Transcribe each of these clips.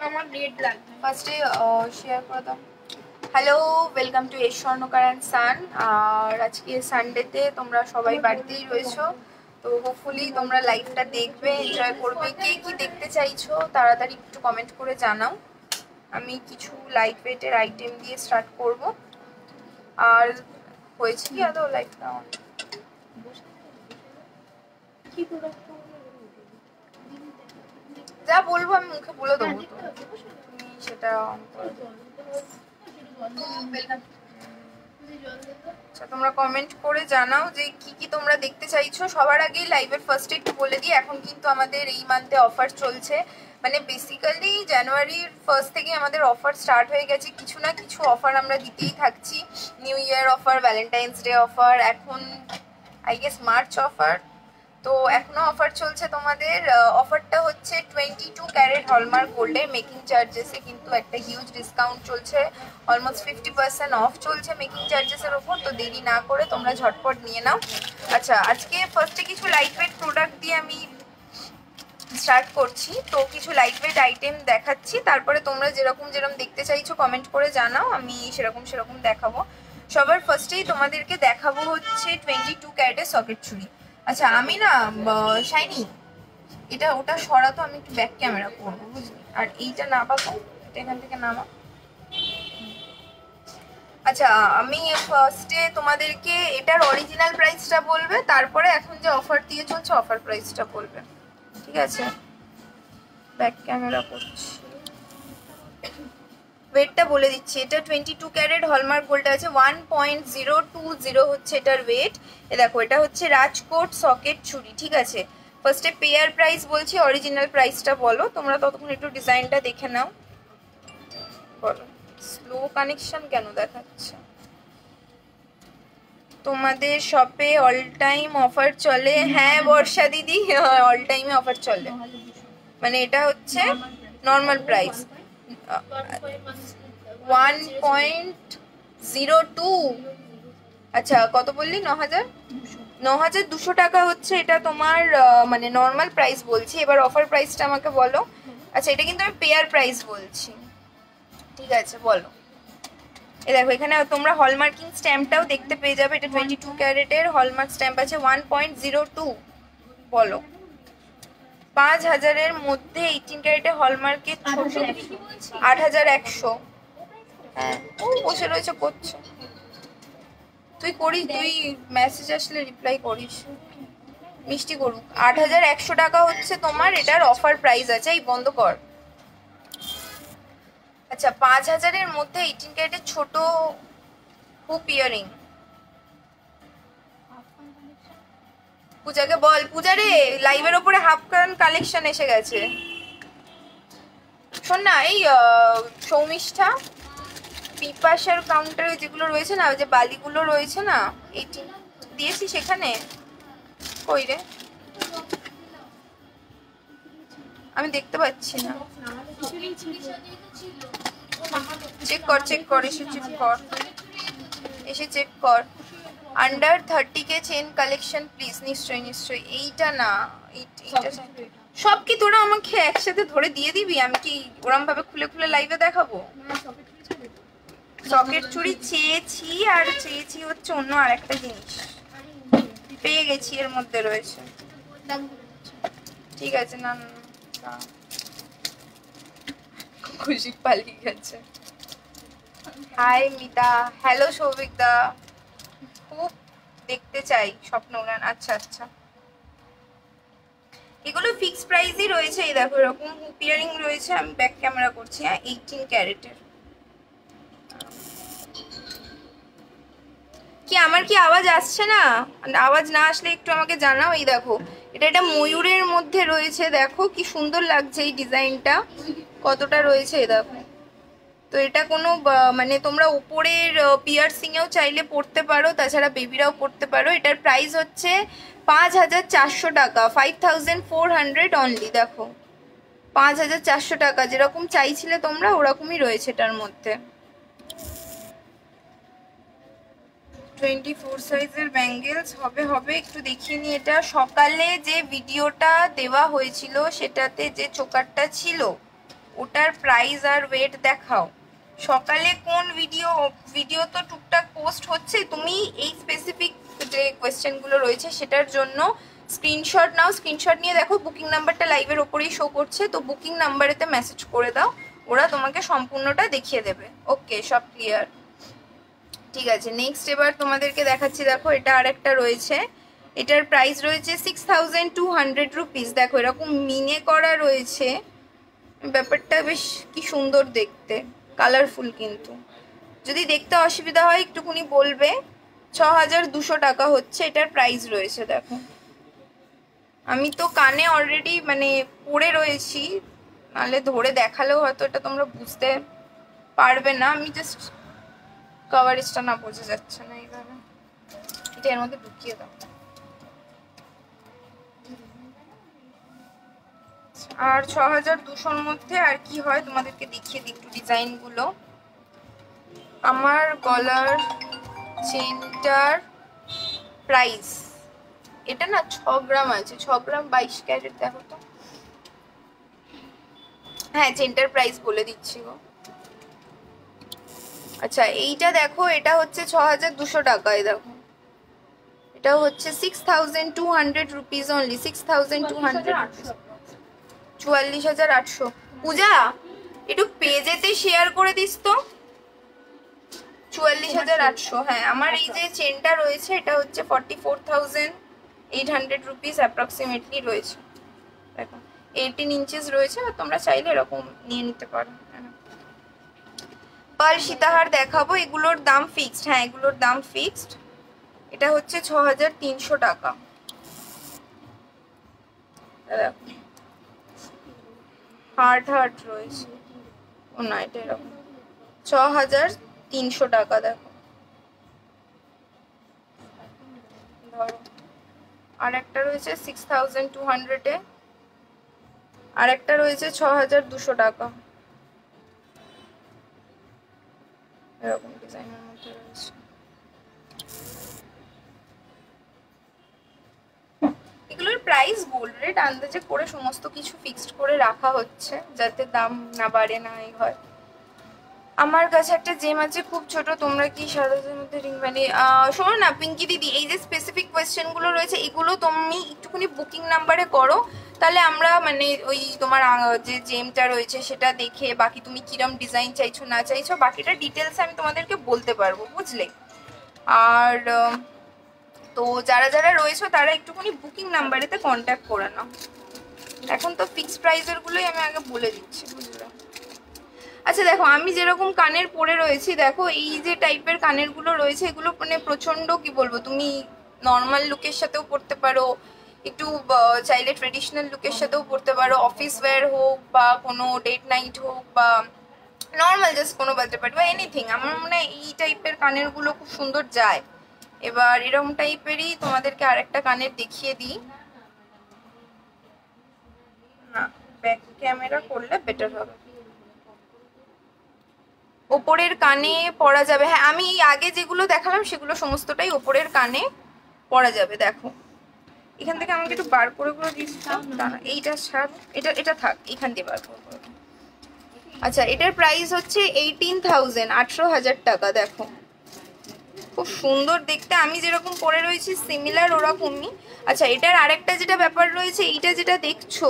আমার রেড লাগবে ফার্স্টে শেয়ার করে দাও। হ্যালো, ওয়েলকাম টু এস স্বর্ণকার অ্যান্ড সান। আর আজকে সানডেতে তোমরা সবাই বাড়িতেই রয়েছো, তো হোপফুলি তোমরা লাইভটা দেখবে, এনজয় করবে। কে কি দেখতে চাইছো তাড়াতাড়ি একটু কমেন্ট করে জানাও। আমি কিছু লাইট ওয়েটের আইটেম দিয়ে স্টার্ট করব। আর হয়েছে কি আদৌ লাইটটা অন? যা বলবো আমি মুখে বলে দেবো, তো তুমি সেটা অন করে দেবো। আচ্ছা, তোমরা কমেন্ট করে জানাও যে কি কি তোমরা দেখতে চাইছো। সবার আগেই লাইভের ফার্স্টে একটু বলে দিই, এখন কিন্তু আমাদের এই মান্থে অফার চলছে। মানে বেসিক্যালি জানুয়ারির ফার্স্ট থেকে আমাদের অফার স্টার্ট হয়ে গেছে। কিছু না কিছু অফার আমরা দিতেই থাকছি। New year offer, Valentine's day offer, এখন আই গেস মার্চ অফার। তো এখনো অফার চলছে তোমাদের। অফারটা হচ্ছে 22 ক্যারেট হলমার্ক গোল্ডের মেকিং চার্জেসে কিন্তু একটা হিউজ ডিসকাউন্ট চলছে। অলমোস্ট 50% অফ চলছে মেকিং চার্জেসের ওপর। তো দেরি না করে তোমরা ঝটপট নিয়ে নাও। আচ্ছা, আজকে ফার্স্টে কিছু লাইট ওয়েট প্রোডাক্ট দিয়ে আমি স্টার্ট করছি। তো কিছু লাইট ওয়েট আইটেম দেখাচ্ছি, তারপরে তোমরা যেরকম দেখতে চাইছো কমেন্ট করে জানাও, আমি সেরকম দেখাবো। সবার ফার্স্টেই তোমাদেরকে দেখাবো হচ্ছে 22 ক্যারেটের সকেট চুড়ি। আচ্ছা, আমি না শাইনি, এটা ওটা সরাতো, আমি একটু ব্যাক ক্যামেরা করবো বুঝলি। আর এইটা না পাবো, এটা এখান থেকে নামা। আচ্ছা, আমি ফার্স্টে তোমাদেরকে এটার অরিজিনাল প্রাইসটা বলবে, তারপরে এখন যে অফার দিয়ে চলছে অফার প্রাইসটা বলবে, ঠিক আছে? ব্যাক ক্যামেরা করছি, ওয়েটটা বলে দিচ্ছি। এটা 22 ক্যারেট হলমার্ক গোল্ড আছে, 1.020 হচ্ছে এটার ওয়েট। এ দেখো, এটা হচ্ছে রাজকোট সকেট চুড়ি, ঠিক আছে? ফার্স্টে পেয়ার প্রাইস বলছি, অরিজিনাল প্রাইসটা বলো। তোমরা ততক্ষণ একটু ডিজাইনটা দেখে নাও, বলো। স্লো কানেকশন কেন দেখাচ্ছে? তোমাদের শপে অল টাইম অফার চলে? হ্যাঁ বর্ষা দিদি, অল টাইমে অফার চলে। মানে এটা হচ্ছে নর্মাল প্রাইস 1.02। আচ্ছা, কত বললি? 9,200 টাকা হচ্ছে এটা তোমার, মানে নর্মাল প্রাইস বলছি। এবার অফার প্রাইসটা আমাকে বলো। আচ্ছা, এটা কিন্তু আমি পেয়ার প্রাইস বলছি, ঠিক আছে? বলো। এ দেখো, এখানে তোমরা হলমার্কিং স্ট্যাম্পটাও দেখতে পেয়ে যাবে। এটা 22 ক্যারেটের হলমার্ক স্ট্যাম্প আছে, 1.02। বলো। 5,000-এর মধ্যে 18 ক্যারেটের হলমার্কের ছোট 8,100। হ্যাঁ, ও বসে রয়েছে, করছে। তুই করিস, তুই মেসেজ আসলে রিপ্লাই করিস। মিষ্টি করুক। 8,100 টাকা হচ্ছে তোমার এটার অফার প্রাইস আছে। এই বন্ধ কর। আচ্ছা, 5,000-এর মধ্যে 18 ক্যারেটের ছোট হুপ ইয়ারিং। পূজাকে বল, পূজা রে, লাইভের ওপরে হাফ কান কালেকশন এসে গেছে। শোন না, এই সৌমিষ্ঠা, পিপাসার কাউন্টারে যেগুলো রয়েছে না, যে বালিগুলো রয়েছে না, এইটি দিয়েছি সেখানে। কই রে, আমি দেখতে পাচ্ছি না। চেক কর, এসে চেক কর। Under 30K chain collection please. নিশ্চয়ই। এইটা না, এইটা সব কি তোরা আমাকে একসাথে ধরে দিয়ে দিবি? আমি কি ওরম ভাবে খুলে লাইভে দেখাবো? সকেট চুড়ি চেয়েছি, আর চেয়েছি হচ্ছে অন্য আর একটা জিনিস। পেয়ে গেছি, এর মধ্যে রয়েছে, ঠিক আছে? না, খুশি পালিয়ে গেছে। হাই মিতা, হ্যালো সৌভিক দা, খুব দেখতে চাই স্বপ্ন উড়ান। আচ্ছা, এগুলো ফিক্স প্রাইসই রয়েছে। এই দেখো, এরকম হুপ ইয়ারিং রয়েছে। আমি ব্যাক ক্যামেরা করছি। হ্যাঁ, 18 ক্যারেটের। কি আমার কি আওয়াজ আসছে না? আওয়াজ না আসলে একটু আমাকে জানাও। এই দেখো, এটা ময়ূরের মধ্যে রয়েছে। দেখো কি সুন্দর লাগছে এই ডিজাইনটা, কতটা রয়েছে। এই দেখো, তো এটা কোনো মানে তোমরা উপরের পিয়ার্সিং এও চাইলে পড়তে পারো, তাছাড়া বেবিরাও পড়তে পারো। এটার প্রাইস হচ্ছে 5,400 টাকা, 5,400 অনলি। দেখো, 5,400 টাকা, যেরকম চাইছিলে তোমরা ওরকমই রয়েছে এটার মধ্যে। 24 সাইজের ব্যাঙ্গেলস হবে একটু দেখিয়ে নি। এটা সকালে যে ভিডিওটা দেওয়া হয়েছিল সেটাতে যে চোকারটা ছিল ওটার প্রাইস আর ওয়েট দেখাও। সকালে কোন ভিডিও তো টুকটাক পোস্ট হচ্ছে, তুমি এই স্পেসিফিক যে কোয়েশ্চেনগুলো রয়েছে সেটার জন্য স্ক্রিনশট নাও, স্ক্রিনশট নিয়ে দেখো বুকিং নাম্বারটা লাইভের ওপরেই শো করছে, তো বুকিং নাম্বারেতে মেসেজ করে দাও, ওরা তোমাকে সম্পূর্ণটা দেখিয়ে দেবে। ওকে, সব ক্লিয়ার, ঠিক আছে। নেক্সট এবার তোমাদেরকে দেখাচ্ছি, দেখো এটা আরেকটা রয়েছে, এটার প্রাইস রয়েছে 6200 রুপিস। দেখো এরকম মিনে করা রয়েছে, ব্যাপারটা বেশ কি সুন্দর দেখতে, কালারফুল। কিন্তু যদি দেখতে অসুবিধা হয় একটুখানি বলবে। 6200 টাকা হচ্ছে এটার প্রাইস রয়েছে। দেখো আমি তো কানে অলরেডি মানে পরে রয়েছি, নাহলে ধরে দেখালেও হয়তো এটা তোমরা বুঝতে পারবে না। আমি জাস্ট কভারেজটা না বোঝা যাচ্ছে না এইভাবে, এটা এর মধ্যে ঢুকিয়ে দাও। আর 6200-র মধ্যে আর কি হয় তোমাদেরকে দেখিয়ে দিই একটু ডিজাইনগুলো। আমার গলার চেনটার প্রাইস, এটা না 6 গ্রাম আছে, 6 গ্রাম 22 ক্যারেট। দেখো তো, হ্যাঁ চেনটার প্রাইস বলে দিচ্ছি গো। আচ্ছা এইটা দেখো, এটা হচ্ছে 6200 টাকায়। দেখো এটা হচ্ছে 6200 রুপিস অনলি, 6200 রুপিস, 44800। পূজা একটু পেজেতে শেয়ার করে দিস তো। 44800, হ্যাঁ। আমার এই যে চেনটা রয়েছে এটা হচ্ছে 44800 রুপিস অ্যাপ্রক্সিমেটলি রয়েছে। দেখো 18 ইঞ্চেস রয়েছে, আর তোমরা চাইলে এরকম নিয়ে নিতে পারো। পার্ল সীতাহার দেখাবো, এগুলোর দাম ফিক্সড, হ্যাঁ এগুলোর দাম ফিক্সড। এটা হচ্ছে 6300 টাকা। দেখো হার্ট রয়েছে, ও না এটা এরকম 6300 টাকা। দেখো ধরো আর একটা রয়েছে 6200-এ, আর একটা রয়েছে 6200 টাকা, এরকম ডিজাইনের মধ্যে রয়েছে। এগুলোর প্রাইস বোল্ড রেট আন্দাজে করে সমস্ত কিছু ফিক্সড করে রাখা হচ্ছে, যাতে দাম না বাড়ে না এই হয়। আমার কাছে একটা জেম আছে খুব ছোট, তোমরা কি সাদার মধ্যে রিং ভ্যালি, শোনো না পিঙ্কি দিদি, এই যে স্পেসিফিক কোয়েশ্চেনগুলো রয়েছে এগুলো তুমি একটুখানি বুকিং নাম্বারে করো, তাহলে আমরা মানে ওই তোমার যে জেমটা রয়েছে সেটা দেখে বাকি তুমি কিরম ডিজাইন চাইছো না চাইছো বাকিটা ডিটেলস আমি তোমাদেরকে বলতে পারবো, বুঝলে। আর তো যারা যারা রয়েছে তারা একটুখানি বুকিং নাম্বারেতে কন্ট্যাক্ট করে নাও। এখন তো ফিক্সড প্রাইসের গুলোই আমি আগে বলে দিচ্ছি, বুঝলে। আচ্ছা দেখো আমি যেরকম কানের পরে রয়েছি, দেখো এই যে টাইপের কানের গুলো রয়েছে এগুলো মানে প্রচন্ড কি বলবো, তুমি নর্মাল লুকের সাথেও পরতে পারো, একটু চাইলে ট্রেডিশনাল লুকের সাথেও পরতে পারো, অফিস ওয়্যার হোক বা কোনো ডেট নাইট হোক বা নর্মাল জাস্ট কোনো বার্থডে পার্টি বা এনিথিং। আমার মনে হয় এই টাইপের কানের গুলো খুব সুন্দর যায়। এবার এরকম টাইপেরই তোমাদেরকে আরেকটা কানের দেখিয়ে দিই, না ব্যাক ক্যামেরা করলে বেটার হবে। ওপরের কানে পরা যাবে, হ্যাঁ আমি আগে যেগুলো দেখালাম সেগুলো সমস্তটাই ওপরের কানে পরা যাবে। দেখো এখান থেকে আমাকে একটু বার করে দিচ্ছিলাম, দাঁড়া এইটা ছাড়, এটা থাক, এখান দিয়ে বার করে। আচ্ছা এটার প্রাইস হচ্ছে 18,000, 18,000 টাকা। দেখো খুব সুন্দর দেখতে, আমি যেরকম পরে রয়েছি সিমিলার ওরকমই। আচ্ছা এটার আরেকটা যেটা ব্যাপার রয়েছে, এইটা যেটা দেখছো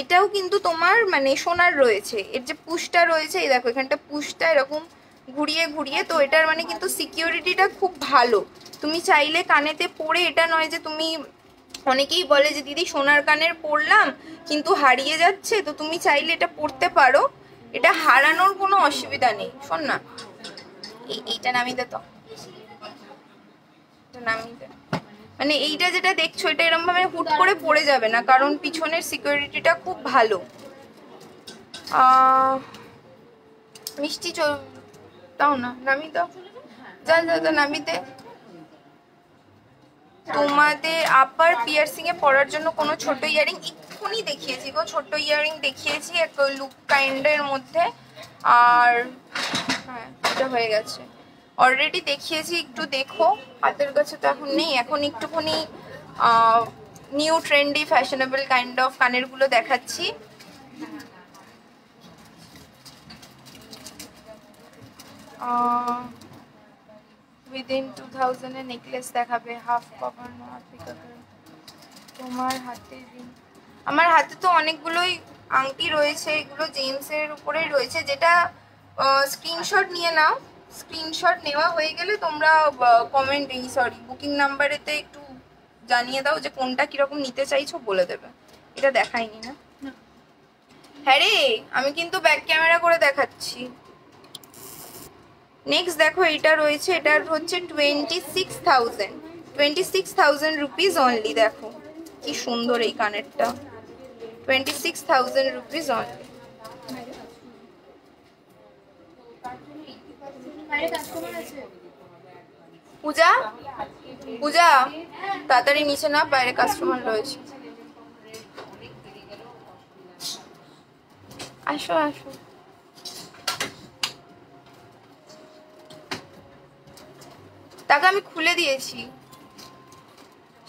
এটাও কিন্তু তোমার মানে সোনার রয়েছে, এর যে পুশটা রয়েছে এই দেখো এখানটা পুশটা এরকম ঘুরিয়ে ঘুরিয়ে, তো এটার মানে কিন্তু সিকিউরিটিটা খুব ভালো। তুমি চাইলে কানেতে পরে, এটা নয় যে তুমি, অনেকেই বলে যে দিদি সোনার কানের পরলাম কিন্তু হারিয়ে যাচ্ছে, তো তুমি চাইলে এটা পরতে পারো, এটা হারানোর কোনো অসুবিধা নেই। শোন না এইটা নামিয়ে দে, তো এটা নামিয়ে দে, মানে এইটা যেটা দেখছো এটা এরকম ভাবে হুট করে পড়ে যাবে না, কারণ পিছনের সিকিউরিটিটা খুব ভালো। মিষ্টি দাও না, নামিয়ে দাও, যা নামিয়ে দে। তোমাদের আপার পিয়ার্সিং এ পরার জন্য কোনো ছোট ইয়ারিং এক্ষুনি দেখিয়েছি গো, ছোট ইয়ারিং দেখিয়েছি এক লুক কাইন্ডের মধ্যে। আর হ্যাঁ এটা হয়ে গেছে, অলরেডি দেখিয়েছি, একটু দেখো। হাতের কাছে তো এখন নেই, এখন একটুখানি new trendy fashionable kind of কানের গুলো দেখাচ্ছি। উইদিন 2000 এর নেকলেস দেখাবে, হাফ কভার নোয়া পিকাকের। তোমার হাতে দিন। আমার হাতে তো অনেকগুলোই আংটি রয়েছে, এগুলো জেন্টসের উপরেই রয়েছে। যেটা স্ক্রিনশট নিয়ে নাও, স্ক্রিনশট নেওয়া হয়ে গেলে তোমরা কমেন্ট বুকিং নাম্বারেতে একটু জানিয়ে দাও যে কোনটা কিরকম নিতে চাইছো, বলে দেবে। এটা দেখাইনি না? হ্যাঁ রে, আমি কিন্তু ব্যাক ক্যামেরা করে দেখাচ্ছি। নেক্সট দেখো এটা রয়েছে, এটার হচ্ছে 26,000 রুপিস অনলি। দেখো কি সুন্দর এই কানেরটা, 26,000 রুপিস অনলি। পূজা পূজা তাড়াতাড়ি নিচে না, বাইরে কাস্টমার রয়েছে। আসো আসো। তাকে আমি খুলে দিয়েছি।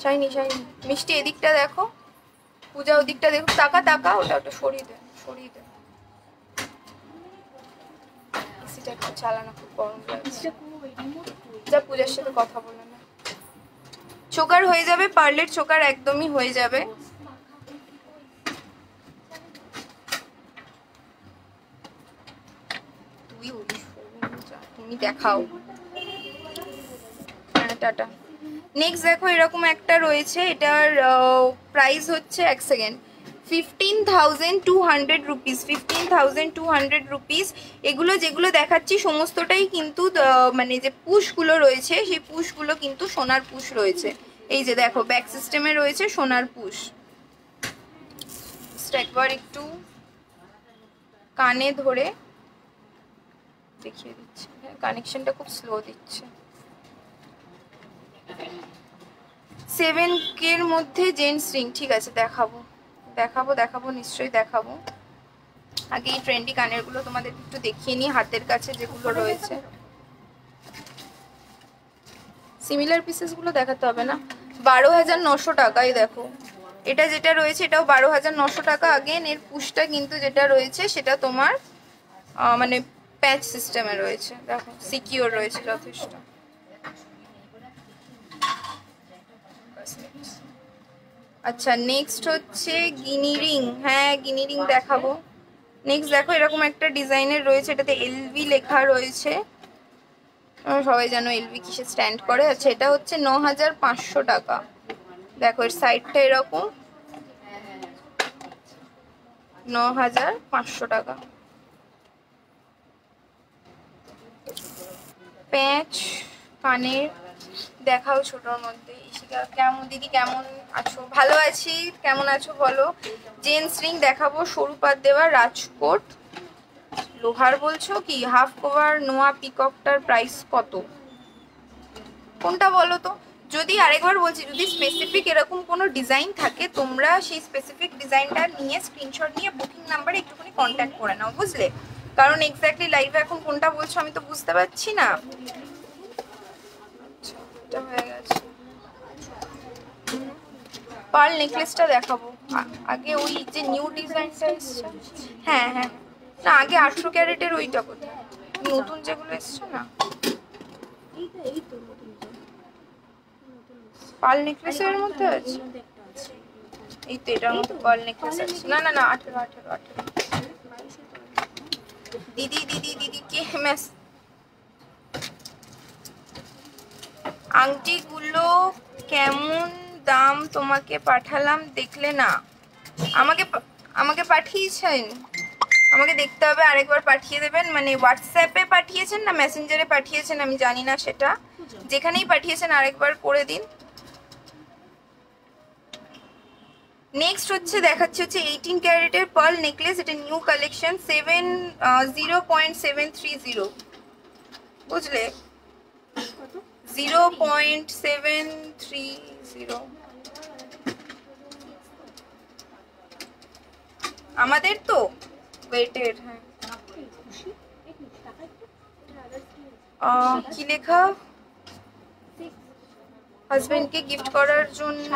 শাইনি শাইনি মিষ্টি এদিকটা দেখো, পূজা ওদিকটা দেখো। টাকা টাকা ওটা ওটা সরিয়ে দে, সরিয়ে দে। এসিটা একটু চালানো, খুব গরম লাগছে। যা পূজার সাথে কথা বলে না। চোকার হয়ে যাবে, পার্লের চোকার একদমই হয়ে যাবে। তুমি দেখাও। টাটা। নেক্সট দেখো এরকম একটা রয়েছে, এটার প্রাইস হচ্ছে, এক সেকেন্ড, 15,200 রুপিস। 15,200 রুপিস। এগুলো যেগুলো দেখাচ্ছি সমস্তটাই কিন্তু মানে যে পুশগুলো রয়েছে, সেই পুশগুলো কিন্তু সোনার পুশ রয়েছে। এই যে দেখো ব্যাক সিস্টেমে রয়েছে সোনার পুশ। একবার একটু কানে ধরে দেখিয়ে দিচ্ছি, কানেকশনটা খুব স্লো দিচ্ছে। 7K এর মধ্যে জেন্টস রিং, ঠিক আছে দেখাবো দেখাবো দেখাবো, নিশ্চয়ই দেখাবো। আগে এই ট্রেন্ডি কানেরগুলো তোমাদের একটু দেখিয়ে নিই, হাতের কাছে যেগুলো রয়েছে। সিমিলার পিসেসগুলো দেখাতে হবে না। 12,900 টাকায় দেখো এটা যেটা রয়েছে, এটাও 12,900 টাকা। আগেন এর পুশটা কিন্তু যেটা রয়েছে সেটা তোমার মানে প্যাচ সিস্টেমে রয়েছে, দেখো সিকিউর রয়েছে যথেষ্ট। আচ্ছা নেক্সট হচ্ছে গিনি রিং। হ্যাঁ গিনি রিং দেখাবো। নেক্সট দেখো এরকম একটা ডিজাইনের রয়েছে, এটাতে এলভি লেখা রয়েছে। সবাই জানো এলভি কিসে স্ট্যান্ড করে। আচ্ছা এটা হচ্ছে 9,500 টাকা। দেখো এর সাইডটা এরকম, 9,500 টাকা। প্যাচ কানের দেখাও ছোটর মধ্যে। ইশিকা কেমন, দিদি কেমন আছো? ভালো আছি, কেমন আছো বলো। জেন্টস রিং দেখাবো, সরু পাত দেওয়া, রাজকোট লোহার বলছো কি? হাফ কভার নোয়া পিককটার প্রাইস কত, কোনটা বলো তো? যদি আরেকবার বলছি, যদি স্পেসিফিক এরকম কোনো ডিজাইন থাকে তোমরা সেই স্পেসিফিক ডিজাইনটা নিয়ে স্ক্রিনশট নিয়ে বুকিং নাম্বারে একটুখানি কন্ট্যাক্ট করে নাও, বুঝলে? কারণ এক্স্যাক্টলি লাইভে এখন কোনটা বলছো আমি তো বুঝতে পারছি না। এটা হয়ে গেছে। পার্ল নেকলেসটা দেখাবো আগে, ওই যে নিউ ডিজাইনটা এসছে। হ্যাঁ হ্যাঁ না, আগে 18 ক্যারেটের ওইটা কোথায়, নতুন যেগুলো এসছে না। পার্ল নেকলেসের মধ্যে আছে, এই তো এটার মধ্যে পার্ল নেকলেস আছে। না না না 18। দিদি দিদি দিদি কে মেস, আংটিগুলো কেমন দাম তোমাকে পাঠালাম দেখলে না? আমাকে পাঠিয়েছেন, আমাকে দেখতে হবে, আরেকবার পাঠিয়ে দেবেন। মানে হোয়াটসঅ্যাপে পাঠিয়েছেন না মেসেঞ্জারে পাঠিয়েছেন আমি জানি না, সেটা যেখানেই পাঠিয়েছেন আরেকবার করে দিন। নেক্সট হচ্ছে দেখাচ্ছি হচ্ছে 18 ক্যারেটের পার্ল নেকলেস। এটা নিউ কালেকশন, 0.730, বুঝলে? 0.730 আমাদের তো ওয়েটের। হ্যাঁ কি লেখা? হাজবেন্ডকে গিফট করার জন্য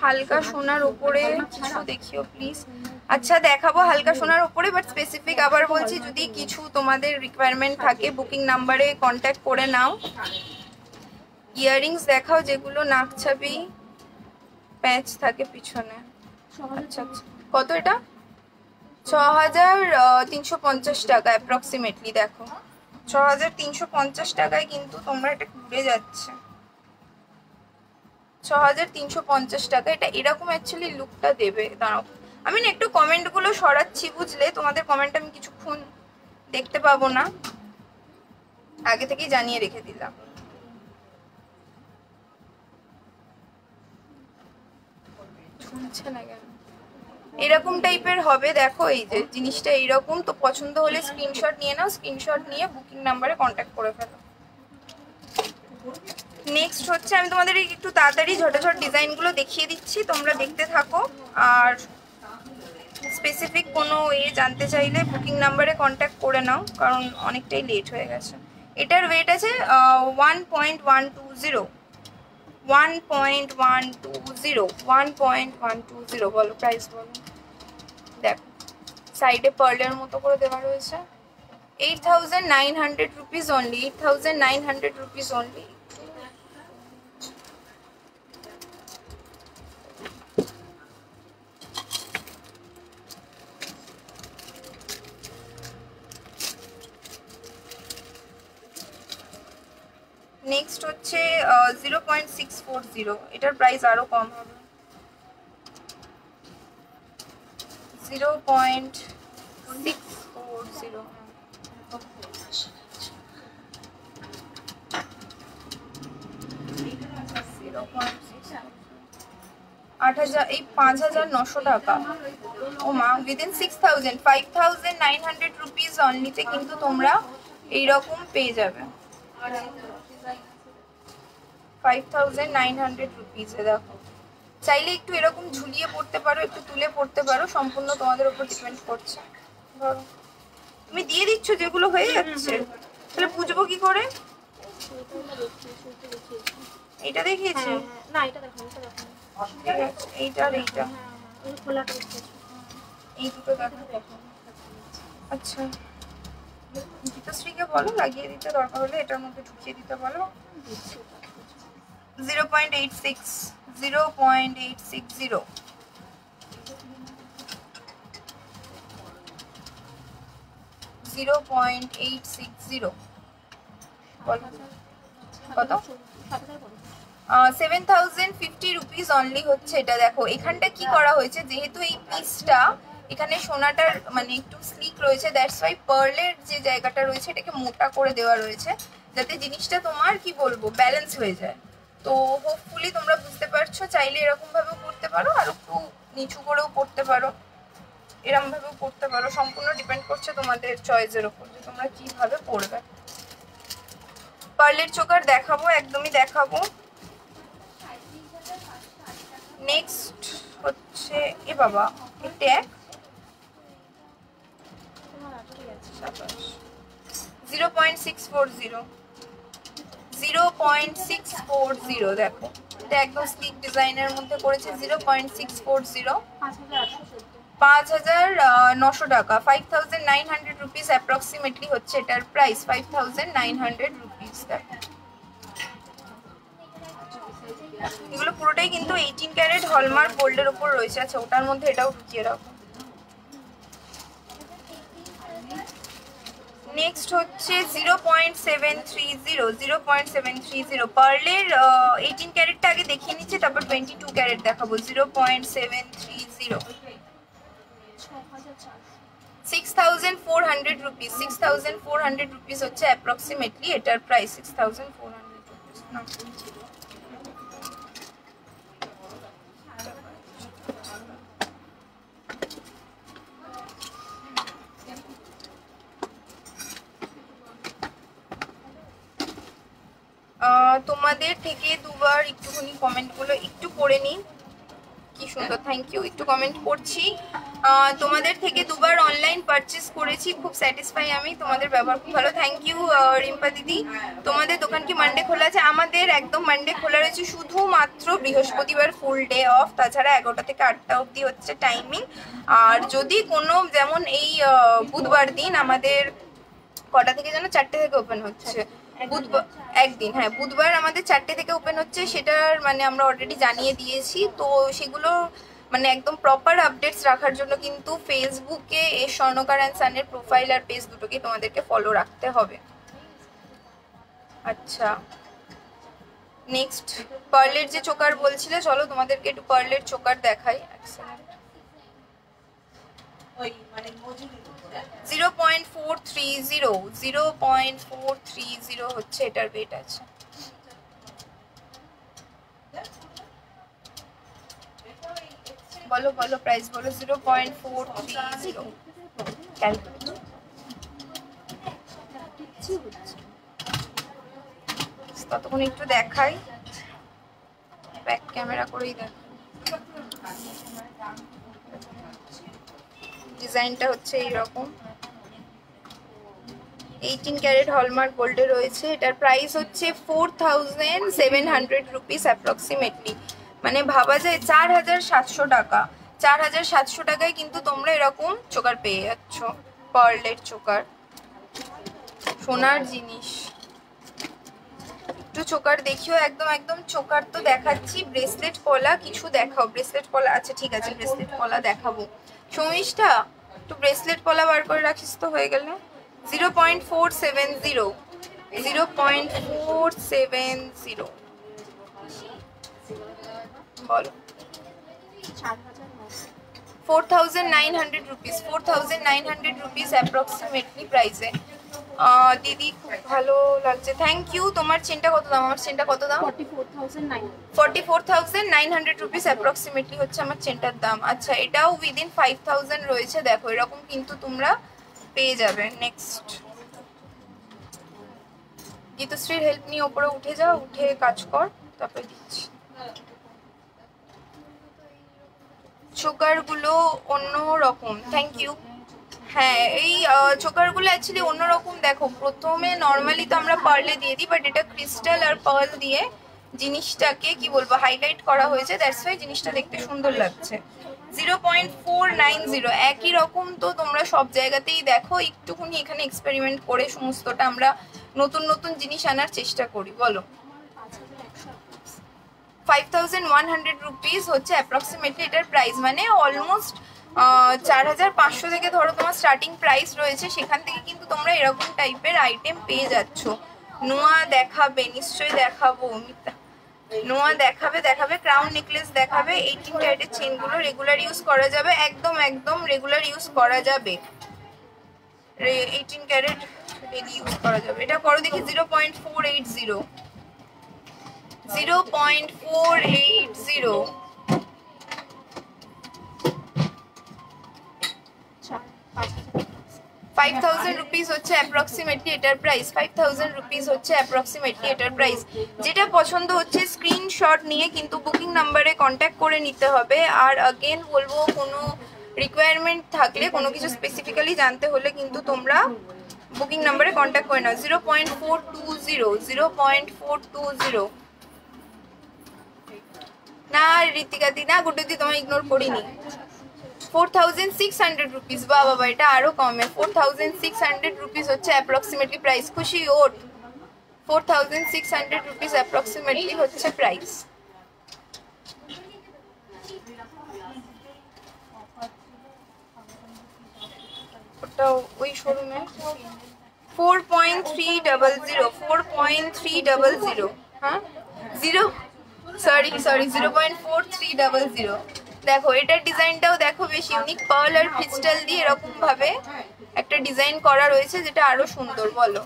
হালকা সোনার উপরে কিছু দেখিও প্লিজ। আচ্ছা দেখাবো হালকা সোনার উপরে, বাট স্পেসিফিক আবার বলছি যদি কিছু তোমাদের রিকোয়ারমেন্ট থাকে বুকিং নাম্বারে কন্ট্যাক্ট করে নাও। ইয়াররিংস দেখাও যেগুলো নাকছাবি প্যাচ থাকে পিছনে। আচ্ছা আচ্ছা, কত এটা? 6350 টাকা অ্যাপ্রক্সিমেটলি। দেখো 6350 টাকায় কিন্তু তোমরা এটা ঘুরে যাচ্ছে। 6350 টাকা এটা এরকম অ্যাকচুয়ালি লুকটা দেবে। দাঁড়াও আমি না একটু কমেন্টগুলো সরাচ্ছি, বুঝলে? তোমাদের কমেন্ট আমি কিছুক্ষণ দেখতে পাবো না, আগে থেকেই জানিয়ে রেখে দিলাম। শুনছে না কেন? এরকম টাইপের হবে, দেখো এই যে জিনিসটা এইরকম। তো পছন্দ হলে স্ক্রিনশট নিয়ে নাও, স্ক্রিনশট নিয়ে বুকিং নাম্বারে কন্ট্যাক্ট করে ফেলো। নেক্সট হচ্ছে আমি তোমাদের একটু তাড়াতাড়ি ঝটাঝট ডিজাইনগুলো দেখিয়ে দিচ্ছি, তোমরা দেখতে থাকো। আর স্পেসিফিক কোনো জানতে চাইলে বুকিং নাম্বারে কন্ট্যাক্ট করে নাও, কারণ অনেকটাই লেট হয়ে গেছে। এটার ওয়েট আছে 1.120। 1.120 1.120 বলো, প্রাইস বলো। দেখো সাইডে পার্লের মতো করে দেওয়া রয়েছে। 8900 rupees only, 8900 rupees only. Next হচ্ছে 0.640, এটার প্রাইস আরো কম হবে। 0.640। 8000, এই 5900 টাকা। ও মা, উইদিন 6000, 5900 রুপিস অনলিতে কিন্তু তোমরা এইরকম পেয়ে যাবে। 5900 রুপিসে দেখো। চাইলে একটু এরকম ঝুলিয়ে পড়তে পারো, একটু তুলে পড়তে পারো, সম্পূর্ণ তোমাদের উপর ডিপেন্ড করছে। ধরো তুমি দিয়ে দিচ্ছ যেগুলো হয়ে যাচ্ছে, তাহলে বুঝবো কি করে? এটা দেখিয়েছে না, এটা দেখো, এটা দেখো। এইটা আর এইটা, এই দুটো দেখো। আচ্ছা গীতাশ্রীকে বলো লাগিয়ে দিতে, দরকার হলে এটার মধ্যে ঢুকিয়ে দিতে বলো। 0.86, 0.860। কত? 7050 রুপিস অনলি হচ্ছে এটা। দেখো এখানটা কি করা হয়েছে, যেহেতু এই পিসটা এখানে সোনাটার মানে একটু স্লিক রয়েছে, দ্যাটস ওয়াই পার্লের যে জায়গাটা রয়েছে এটাকে মোটা করে দেওয়া রয়েছে, যাতে জিনিসটা তোমার কি বলবো ব্যালেন্স হয়ে যায়। তো হোপফুলি তোমরা বুঝতে পারছো। চাইলে এরকম ভাবেও করতে পারো, আর একটু নিচু করেও করতে পারো, এরকম ভাবেও করতে পারো, সম্পূর্ণ ডিপেন্ড করছে তোমাদের চয়েসের উপর যে তোমরা কিভাবে পড়বে। পার্লের চোকার দেখাবো, একদমই দেখাবো। নেক্সট হচ্ছে এ বাবা এ ট্যাগ 0.640, 0.640। দেখো এটা একদম স্লিক ডিজাইনের মধ্যে করেছে। 0.640, 5900 টাকা, 5900 রুপিস অ্যাপ্রক্সিমেটলি হচ্ছে এটার প্রাইস। 5900 রুপিস। দেখো এগুলো পুরোটাই কিন্তু 18 ক্যারেট হলমার্ক গোল্ডের উপর রয়েছে। আচ্ছা ওটার মধ্যে এটাও ঢুকিয়ে রাখো। নেক্সট হচ্ছে 0.730, 0.730 পার্লের 18 ক্যারেটটা আগে দেখিয়ে নিচ্ছে, তারপর 22 ক্যারেট দেখাবো। 0.730, 6400 রুপিস। 6400 রুপিস হচ্ছে অ্যাপ্রক্সিমেটলি এটার প্রাইস। 6400 রুপিস। তোমাদের থেকে দুবার একটুখানি কমেন্টগুলো একটু পড়ে নিই। কি সুন্দর, থ্যাংক ইউ। একটু কমেন্ট করছি। তোমাদের থেকে দুবার অনলাইন পারচেস করেছি, খুব স্যাটিসফাই আমি, তোমাদের ব্যবহার খুব ভালো। থ্যাংক ইউ রিম্পা দিদি। তোমাদের দোকান কি মানডে খোলা আছে? আমাদের একদম মানডে খোলা রয়েছে, শুধুমাত্র বৃহস্পতিবার ফুল ডে অফ, তাছাড়া 11টা থেকে 8টা অবধি হচ্ছে টাইমিং। আর যদি কোনো যেমন এই বুধবার দিন আমাদের কটা থেকে যেন 4টে থেকে ওপেন হচ্ছে, বুধবার একদিন, হ্যাঁ বুধবার আমাদের 4টে থেকে ওপেন হচ্ছে, সেটার মানে আমরা অলরেডি জানিয়ে দিয়েছি। তো সেগুলো মানে একদম প্রপার আপডেটস রাখার জন্য কিন্তু ফেসবুকে এই স্বর্ণকার অ্যান্ড সানের প্রোফাইল আর পেজ দুটোকে তোমাদেরকে ফলো রাখতে হবে। আচ্ছা, নেক্সট পার্লের যে চোকার বলছিলে, চলো তোমাদেরকে একটু পার্লের চোকার দেখাই। 0.430 হচ্ছে এটার ওয়েট আছে। বলো বলো প্রাইস বলো। 0.430 ততক্ষণ একটু দেখাই, ব্যাক ক্যামেরা করেই দেখ। ডিজাইনটা হচ্ছে এইরকম, 18 ক্যারেট হলমার্ক গোল্ডে রয়েছে। এটার প্রাইস হচ্ছে 4700 রুপিস অ্যাপ্রক্সিমেটলি, মানে ভাবা যায় 4700 টাকা। 4700 টাকায় কিন্তু তোমরা এরকম চোকার পেয়ে যাচ্ছ, পার্লের চোকার, সোনার জিনিস। একটু চোকার দেখিও, একদম একদম চোকার তো দেখাচ্ছি। ব্রেসলেট পলা কিছু দেখাও, ব্রেসলেট পলা, আচ্ছা ঠিক আছে ব্রেসলেট পলা দেখাবো। সমিষ্ঠা একটু ব্রেসলেট পলা বার করে রাখিস তো, হয়ে গেল। 0.470 বলো। 4900 রুপিস, 4900 রুপিস অ্যাপ্রক্সিমেটলি প্রাইসে। দিদি খুব ভালো লাগছে, থ্যাংক ইউ। তোমার চেনটা কত দাম? আমার চেনটা কত দাম? 44,900 রুপিস অ্যাপ্রক্সিমেটলি হচ্ছে আমার চেনটার দাম। আচ্ছা, এটাও উইদিন 5000 রয়েছে, দেখো এরকম কিন্তু তোমরা পেয়ে যাবে। নেক্সট, গীতশ্রীর হেল্প নিয়ে ওপরে উঠে যাও, উঠে কাজ কর, তারপরে দিচ্ছি। চোকারগুলো অন্য রকম, থ্যাংক ইউ। হ্যাঁ, এই চোকারগুলো অ্যাকচুয়ালি অন্যরকম। দেখো প্রথমে নর্মালি তো আমরা পার্লে দিয়ে দিই, বাট এটা ক্রিস্টাল আর পার্ল দিয়ে জিনিসটাকে কি বলবো হাইলাইট করা হয়েছে, দ্যাটস ওয়াই জিনিসটা দেখতে সুন্দর লাগছে। 0.490 একই রকম তো তোমরা সব জায়গাতেই দেখো, একটুখানি এখানে এক্সপেরিমেন্ট করে সমস্তটা আমরা নতুন নতুন জিনিস আনার চেষ্টা করি। বলো। 5100 রুপিস হচ্ছে অ্যাপ্রক্সিমেটলি এটার প্রাইস, মানে অলমোস্ট 4500 থেকে ধরো তোমার স্টার্টিং প্রাইস রয়েছে, সেখান থেকে কিন্তু তোমরা এরকম টাইপের আইটেম পেয়ে যাচ্ছ। নোয়া দেখাবে, নিশ্চয়ই দেখাবো, নোয়া দেখাবে ক্রাউন নেকলেস দেখাবে। 18 ক্যারেটের চেনগুলো রেগুলার ইউজ করা যাবে, একদম একদম রেগুলার ইউজ করা যাবে, 18 ক্যারেট ডেলি ইউজ করা যাবে। এটা করো দেখি 0.480 5000 রুপিস হচ্ছে অ্যাপ্রক্সিমেটলি এটার প্রাইস। 5000 রুপিস হচ্ছে অ্যাপ্রক্সিমেটলি এটার প্রাইস। যেটা পছন্দ হচ্ছে স্ক্রিনশট নিয়ে কিন্তু বুকিং নাম্বারে কন্ট্যাক্ট করে নিতে হবে। আর अगेन বলবো, কোনো রিকোয়ারমেন্ট থাকলে, কোনো কিছু স্পেসিফিক্যালি জানতে হলে কিন্তু তোমরা বুকিং নাম্বারে কন্ট্যাক্ট করে নাও। 0.420 না ঋতিকা দি, না গুড্ডু দি, তোমায় ইগনোর করিনি। 4600 রুপিস, বাবা এটা আরো কমে। 4600 রুপিস হচ্ছে অ্যাপ্রক্সিমেটলি প্রাইস। খুশি ওট, 4600 রুপিস অ্যাপ্রক্সিমেটলি হচ্ছে প্রাইস। ওটা ওই শোরুমে 4.300 হ্যাঁ 0.4300। দেখো এটার ডিজাইনটাও দেখো, বেশ ইউনিক, পার্ল আর ক্রিস্টাল দিয়ে এরকম ভাবে একটা ডিজাইন করা রয়েছে, যেটা আরো সুন্দর। বলো।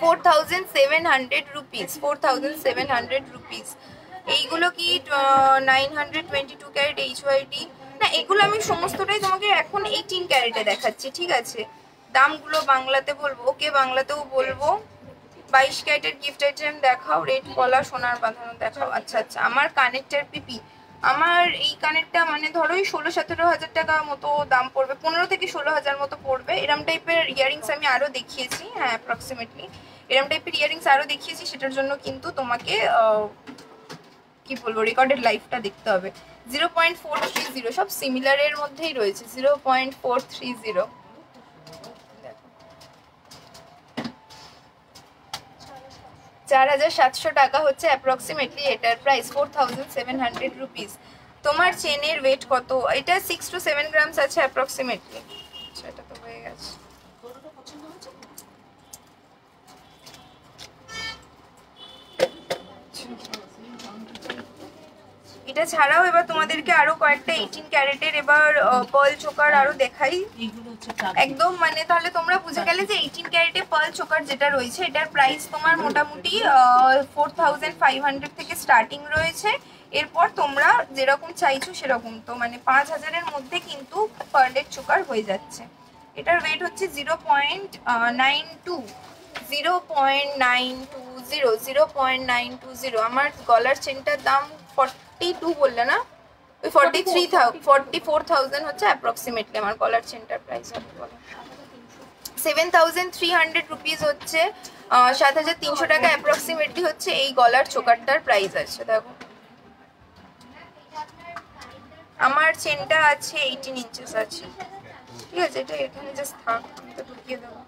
4700 রুপিস, 4700 রুপিস। এইগুলো কি 922 ক্যারেট HYD? না, এগুলো আমি সমস্তটাই তোমাকে এখন 18 ক্যারেটে দেখাচ্ছি, ঠিক আছে? দামগুলো বাংলাতে বলবো, ওকে বাংলাতেও বলবো। 22 ক্যারেটের গিফট আইটেম দেখাও, রেড কলা, সোনার বাঁধানো দেখাও। আচ্ছা আচ্ছা, আমার কানেক্টার পিপি আমার এই কানেরটা মানে ধরো 16-17 হাজার টাকা মতো দাম পড়বে, 15 থেকে 16 হাজার মতো পড়বে। এরম টাইপের ইয়ারিংস আমি আরো দেখিয়েছি, হ্যাঁ অ্যাপ্রক্সিমেটলি এরম টাইপের ইয়ারিংস আরো দেখিয়েছি, সেটার জন্য কিন্তু তোমাকে কি বলবো রেকর্ডেড লাইফটা দেখতে হবে। 0.430 সব সিমিলারের মধ্যেই রয়েছে, 0.430। 4700 টাকা হচ্ছে অ্যাপ্রক্সিমেটলি এটার প্রাইস, 4700 রুপিস। তোমার চেনের ওয়েট কত? এটা 6 to 7 গ্রামস আছে অ্যাপ্রক্সিমেটলি। আচ্ছা এটা তো হয়ে গেছে। এটা ছাড়াও এবার তোমাদেরকে আরো কয়েকটা 18 ক্যারেটের এবার পার্ল চোকার আরো দেখাই একদম, মানে তাহলে তোমরা বুঝে গেলে যে 18 ক্যারেটে পার্ল চোকার যেটা রয়েছে এটার প্রাইস তোমার মোটামুটি 4500 থেকে স্টার্টিং রয়েছে। এরপর তোমরা যেরকম চাইছো সেরকম, তো মানে 5000-এর মধ্যে কিন্তু পার্লের চোকার হয়ে যাচ্ছে। এটার ওয়েট হচ্ছে 0.92, 0.920। আমার গলার চেনটার দাম 42 বললে না, ওই 44,000 হচ্ছে অ্যাপ্রক্সিমেটলি আমার গলার চেনটার প্রাইস হবে। বলো 7300 রুপিস হচ্ছে, 7300 টাকা অ্যাপ্রক্সিমেটলি হচ্ছে এই গলার চোকারটার প্রাইস আছে। দেখো আমার চেনটা আছে 18 ইঞ্চেস আছে, ঠিক আছে, এটা এখানে জাস্ট থাক, আমি তো ঢুকিয়ে দেবো।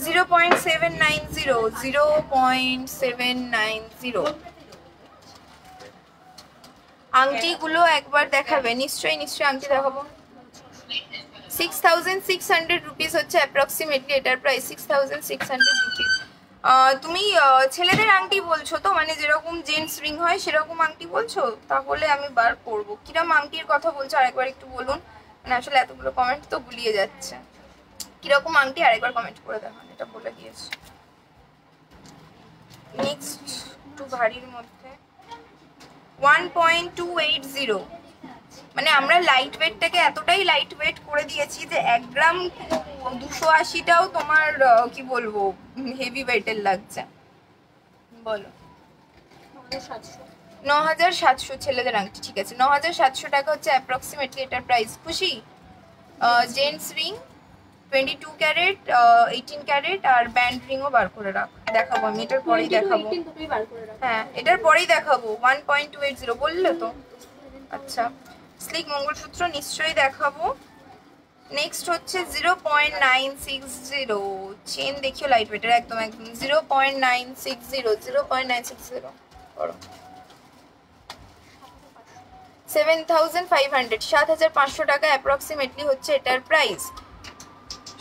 0.790। আংটিগুলো একবার দেখাবে? নিশ্চয়ই আংটি দেখাবো। 6600 রুপিস হচ্ছে অ্যাপ্রক্সিমেটলি এটার প্রাইস, 6600 রুপিস। তুমি ছেলেদের আংটি বলছো তো, মানে যেরকম জেন্টস রিং হয় সেরকম আংটি বলছো? তাহলে আমি বার করবো। কিরম আংটির কথা বলছো আরেকবার একটু বলুন, মানে আসলে এতগুলো কমেন্ট তো গুলিয়ে যাচ্ছে। কিরকম আংটি আরেকবার কমেন্ট করে দেখান, এটা বলে দিয়েছি। নেক্সট একটু ভারীর মধ্যে 1.280, মানে আমরা লাইট ওয়েটটাকে এতটাই লাইট ওয়েট করে দিয়েছি যে 1 গ্রাম 280টাও তোমার কি বলবো হেভি ওয়েটের লাগছে। বলো 9700 ছেলেদের আংটি, ঠিক আছে 9700 টাকা হচ্ছে অ্যাপ্রক্সিমেটলি এটার প্রাইস। খুশি? জেন্টস রিং 22 ক্যারেট, 18 ক্যারেট আর ব্যান্ড রিংও বার করে দেখাবো আমি, এটার পরেই দেখাবো। হ্যাঁ এটার পরেই দেখাবো। 1.280 বললে তো, আচ্ছা স্লিক মঙ্গলসূত্র নিশ্চয়ই দেখাবো। নেক্সট হচ্ছে 0.960, চেন দেখিও লাইট ওয়েটের একদম 0.960 করো। 7500, 7500 টাকা অ্যাপ্রক্সিমেটলি হচ্ছে এটার প্রাইস,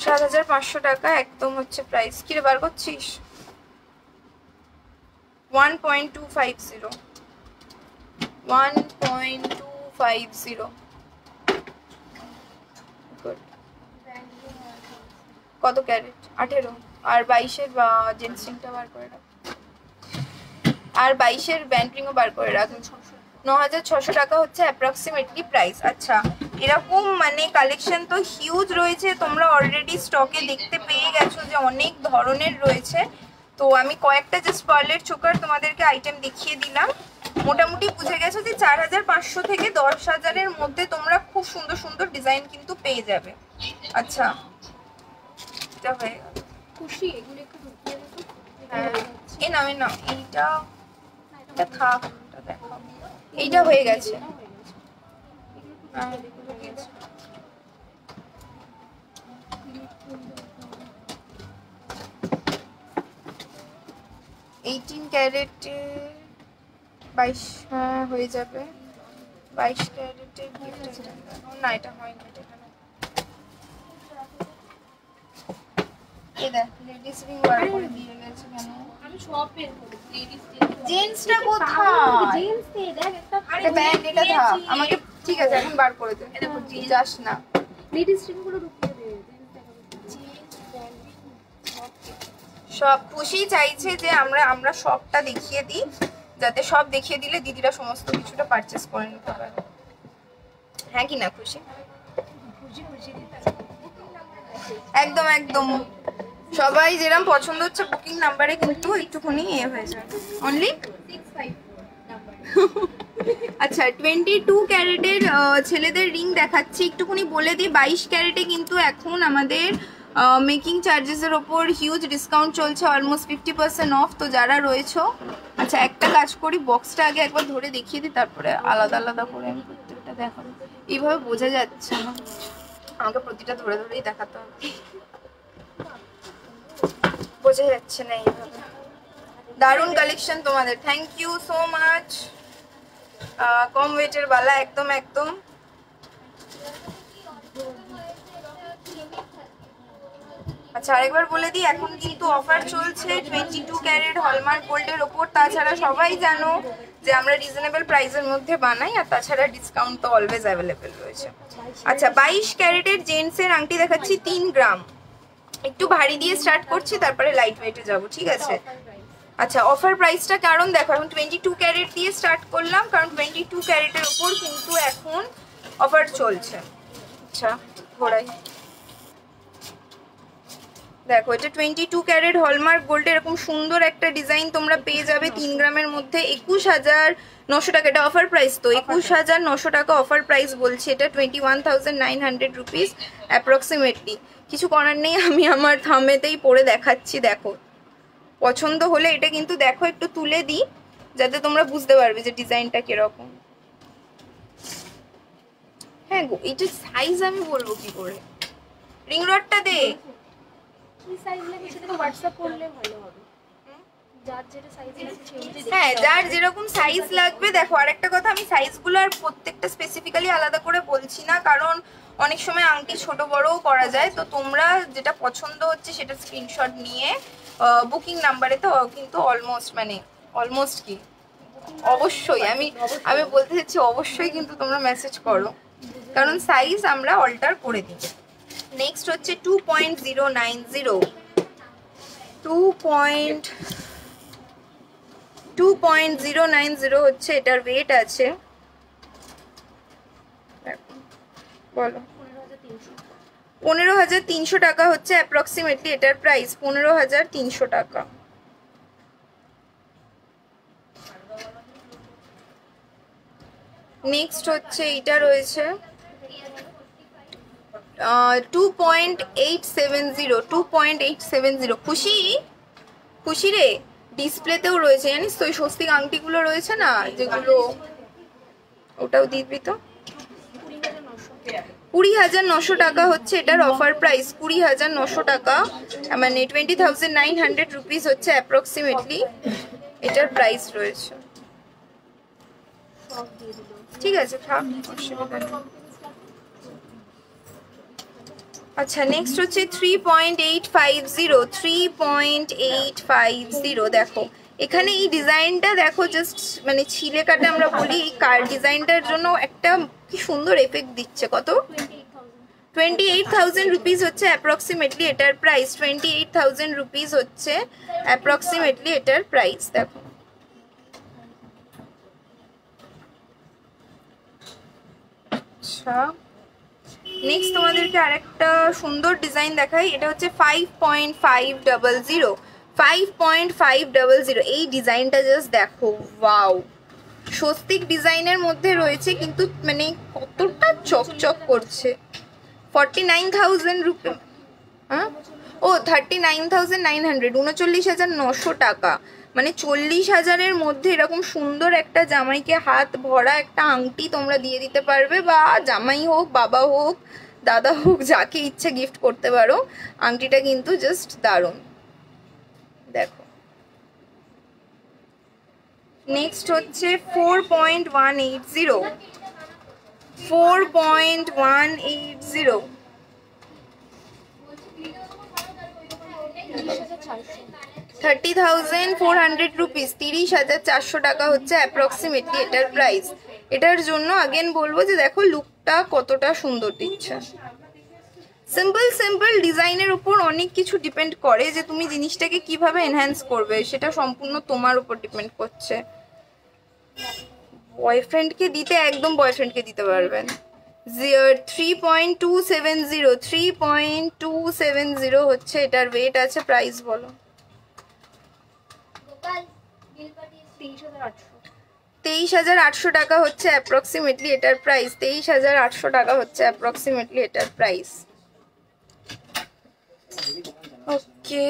7500 টাকা একদম হচ্ছে প্রাইস। কি রে বার করছিস? 1.250, 1.250। কত ক্যারেট? 18। আর 22-এর জেন্টস রিংটা বার করে রাখ, আর 22-এর ব্যান্ড রিংও বার করে রাখ। 9600 টাকা হচ্ছে অ্যাপ্রক্সিমেটলি প্রাইস। আচ্ছা এরকম মানে কালেকশন তো হিউজ রয়েছে, তোমরা অলরেডি স্টকে দেখতে পেয়ে গেছো যে অনেক ধরনের রয়েছে। তো আমি কয়েকটা জাস্ট পার্লের চোকার তোমাদেরকে আইটেম দেখিয়ে দিলাম, মোটামুটি বুঝে গেছো যে 4500 থেকে 10000-এর মধ্যে তোমরা খুব সুন্দর সুন্দর ডিজাইন কিন্তু পেয়ে যাবে। আচ্ছা এটা হয়ে গেল। খুশি? এগুলো একটু ঢুকিয়ে দেবো। হ্যাঁ এই নামে না, এইটা থাক, এটা দেখো, এইটা হয়ে গেছে। 18 ক্যারেটে 22 হয়ে যাবে। 22 ক্যারেটে না, এটা হয়নি। এই দেখ লেডিস রিং বার করে দিয়ে গেছে কেন? আমি সব বের করি। লেডিস জেন্টসটা কোথায়? জেন্টস তে দেখ একটা, আরে ব্যান্ড এটা থাক আমাকে, ঠিক আছে এখন বার করে দে। এটা দেখো যাস না, লেডিস রিং গুলো ঢুকিয়ে দে। সব খুশি চাইছে যে আমরা সবটা দেখিয়ে দিই, যাতে সব দেখিয়ে দিলে দিদিরা সমস্ত কিছুটা পারচেজ করে নিতে পারে। হ্যাঁ কি না খুশি? একদম একদম সবাই যেরকম পছন্দ হচ্ছে বুকিং নাম্বারে কিন্তু একটুখানি হয়ে যাবে। অনলি 65 নাম্বার আচ্ছা 22 ক্যারেটের ছেলেদের রিং দেখাচ্ছি, একটুখানি বলে দিই 22 ক্যারেটে কিন্তু এখন আমাদের মেকিং চার্জেসের ওপর হিউজ ডিসকাউন্ট চলছে, অলমোস্ট 50% অফ। তো যারা রয়েছে, আচ্ছা একটা কাজ করি, বক্সটা আগে একবার ধরে দেখিয়ে দিই, তারপরে আলাদা আলাদা করে আমি প্রত্যেকটা দেখাবো। এইভাবে বোঝা যাচ্ছে না, আমাকে প্রতিটা ধরে ধরেই দেখাতে হবে, বোঝা যাচ্ছে না এইভাবে। দারুণ কালেকশন তোমাদের, থ্যাংক ইউ সো মাচ। কম ওয়েটের বালা, একদম একদম। আচ্ছা আরেকবার বলে দিই, এখন কিন্তু অফার চলছে 22 ক্যারেট হলমার্ক গোল্ডের ওপর। তাছাড়া সবাই জানো যে আমরা রিজনেবল প্রাইসের মধ্যে বানাই, আর তাছাড়া ডিসকাউন্ট তো অলওয়েজ অ্যাভেলেবেল রয়েছে। আচ্ছা 22 ক্যারেটের জেন্টসের আংটি দেখাচ্ছি 3 গ্রাম, একটু ভারী দিয়ে স্টার্ট করছি, তারপরে লাইট ওয়েটে যাব, ঠিক আছে? আচ্ছা অফার প্রাইসটা কারণ দেখো এখন 22 ক্যারেট দিয়ে স্টার্ট করলাম, কারণ 22 ক্যারেটের ওপর কিন্তু এখন অফার চলছে। আচ্ছা ঘোড়াই দেখো, এটা 22 ক্যারেট হলমার্ক গোল্ডে এরকম সুন্দর একটা ডিজাইন তোমরা পেয়ে যাবে 3 গ্রামের মধ্যে 21,900 টাকা। এটা অফার প্রাইস তো, 21,900 টাকা অফার প্রাইস বলছি। এটা 21,900 রুপিস অ্যাপ্রক্সিমেটলি। কিছু করার নেই, আমি আমার থামেতেই পরে দেখাচ্ছি। দেখো পছন্দ হলে এটা কিন্তু দেখো একটু তুলে দিই, যাতে তোমরা বুঝতে পারবে যে ডিজাইনটা কিরকম। হ্যাঁ গো, এটা সাইজ আমি বলবো কি করে, রিং রডটা দে। হ্যাঁ যার যেরকম সাইজ লাগবে। দেখো আরেকটা কথা, আমি সাইজগুলো আর প্রত্যেকটা স্পেসিফিক্যালি আলাদা করে বলছি না, কারণ অনেক সময় আংটি ছোট বড়ও করা যায়। তো তোমরা যেটা পছন্দ হচ্ছে সেটা স্ক্রিনশট নিয়ে বুকিং নাম্বারে তো কিন্তু অলমোস্ট কি অবশ্যই আমি বলতে চাচ্ছি অবশ্যই কিন্তু তোমরা মেসেজ করো, কারণ সাইজ আমরা অল্টার করে দিই। নেক্সট হচ্ছে 2.090 2.090 হচ্ছে, এটার ওয়েট আছে বলো 15,300 টাকা হচ্ছে অ্যাপ্রক্সিমেটলি এটার প্রাইস, 15,300 টাকা। নেক্সট হচ্ছে এটা রয়েছে 2.870 খুশি রে, ডিসপ্লেতেও রয়েছে জানিস তো, ওই স্বস্তিক আংটিগুলো রয়েছে না যেগুলো, ওটাও দিবি তো। 20,900 টাকা হচ্ছে এটার অফার প্রাইস, 20,900 টাকা, মানে 20,900 রুপিস হচ্ছে অ্যাপ্রক্সিমেটলি এটার প্রাইস রয়েছে। ঠিক আছে থাক, অসুবিধা নেই। আচ্ছা নেক্সট হচ্ছে 3.850 দেখো এখানে এই ডিজাইনটা দেখো, জাস্ট মানে ছিলে কাটা আমরা বলি, এই কার ডিজাইনটার জন্য একটা কি সুন্দর এফেক্ট দিচ্ছে। কত? 28,000 রুপিস হচ্ছে অ্যাপ্রক্সিমেটলি এটার প্রাইস, 28,000 রুপিস হচ্ছে অ্যাপ্রক্সিমেটলি এটার প্রাইস। দেখো আচ্ছা নেক্সট তোমাদেরকে আরেকটা সুন্দর ডিজাইন দেখাই, এটা হচ্ছে 5.500 এই ডিজাইনটা জাস্ট দেখো, ওয়াও, স্বস্তিক ডিজাইনের মধ্যে রয়েছে কিন্তু মানে কতটা চকচক করছে। 49,000 রুপি, হ্যাঁ ও 39,900, 39,900 টাকা, মানে 40,000-এর মধ্যে এরকম সুন্দর একটা জামাইকে হাত ভরা একটা আংটি তোমরা দিয়ে দিতে পারবে, বা জামাই হোক বাবা হোক দাদা হোক যাকে ইচ্ছে গিফট করতে পারো। আংটিটা কিন্তু জাস্ট দারুণ। দেখো নেক্সট হচ্ছে 4.180 30,400 রুপিস, 30,400 টাকা হচ্ছে অ্যাপ্রক্সিমেটলি এটার প্রাইস। এটার জন্য আগেন বলবো যে দেখো লুকটা কতটা সুন্দর দিচ্ছে। সিম্পল ডিজাইনের উপর অনেক কিছু ডিপেন্ড করে যে তুমি জিনিসটাকে কিভাবে এনহ্যান্স করবে, সেটা সম্পূর্ণ তোমার উপর ডিপেন্ড করছে। বয়ফ্রেন্ডকে দিতে একদম বয়ফ্রেন্ডকে দিতে পারবেন। 3.270 হচ্ছে এটার ওয়েট আছে। প্রাইস বলো? 23,800 টাকা হচ্ছে অ্যাপ্রক্সিমেটলি এটার প্রাইস। 23,800 টাকা হচ্ছে অ্যাপ্রক্সিমেটলি এটার প্রাইস। ওকে,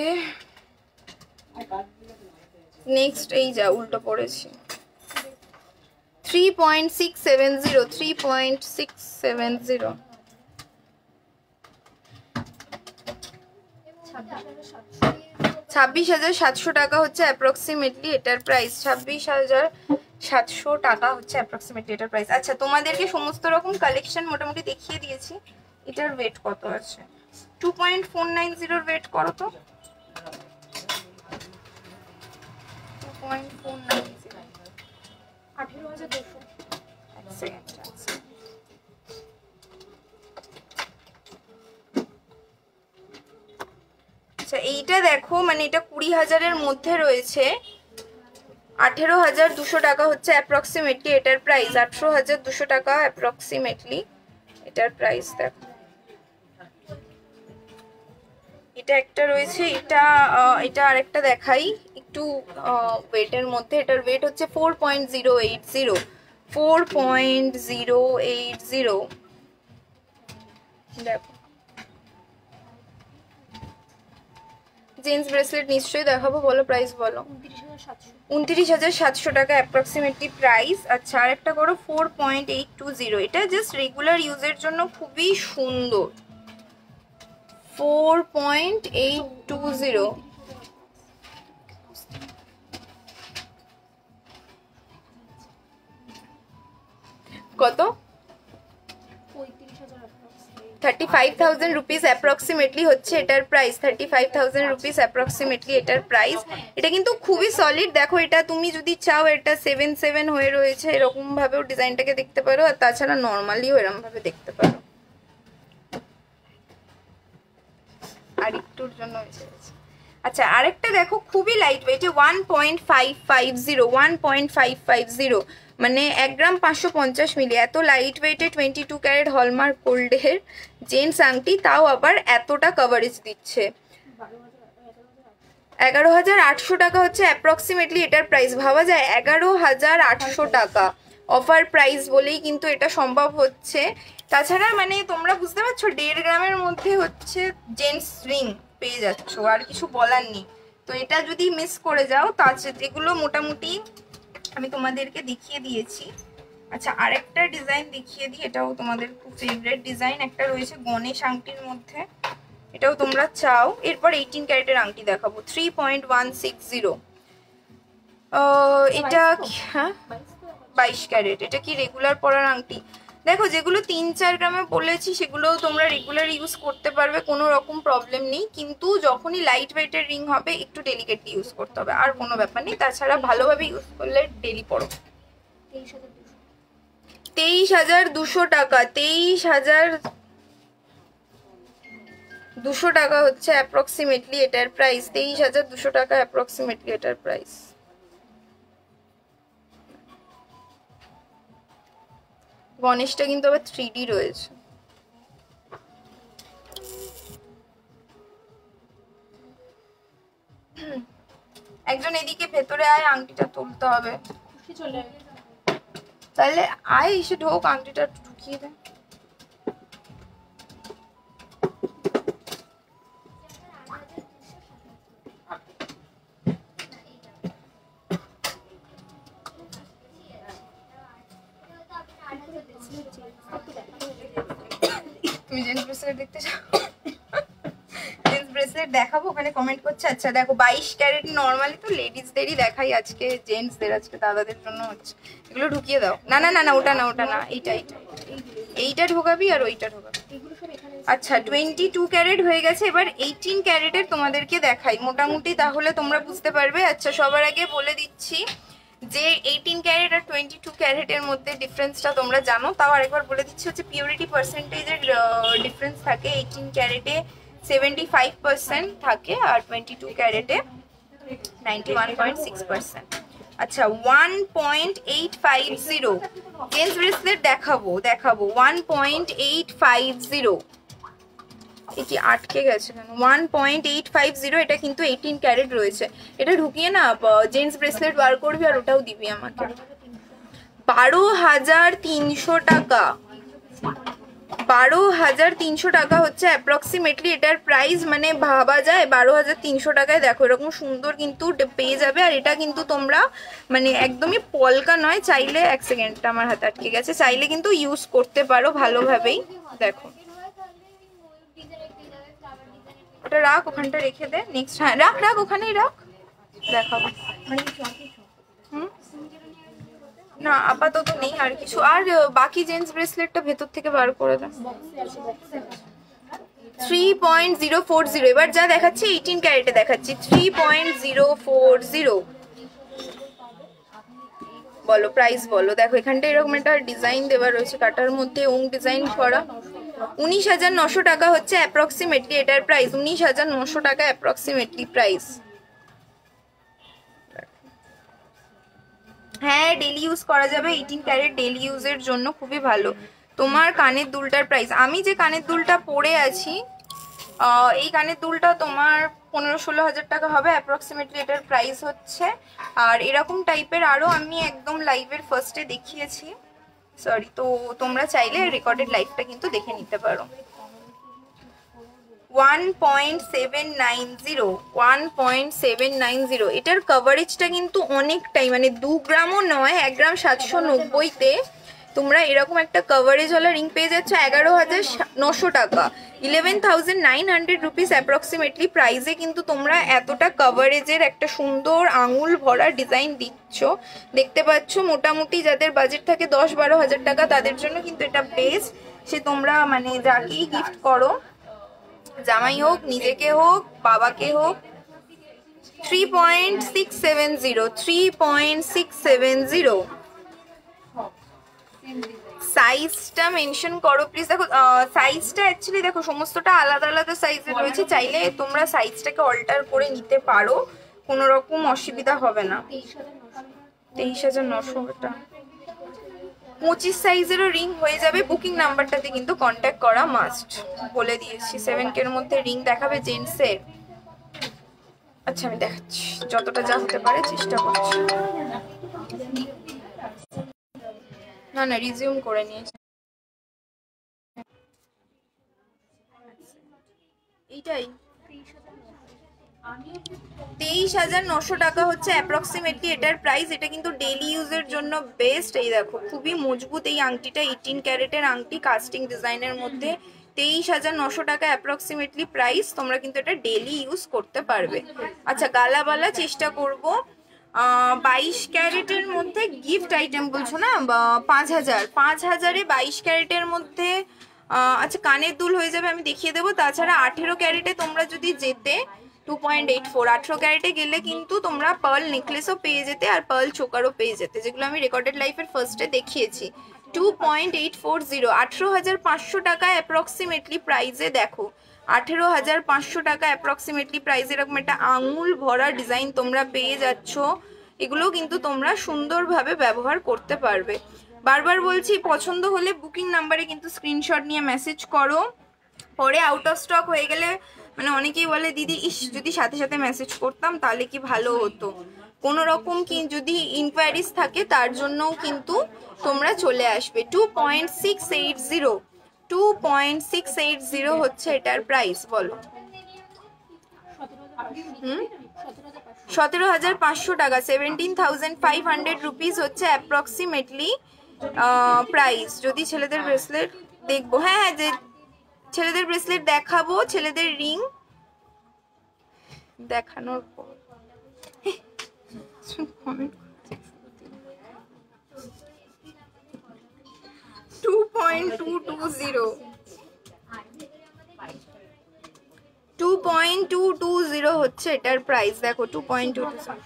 নেক্সট এই যা উল্টো পড়েছি। 3.670, 3.670। 26,700 টাকা হচ্ছে অ্যাপ্রক্সিমেটলি এটার প্রাইস। 26,700 টাকা হচ্ছে অ্যাপ্রক্সিমেটলি এটার প্রাইস। আচ্ছা, তোমাদেরকে সমস্ত রকম কালেকশন মোটামুটি দেখিয়ে দিয়েছি। এটার ওয়েট কত আছে? 2.490 ওয়েট করো তো। 2.490, 18,200। এক সেকেন্ড আছে। আচ্ছা, এইটা দেখো, মানে এটা 20,000-এর মধ্যে রয়েছে। 18,200 টাকা হচ্ছে অ্যাপ্রক্সিমেটলি এটার প্রাইস। 18,200 টাকা অ্যাপ্রক্সিমেটলি এটার প্রাইস। দেখো, এটা একটা রয়েছে, এটা আরেকটা দেখাই একটু ওয়েটের মধ্যে। এটার ওয়েট হচ্ছে 4.080, 4.080। দেখো, জেন্টস ব্রেসলেট নিশ্চয়ই দেখাবো, বলো প্রাইস বলো। 29,700 টাকা অ্যাপ্রক্সিমেটলি প্রাইস। আচ্ছা, আর একটা করো 4.820। এটা জাস্ট রেগুলার ইউজের জন্য খুবই সুন্দর। 4.820 কত? 35,000 রুপিস অ্যাপ্রক্সিমেটলি হচ্ছে এটার প্রাইস। 35,000 রুপিস অ্যাপ্রক্সিমেটলি এটার প্রাইস। এটা কিন্তু খুবই সলিড। দেখো, এটা তুমি যদি চাও এটা 7/7 হয়ে রয়েছে, এরকম ভাবেও ডিজাইনটাকে দেখতে পারো, আর তাছাড়া নর্মালিও এরকম ভাবে দেখতে পারো। আর একটুর জন্য হয়েছে। আচ্ছা, আরেকটা দেখো, খুবই লাইট ওয়েট, 1.550, 1.550, মানে 1 গ্রাম 550 মিলি। এত লাইট ওয়েটে 22 ক্যারেট হলমার্ক গোল্ডের জেন্টস আংটি, তাও আবার এতটা কভারেজ দিচ্ছে। 11,800 টাকা হচ্ছে অ্যাপ্রক্সিমেটলি এটার প্রাইস। ভাবা যায়, 11,800 টাকা অফার প্রাইস বলেই কিন্তু এটা সম্ভব হচ্ছে। তাছাড়া মানে তোমরা বুঝতে পারছো, 1.5 গ্রামের মধ্যে হচ্ছে জেন্টস রিং পেয়ে যাচ্ছ, আর কিছু বলার নেই। তো এটা যদি মিস করে যাও, তাছাড়া এগুলো মোটামুটি আমি তোমাদেরকে দেখিয়ে দিয়েছি। আচ্ছা, আরেকটা ডিজাইন দেখিয়ে দিই, এটাও তোমাদের খুব ফেভারিট ডিজাইন। একটা রয়েছে গণেশ আংটির মধ্যে, এটাও তোমরা চাও। এরপর 18 ক্যারেটের আংটি দেখাবো, 3.160। এটা হ্যাঁ 22 ক্যারেট। এটা কি রেগুলার পরার আংটি? দেখো, যেগুলো 3-4 গ্রামে বলেছি সেগুলো তোমরা রেগুলার ইউজ করতে পারবে, কোনো রকম প্রবলেম নেই। কিন্তু যখনই লাইট ওয়েটের রিং হবে, একটু ডেলিকেটলি ইউজ করতে হবে, আর কোনো ব্যাপার নেই। তাছাড়া ভালোভাবে ইউজ করলে ডেলি পরো। 23,200 টাকা, 23,200 টাকা হচ্ছে অ্যাপ্রক্সিমেটলি এটার প্রাইস। 23,200 টাকা অ্যাপ্রক্সিমেটলি এটার প্রাইস। গণেশটা কিন্তু আবার 3D রয়েছে। একজন এদিকে ভেতরে আয়, আংটিটা তুলতে হবে। তাহলে আয়, এসে ঢোক, আংটিটা ঢুকিয়ে দে। তুমি জেন্টস ব্রেসলেট দেখতে চাও? জেন্টস ব্রেসলেট দেখাবো, ওখানে কমেন্ট করছে। আচ্ছা দেখো, 22 ক্যারেট নর্মালি তো লেডিসদেরই দেখাই, আজকে জেন্টসদের, আজকে দাদাদের জন্য হচ্ছে। এগুলো ঢুকিয়ে দাও। না না না না, ওটা না, ওটা না, এইটা ঢোকাবি আর ওইটা ঢোকাবি। আচ্ছা, 22 ক্যারেট হয়ে গেছে। এবার 18 ক্যারেটের তোমাদেরকে দেখাই মোটামুটি, তাহলে তোমরা বুঝতে পারবে। আচ্ছা, সবার আগে বলে দিচ্ছি যে 18 ক্যারেট আর 22 ক্যারেটের মধ্যে ডিফারেন্সটা তোমরা জানো, তাও আরেকবার বলে দিচ্ছি। হচ্ছে পিউরিটি পার্সেন্টেজের ডিফারেন্স থাকে। 18 ক্যারেটে 75% থাকে, আর 22 ক্যারেটে 91.6%। আচ্ছা, 1.850 জেন্টস ব্রেসলেট দেখাবো 1.850। এটি আটকে গেছে কেন? 1.850, এটা কিন্তু 18 ক্যারেট রয়েছে। এটা ঢুকিয়ে না জেন্টস ব্রেসলেট বার করবি, আর ওটাও দিবি আমাকে। 12,300 টাকা, 12,300 টাকা হচ্ছে অ্যাপ্রক্সিমেটলি এটার প্রাইস। মানে ভাবা যায় 12,300 টাকায় দেখো এরকম সুন্দর কিন্তু পেয়ে যাবে। আর এটা কিন্তু তোমরা মানে একদমই পলকা নয়, চাইলে, এক সেকেন্ডটা আমার হাতে আটকে গেছে, চাইলে কিন্তু ইউজ করতে পারো ভালোভাবেই। দেখো ওটা রাখ, ওখানটা রেখে দে, নেক্সট, হ্যাঁ রাখ রাখ ওখানেই রাখ, দেখাবো। না আপাতত নেই আর কিছু। আর বাকি জেন্টস ব্রেসলেটটা ভেতর থেকে বার করে দাও। 3.040, এবার যা দেখাচ্ছি 18 ক্যারেটে দেখাচ্ছি। 3.040 বলো, প্রাইস বলো। দেখো এখানটা এরকম একটা ডিজাইন দেওয়া রয়েছে, কাটার মধ্যে ওং ডিজাইন করা। 19,900 টাকা হচ্ছে অ্যাপ্রক্সিমেটলি এটার প্রাইস। 19,900 টাকা অ্যাপ্রক্সিমেটলি প্রাইস। হ্যাঁ ডেলি ইউজ করা যাবে, 18 ক্যারেট ডেলি ইউজের জন্য খুবই ভালো। তোমার কানের দুলটার প্রাইস, আমি যে কানের দুলটা পরে আছি এই কানের দুলটা তোমার 15-16 হাজার টাকা হবে অ্যাপ্রক্সিমেটলি এটার প্রাইস হচ্ছে। আর এরকম টাইপের আরও আমি একদম লাইভের ফার্স্টে দেখিয়েছি, সরি, তো তোমরা চাইলে রেকর্ডেড লাইভটা কিন্তু দেখে নিতে পারো। 1.790, এটার কভারেজটা কিন্তু অনেকটাই, মানে 2 গ্রামও নয়, 1 গ্রাম 790-তে তোমরা এরকম একটা কভারেজ ওয়ালা রিং পেয়ে যাচ্ছ 11,900 টাকা, 11,900 রুপিস অ্যাপ্রক্সিমেটলি প্রাইসে কিন্তু তোমরা এতটা কভারেজের একটা সুন্দর আঙুল ভরা ডিজাইন দিচ্ছ। দেখতে পাচ্ছ মোটামুটি যাদের বাজেট থাকে 10-12 হাজার টাকা তাদের জন্য কিন্তু এটা বেস্ট। সে তোমরা মানে যাকেই গিফট করো, জামাই হোক, নিজেকে হোক, বাবাকে হোক। 3.670, সাইজটা মেনশন করো প্লিজ। দেখো সাইজটা অ্যাকচুয়ালি দেখো সমস্তটা আলাদা আলাদা সাইজের রয়েছে, চাইলে তোমরা সাইজটাকে অল্টার করে নিতে পারো, কোনো রকম অসুবিধা হবে না। 23,900, এটা 25 সাইজেরও রিং হয়ে যাবে। বুকিং নাম্বারটাতে কিন্তু কন্ট্যাক্ট করা মাস্ট, বলে দিয়েছি। 7K এর মধ্যে রিং দেখাবে জেন্টসের। আচ্ছা আমি দেখাচ্ছি যতটা যা হতে পারে, চেষ্টা করছি। না না রিজিউম করে নিয়েছি, এইটাই 23,900 টাকা হচ্ছে অ্যাপ্রক্সিমেটলি এটার প্রাইস। এটা কিন্তু ডেলি ইউজের জন্য বেস্ট। এই দেখো খুবই মজবুত এই আংটিটা, 18 ক্যারেটের আংটি, কাস্টিং ডিজাইনের মধ্যে। 23,900 টাকা অ্যাপ্রক্সিমেটলি প্রাইস। তোমরা কিন্তু এটা ডেলি ইউজ করতে পারবে। আচ্ছা গালাবালা চেষ্টা করব। 22 ক্যারেটের মধ্যে গিফট আইটেম বলছো না, 5,000, 5,000-এ 22 ক্যারেটের মধ্যে। আচ্ছা কানের দুল হয়ে যাবে, আমি দেখিয়ে দেবো। তাছাড়া 18 ক্যারেটে তোমরা যদি যেতে 2.84, 18 ক্যারেটে গেলে কিন্তু তোমরা পার্ল নেকলেসও পেয়ে যেতে আর পার্ল চোকারও পেয়ে যেতে, যেগুলো আমি রেকর্ডেড লাইফের ফার্স্টে দেখিয়েছি। 2.840, 18,500 টাকা অ্যাপ্রক্সিমেটলি প্রাইসে। দেখো 18,500 টাকা অ্যাপ্রক্সিমেটলি প্রাইসে এরকম একটা আঙুল ভরা ডিজাইন তোমরা পেয়ে যাচ্ছ। এগুলো কিন্তু তোমরা সুন্দরভাবে ব্যবহার করতে পারবে। বারবার বলছি, পছন্দ হলে বুকিং নাম্বারে কিন্তু স্ক্রিনশট নিয়ে মেসেজ করো। পরে আউট অফ স্টক হয়ে গেলে মানে অনেকেই বলে দিদি ইস যদি সাথে সাথে মেসেজ করতাম তাহলে কি ভালো হতো। কোনো রকম কি যদি ইনকোয়ারিজ থাকে তার জন্যও কিন্তু তোমরা চলে আসবে। 2.680, 2.680 হচ্ছে এটার প্রাইস। বলো 17,500 টাকা, 17,500 রুপিস হচ্ছে অ্যাপ্রক্সিমেটলি প্রাইস। যদি ছেলেদের ব্রেসলেট দেখবো, হ্যাঁ হ্যাঁ যে ছেলেদের ব্রেসলেট দেখাবো, ছেলেদের রিং দেখানোর পর 2.220 হচ্ছে এটার প্রাইস। দেখো 2.220,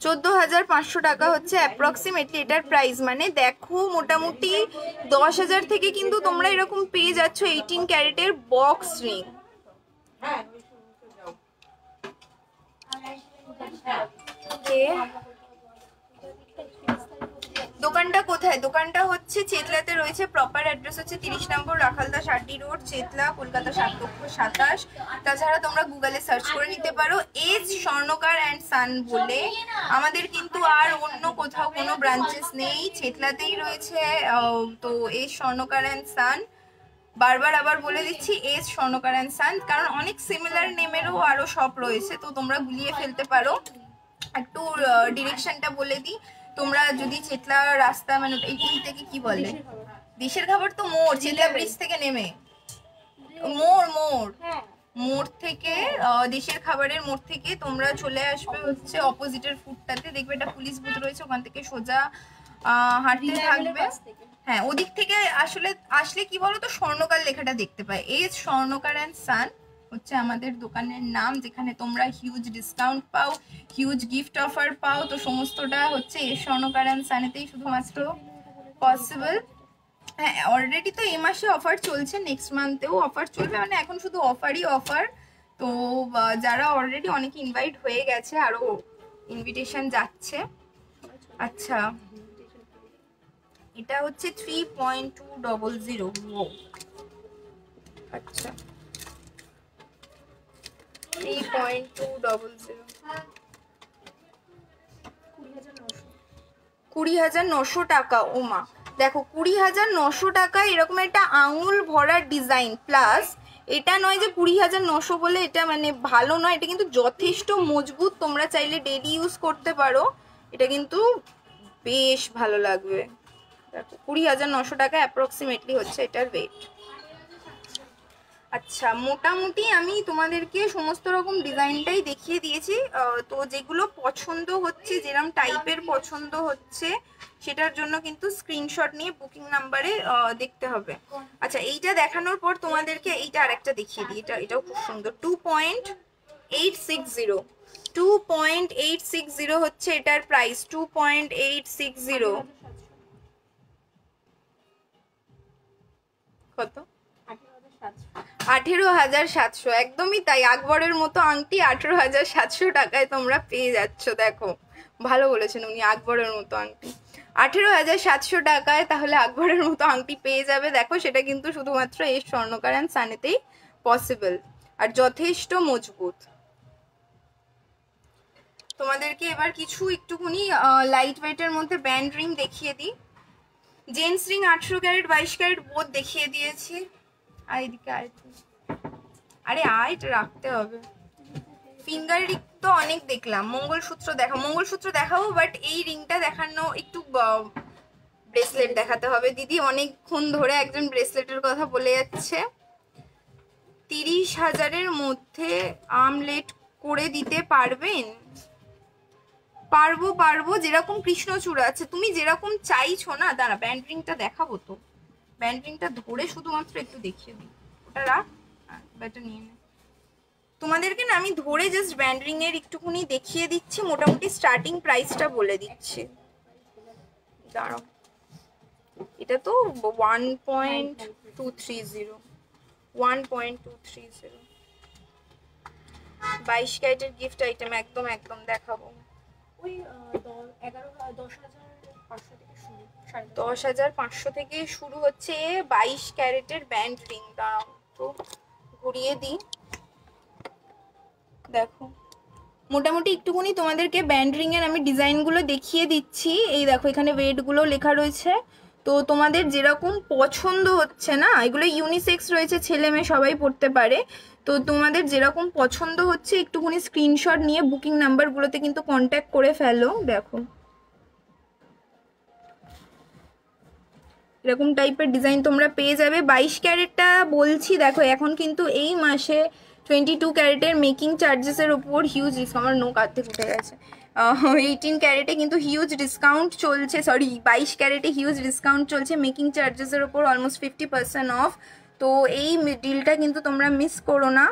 14,500 টাকা হচ্ছে অ্যাপ্রক্সিমেটলি এটার প্রাইস। মানে দেখো মোটামুটি 10,000 থেকে কিন্তু তোমরা এরকম পেয়ে যাচ্ছ 18 ক্যারেটের বক্স রিং। দোকানটা কোথায়? দোকানটা হচ্ছে চেতলাতে রয়েছে। প্রপার অ্যাড্রেস হচ্ছে 30 নম্বর রাখালদাস আরডি রোড, চেতলা, কলকাতা 7,27,। তাছাড়া তোমরা গুগলে সার্চ করে নিতে পারো এস স্বর্ণকার অ্যান্ড সান বলে। আমাদের কিন্তু আর অন্য কোথাও কোনো ব্রাঞ্চেস নেই, চেতলাতেই রয়েছে। তো এস স্বর্ণকার অ্যান্ড সান, বারবার আবার বলে দিচ্ছি এস স্বর্ণকার অ্যান্ড সান, কারণ অনেক সিমিলার নেমেরও আরো শপ রয়েছে, তো তোমরা গুলিয়ে ফেলতে পারো। একটু ডিরেকশনটা বলে দিই, তোমরা যদি চেতলা রাস্তা মানে এইখান থেকে কি বলে দেশের খাবার, তো মোড়, চেতলা ব্রিজ থেকে নেমে মোড় থেকে দেশের খাবারের মোড় থেকে তোমরা চলে আসবে হচ্ছে অপোজিটের ফুটটাতে, দেখবে একটা পুলিশ বুথ রয়েছে, ওখান থেকে সোজা হাঁটতে থাকবে। হ্যাঁ, ওদিক থেকে আসলে কি বলো তো, স্বর্ণকার লেখাটা দেখতে পাই। এস স্বর্ণকার অ্যান্ড সান হচ্ছে আমাদের দোকানের নাম, যেখানে তোমরা হিউজ ডিসকাউন্ট পাও, হিউজ গিফট অফার পাও। তো সমস্তটা হচ্ছে এস স্বর্ণকার অ্যান্ড সানেতেই শুধুমাত্র পসিবল। হ্যাঁ, অলরেডি তো এই মাসে অফার চলছে, নেক্সট মান্থেও অফার চলবে, মানে এখন শুধু অফারই অফার। তো যারা অলরেডি অনেকে ইনভাইট হয়ে গেছে, আরো ইনভিটেশন যাচ্ছে। আচ্ছা, এটা হচ্ছে 3.200। আচ্ছা, 3.200, 20,900 টাকা। ওমা, দেখো 20,900 টাকা এরকম একটা আঙুল ভরা ডিজাইন, প্লাস এটা নয় যে 20,900 বলে এটা মানে ভালো নয়, এটা কিন্তু যথেষ্ট মজবুত, তোমরা চাইলে ডেইলি ইউজ করতে পারো, এটা কিন্তু বেশ ভালো লাগবে। দেখো 20,900 টাকা অ্যাপ্রক্সিমেটলি হচ্ছে এটার ওয়েট। আচ্ছা, মোটামুটি আমি তোমাদেরকে সমস্ত রকম ডিজাইনটাই দেখিয়ে দিয়েছি। তো যেগুলো পছন্দ হচ্ছে, যেরকম টাইপের পছন্দ হচ্ছে, সেটার জন্য কিন্তু স্ক্রিনশট নিয়ে বুকিং নাম্বারে দেখতে হবে। আচ্ছা, এইটা দেখানোর পর তোমাদেরকে এইটা আরেকটা দেখিয়ে দিই, এটাও খুব সুন্দর। 2.860, 2.860 হচ্ছে এটার প্রাইস। 2.860 কত? 18,700, একদমই তাই। আকবরের মতো আংটি 18,700 টাকায় তোমরা পেয়ে যাচ্ছ। দেখো, ভালো বলেছেন উনি, আকবরের মতো আংটি 18,700 টাকায়, তাহলে আকবরের মতো আংটি পেয়ে যাবে। দেখো, সেটা কিন্তু শুধুমাত্র এই স্বর্ণকার অ্যান্ড সানেতেই পসিবল, আর যথেষ্ট মজবুত। তোমাদেরকে এবার কিছু একটুখানি লাইট ওয়েটের মধ্যে ব্যান্ড রিং দেখিয়ে দিই। জেন্টস রিং 18 ক্যারেট 22 ক্যারেট বোধ দেখিয়ে দিয়েছি। আর এদিকে আরে এটা রাখতে হবে। ফিঙ্গার রিং তো অনেক দেখলাম, মঙ্গলসূত্র মঙ্গলসূত্র দেখাবো, বাট এই রিংটা দেখানো একটু, ব্রেসলেট দেখাতে হবে। দিদি অনেকক্ষণ ধরে একজন ব্রেসলেটের কথা বলে যাচ্ছে। 30,000-এর মধ্যে আমলেট করে দিতে পারবেন? পারবো, যেরকম কৃষ্ণচূড়া আছে, তুমি যেরকম চাইছো না। দাঁড়া, ব্যান্ড রিংটা দেখাবো তো, ব্যান্ড রিংটা ধরে শুধুমাত্র একটু দেখিয়ে দিই। ওটা রাখ, ব্যাটা নিয়ে নে। তোমাদেরকে না আমি ধরে জাস্ট ব্যান্ড রিং এর একটুখানি দেখিয়ে দিচ্ছি, মোটামুটি স্টার্টিং প্রাইসটা বলে দিচ্ছি। দাঁড়াও, এটা তো 1.230, 1.230 22 ক্যারেটের গিফট আইটেম, একদম দেখাবো। ওই 10,500 থেকে শুরু হচ্ছে 22 ক্যারেটের ব্যান্ড রিং। দাঁড়াও তো ঘুরিয়ে দিই, দেখো মোটামুটি একটুখানি তোমাদেরকে ব্যান্ড রিং এর আমি ডিজাইনগুলো দেখিয়ে দিচ্ছি। এই দেখো, এখানে ওয়েটগুলো লেখা রয়েছে। তো তোমাদের যেরকম পছন্দ হচ্ছে না, এগুলো ইউনিসেক্স রয়েছে, ছেলে মেয়ে সবাই পড়তে পারে। তো তোমাদের যেরকম পছন্দ হচ্ছে একটুখানি স্ক্রিনশট নিয়ে বুকিং নাম্বারগুলোতে কিন্তু কন্ট্যাক্ট করে ফেলো। দেখো, এরকম টাইপের ডিজাইন তোমরা পেয়ে যাবে। 22 ক্যারেটটা বলছি, দেখো এখন কিন্তু এই মাসে 22 ক্যারেটের মেকিং চার্জেসের ওপর হিউজ ডিসকাউন্ট, আমার নোক আর্ধেক উঠে গেছে। 18 ক্যারেটে কিন্তু হিউজ ডিসকাউন্ট চলছে, 22 ক্যারেটে হিউজ ডিসকাউন্ট চলছে মেকিং চার্জেসের ওপর, অলমোস্ট 50% অফ। তো এই ডিলটা কিন্তু তোমরা মিস করো না।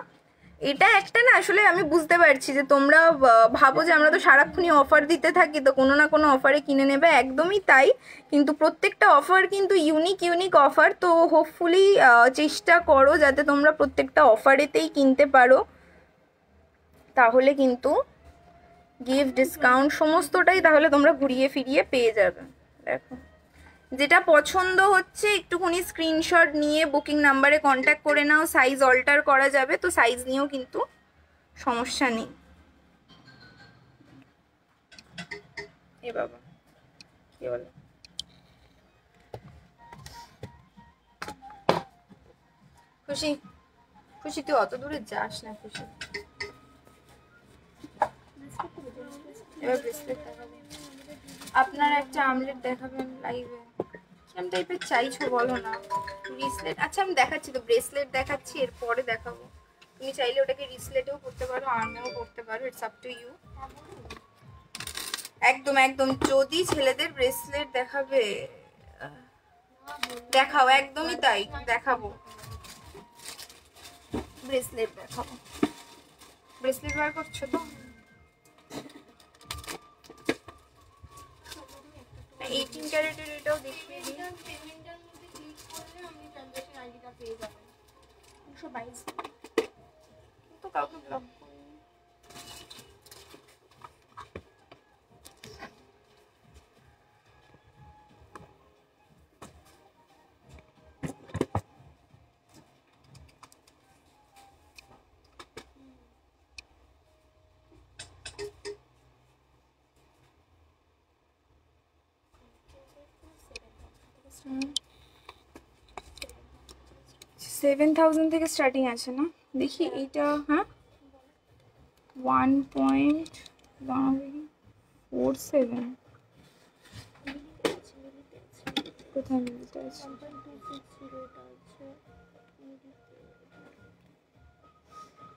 এটা একটা না, আসলে আমি বুঝতে পারছি যে তোমরা ভাবো যে আমরা তো সারাক্ষণই অফার দিতে থাকি, তো কোনো না কোনো অফারে কিনে নেবে, একদমই তাই। কিন্তু প্রত্যেকটা অফার কিন্তু ইউনিক অফার। তো হোপফুলি চেষ্টা করো যাতে তোমরা প্রত্যেকটা অফারেতেই কিনতে পারো, তাহলে কিন্তু গিফট ডিসকাউন্ট সমস্তটাই তাহলে তোমরা ঘুরিয়ে ফিরিয়ে পেয়ে যাবে। দেখো, যেটা পছন্দ হচ্ছে একটুখানি স্ক্রিনশট নিয়ে বুকিং নাম্বারে কন্ট্যাক্ট করে নাও। সাইজ অল্টার করা যাবে, তো সাইজ নিয়েও কিন্তু সমস্যা নেই। এ বাবা কি বলে, খুশি খুশি তুই অত দূরে যাস না খুশি। এবার ব্রেসলেট দেখাবেন, আপনার একটা আমলেট দেখাবেন লাইভে। কিরম টাইপের চাইছো বলো না। ব্রেসলেট আচ্ছা আমি দেখাচ্ছি তো, ব্রেসলেট দেখাচ্ছি এরপরে দেখাবো। তুমি চাইলে ওটাকে রিসলেটেও করতে পারো, আর্মেও করতে পারো, ইটস আপ টু ইউ। একদম একদম, যদি ছেলেদের ব্রেসলেট দেখাবে দেখাও, একদমই তাই দেখাবো। ব্রেসলেট দেখাবো, ব্রেসলেট বার করছো তো? 18 ক্যারেটের এটাও দেখিয়ে দিই। তো কাউকে ব্লক করিনি। $7,000 থেকে স্টার্টিং আছে না? দেখি এইটা, হ্যাঁ 1.47 কোথায় মিলতে আছে?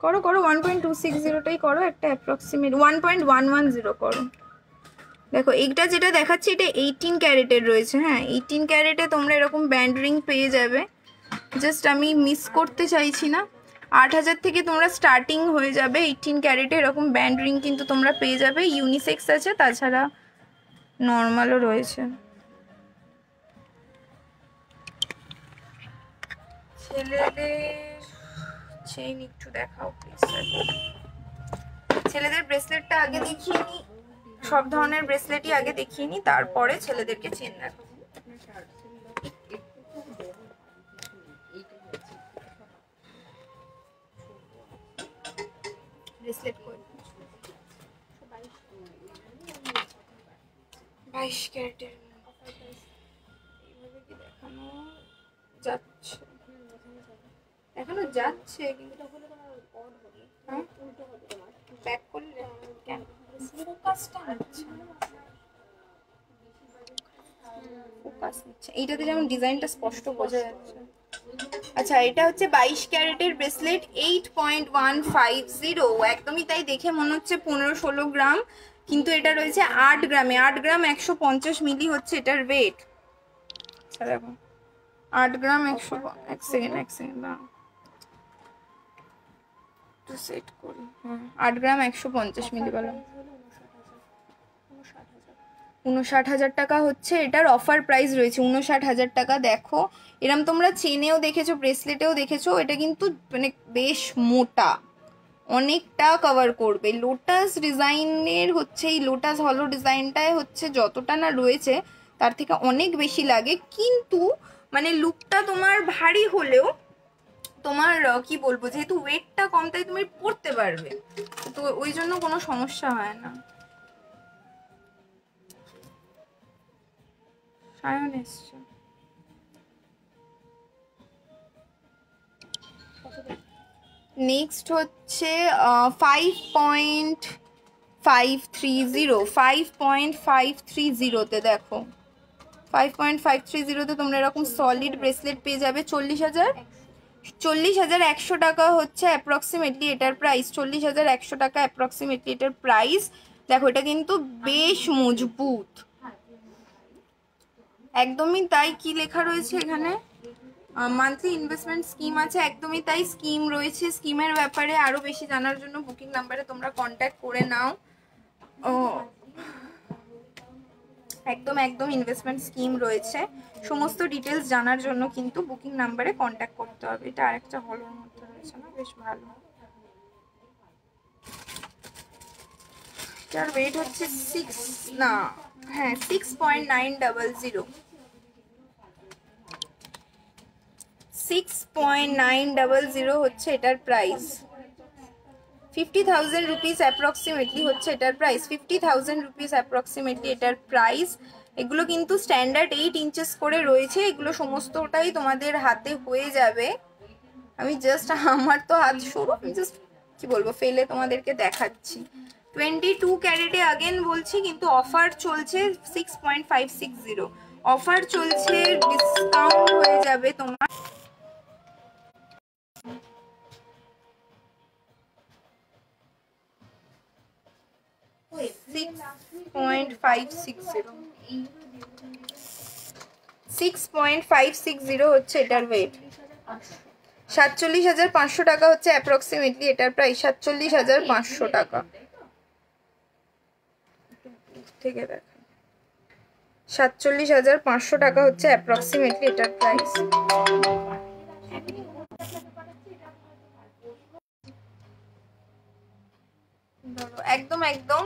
করো করো 1.260টাই করো, একটা অ্যাপ্রক্সিমেট 1.110 করো। দেখো এইটা যেটা দেখাচ্ছি এটা 18 ক্যারেটের রয়েছে। হ্যাঁ 18 ক্যারেটে তোমরা এরকম ব্যান্ড রিং পেয়ে যাবে। জাস্ট আমি মিস করতে চাইছি না। 8,000 থেকে তোমরা স্টার্টিং হয়ে যাবে 18 ক্যারেটে এরকম ব্যান্ড রিং কিন্তু তোমরা পেয়ে যাবে। ইউনিসেক্স আছে, তাছাড়া নর্মালও রয়েছে। ছেলেদের চেইন একটু দেখাও প্লিজ। ছেলেদের ব্রেসলেটটা আগে দেখিয়ে নি, সব ধরনের ব্রেসলেটই আগে দেখিয়ে নি, তারপরে ছেলেদেরকে চেন দেখাবো। ব্রেসলেট কই? 22 ক্যারেটের এইভাবে কি দেখানো যাচ্ছে? দেখানো যাচ্ছে কিন্তু ব্যাক করলে কেন ফোকাসটা হচ্ছে না? ফোকাস নিচ্ছে এইটাতে, যেমন ডিজাইনটা স্পষ্ট বোঝা যাচ্ছে। আচ্ছা এটা হচ্ছে 22 ক্যারেটের ব্রেসলেট, 8.150। একদমই তাই, দেখে মনে হচ্ছে 15-16 গ্রাম, কিন্তু এটা রয়েছে 8 গ্রামে। 8 গ্রাম 150 মিলি হচ্ছে এটার ওয়েট। আচ্ছা দেখো 8 গ্রাম 100, এক সেকেন্ড একটু সেট করি। হ্যাঁ 8 গ্রাম 150 মিলি বলো। 59,000 টাকা হচ্ছে এটার অফার প্রাইস রয়েছে, 59,000 টাকা। দেখো এরম তোমরা চেনেও দেখেছো, ব্রেসলেটেও দেখেছো, এটা কিন্তু মানে বেশ মোটা, অনেকটা কভার করবে। লোটাস ডিজাইনের হচ্ছে, এই লোটাস হলো ডিজাইনটায় হচ্ছে যতটা না রয়েছে তার থেকে অনেক বেশি লাগে, কিন্তু মানে লুকটা তোমার ভারী হলেও তোমার কি বলবো, যেহেতু ওয়েটটা কম তাই তুমি পরতে পারবে, তো ওই জন্য কোনো সমস্যা হয় না। সায়ন এসছে। নেক্সট হচ্ছে 5.530তে দেখো 5.530তে তোমরা এরকম সলিড ব্রেসলেট পেয়ে যাবে। 40,100 টাকা হচ্ছে অ্যাপ্রক্সিমেটলি এটার প্রাইস। 40,100 টাকা অ্যাপ্রক্সিমেটলি এটার প্রাইস। দেখো এটা কিন্তু বেশ মজবুত, একদমই তাই। কি লেখা রয়েছে এখানে? মান্থলি ইনভেস্টমেন্ট স্কিম আছে, একদমই তাই, স্কিম রয়েছে। স্কিমের ব্যাপারে আরো বেশি জানার জন্য বুকিং নাম্বারে তোমরা কন্ট্যাক্ট করে নাও। ও একদম একদম ইনভেস্টমেন্ট স্কিম রয়েছে। সমস্ত ডিটেলস জানার জন্য কিন্তু বুকিং নাম্বারে কন্ট্যাক্ট করতে হবে। এটা আরেকটা হলোর মধ্যে রয়েছে না, বেশ ভালো। এটার ওয়েট হচ্ছে 6 না হ্যাঁ 6.900, 6.900 হচ্ছে এটার প্রাইস। 50,000 রুপিস অ্যাপ্রক্সিমেটলি হচ্ছে এটার প্রাইস, 50,000 রুপিস অ্যাপ্রক্সিমেটলি এটার প্রাইস। এগুলো কিন্তু স্ট্যান্ডার্ড 8 ইঞ্চেস করে রয়েছে, এগুলো সমস্তটাই তোমাদের হাতে হয়ে যাবে। আমি জাস্ট, আমার তো হাত সরু, আমি জাস্ট কি বলবো ফেলে তোমাদেরকে দেখাচ্ছি। 22 ক্যারেটে আগেন বলছি, কিন্তু অফার চলছে 6.560, অফার চলছে, ডিসকাউন্ট হয়ে যাবে তোমার 6.560 হচ্ছে এটার ওয়েট। 47,500 টাকা হচ্ছে অ্যাপ্রক্সিমেটলি এটার প্রাইস, 47,500 টাকা থেকে দেখা, 47,500 টাকা হচ্ছে অ্যাপ্রক্সিমেটলি এটার প্রাইস। একদম একদম